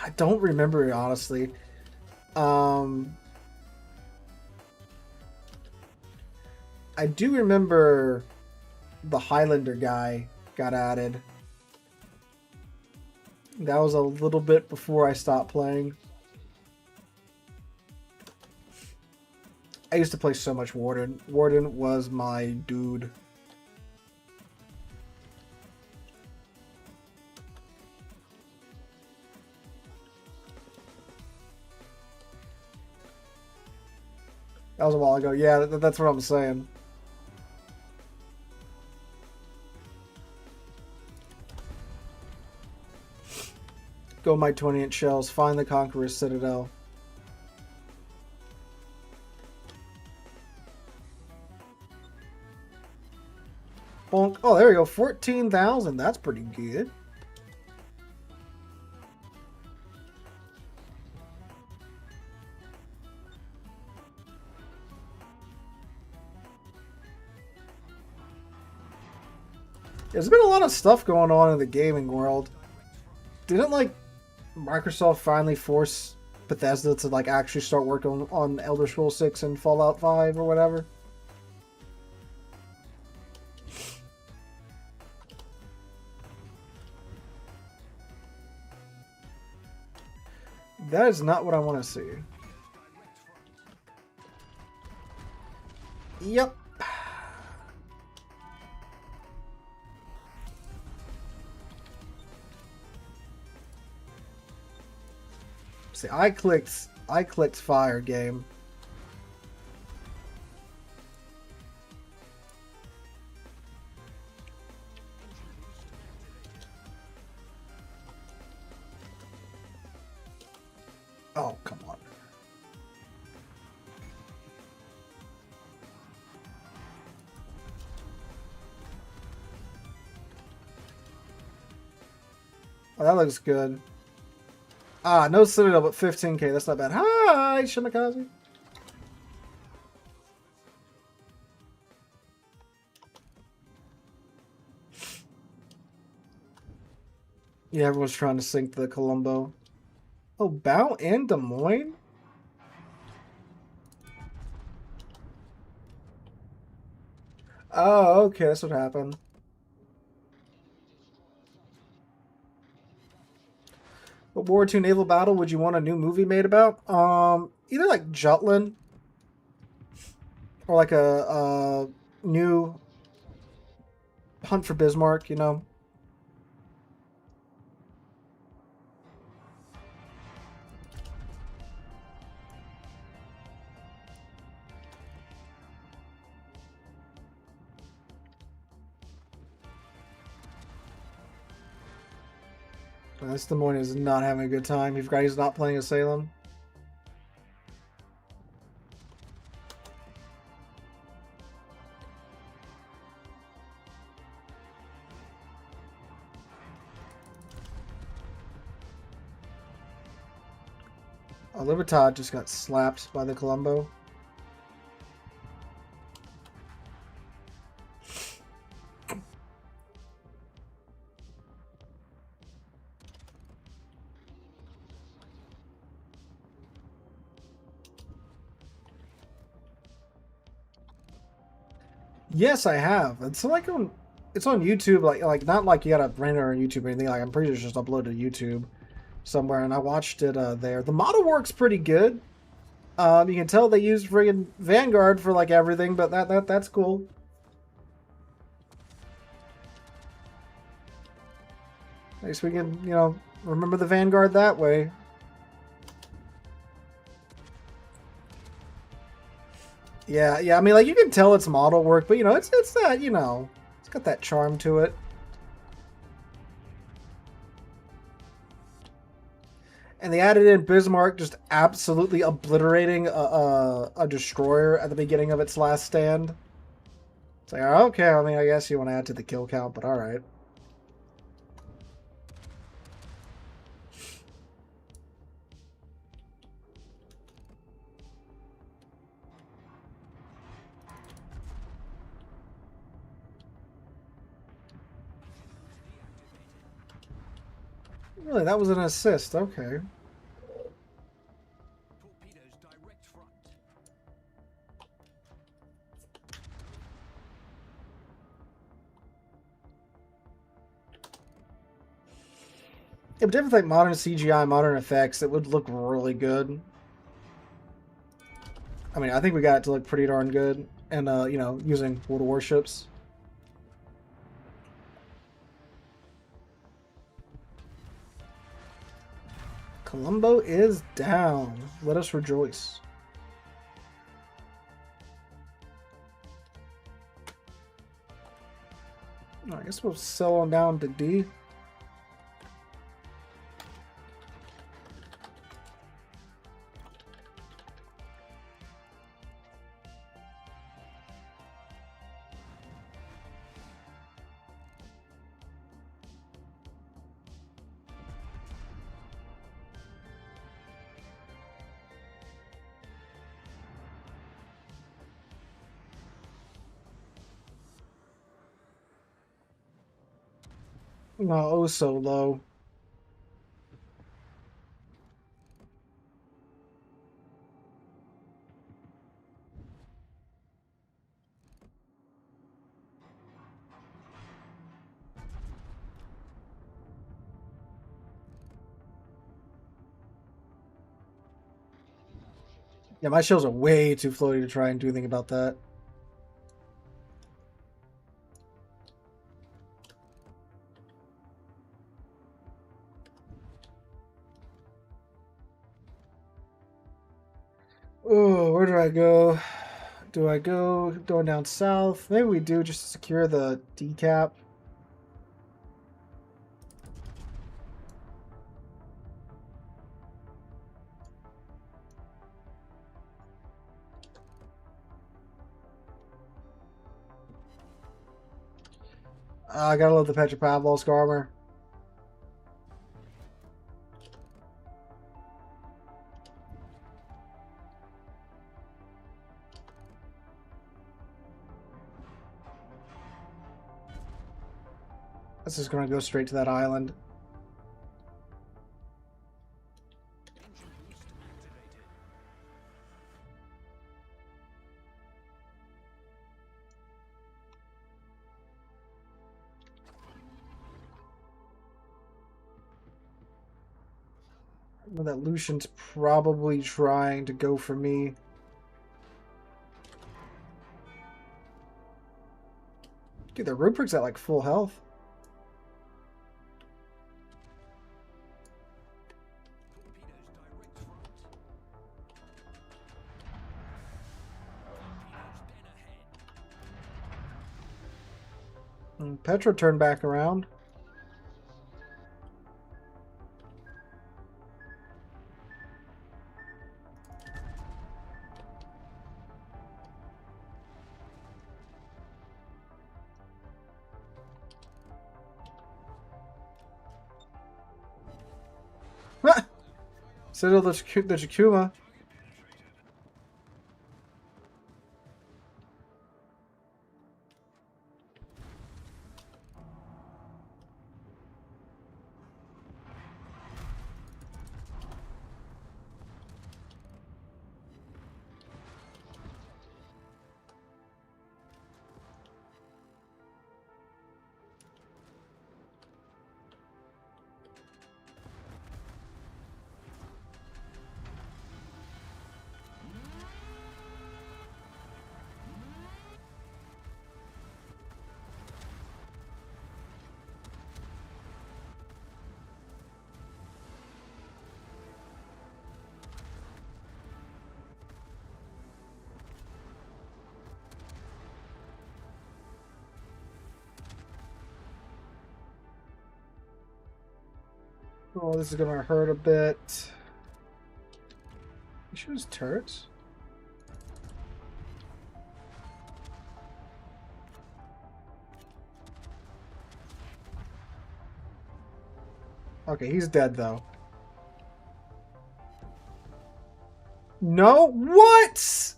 I don't remember, honestly. I do remember the Highlander guy got added. That was a little bit before I stopped playing. I used to play so much Warden. Warden was my dude. That was a while ago. Yeah, that's what I'm saying. Go my 20-inch shells. Find the Conqueror's Citadel. Bonk. Oh, there we go. 14,000. That's pretty good. There's been a lot of stuff going on in the gaming world. Didn't like Microsoft finally force Bethesda to like actually start working on Elder Scrolls 6 and Fallout 5 or whatever? That is not what I want to see. Yep. See, I clicked fire game. Oh, come on. Oh, that looks good. Ah, no Citadel, but 15k. That's not bad. Hi, Shimakaze. Yeah, everyone's trying to sink the Colombo. Oh, Bow and Des Moines? Oh, okay, that's what happened. What World War II naval battle would you want a new movie made about? Either like Jutland or like a new Hunt for Bismarck, you know? This Des Moines is not having a good time. He forgot he's not playing a Salem. Libertad just got slapped by the Colombo. Yes, I have. It's like it's on YouTube. Like not like you gotta rent it on YouTube or anything. Like I'm pretty sure it's just uploaded to YouTube somewhere, and I watched it there. The model works pretty good. You can tell they used friggin' Vanguard for like everything, but that's cool. At least we can, you know, remember the Vanguard that way. Yeah. I mean, like you can tell it's model work, but you know, it's that, you know, it's got that charm to it. And they added in Bismarck just absolutely obliterating a destroyer at the beginning of its last stand. It's like, okay, I mean, I guess you want to add to the kill count, but alright. Really, that was an assist, okay. Yeah, but definitely like modern CGI, modern effects, it would look really good. I mean, I think we got it to look pretty darn good. And, you know, using World Warships. Colombo is down. Let us rejoice. I guess we'll sell on down to D. No, oh so low. Yeah, my shells are way too floaty to try and do anything about that. Oh, where do I go? Do I go going down south? Maybe we do just to secure the decap. I gotta love the Petropavlovsk armor. This is going to go straight to that island. Well, that Lucian's probably trying to go for me. Dude, the Rupert's at like full health. And Petra turned back around. Settle the Jakuma. Oh, this is gonna hurt a bit. You sure it's turrets? Okay, he's dead though. No? What?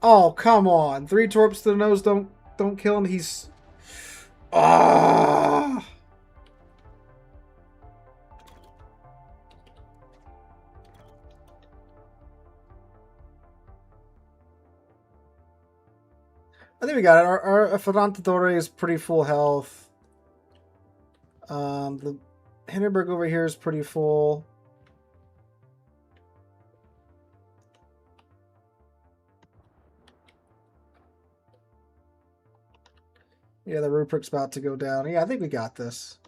Oh, come on. 3 torps to the nose, don't kill him. He's ah. I think we got it. Our Ferrantadore is pretty full health. The Hindenburg over here is pretty full. Yeah, the Rupert's about to go down. Yeah, I think we got this.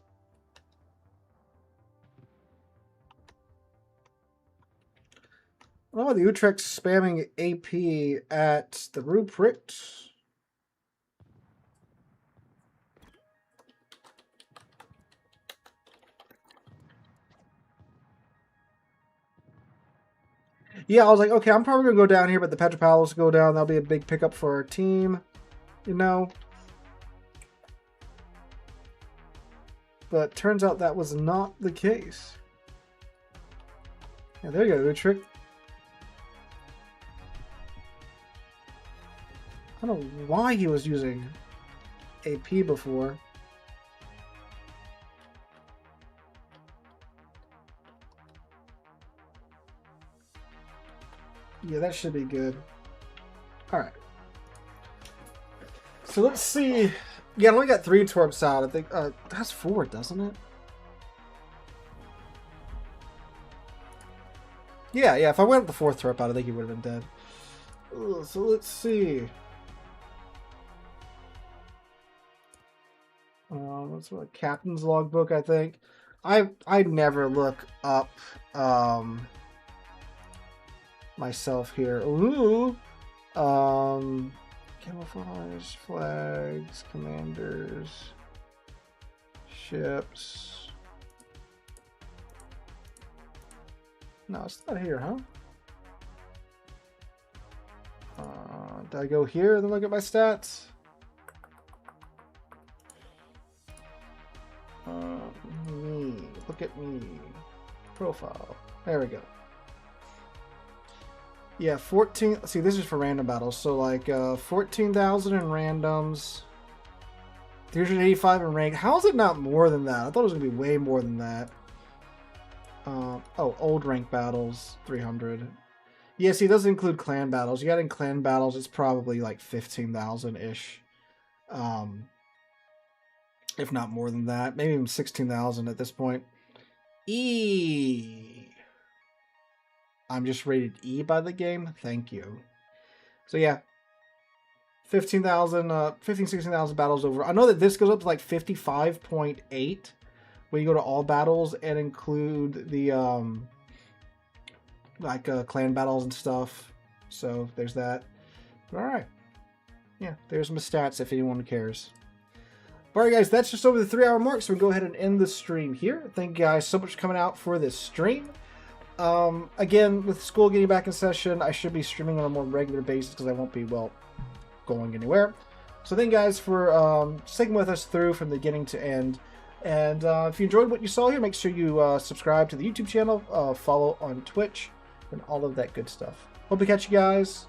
Oh, the Utrecht's spamming AP at the Rupert. Yeah, I was like, okay, I'm probably going to go down here, but the Petropalos go down. That'll be a big pickup for our team, you know. But turns out that was not the case. Yeah, there you go, Utrecht. I don't know why he was using AP before. Yeah, that should be good. Alright. So let's see. Yeah, I only got 3 torps out. I think that's 4, doesn't it? Yeah, if I went with the 4th torp out, I think he would have been dead. Ugh, so let's see. What's a captain's logbook, I think. I never look up myself here. Ooh. Camouflage, flags, commanders, ships. No, it's not here, huh? Did I go here and then look at my stats? Me. Look at me. Profile. There we go. Yeah, 14. See, this is for random battles. So, like, 14,000 in randoms. 385 in rank. How is it not more than that? I thought it was going to be way more than that. Oh, old rank battles, 300. Yeah, see, it doesn't include clan battles. You got in clan battles, it's probably like 15,000-ish. If not more than that. Maybe even 16,000 at this point. E. I'm just rated E by the game. Thank you. So yeah. 16,000 battles over. I know that this goes up to like 55.8 when you go to all battles and include the clan battles and stuff. So there's that. All right. Yeah, there's my stats if anyone cares. All right, guys, that's just over the 3-hour mark, so we'll go ahead and end the stream here. Thank you guys so much for coming out for this stream. Again, with school getting back in session, I should be streaming on a more regular basis because I won't be, well, going anywhere. So thank you guys for sticking with us through from the beginning to end. And if you enjoyed what you saw here, make sure you subscribe to the YouTube channel, follow on Twitch, and all of that good stuff. Hope to catch you guys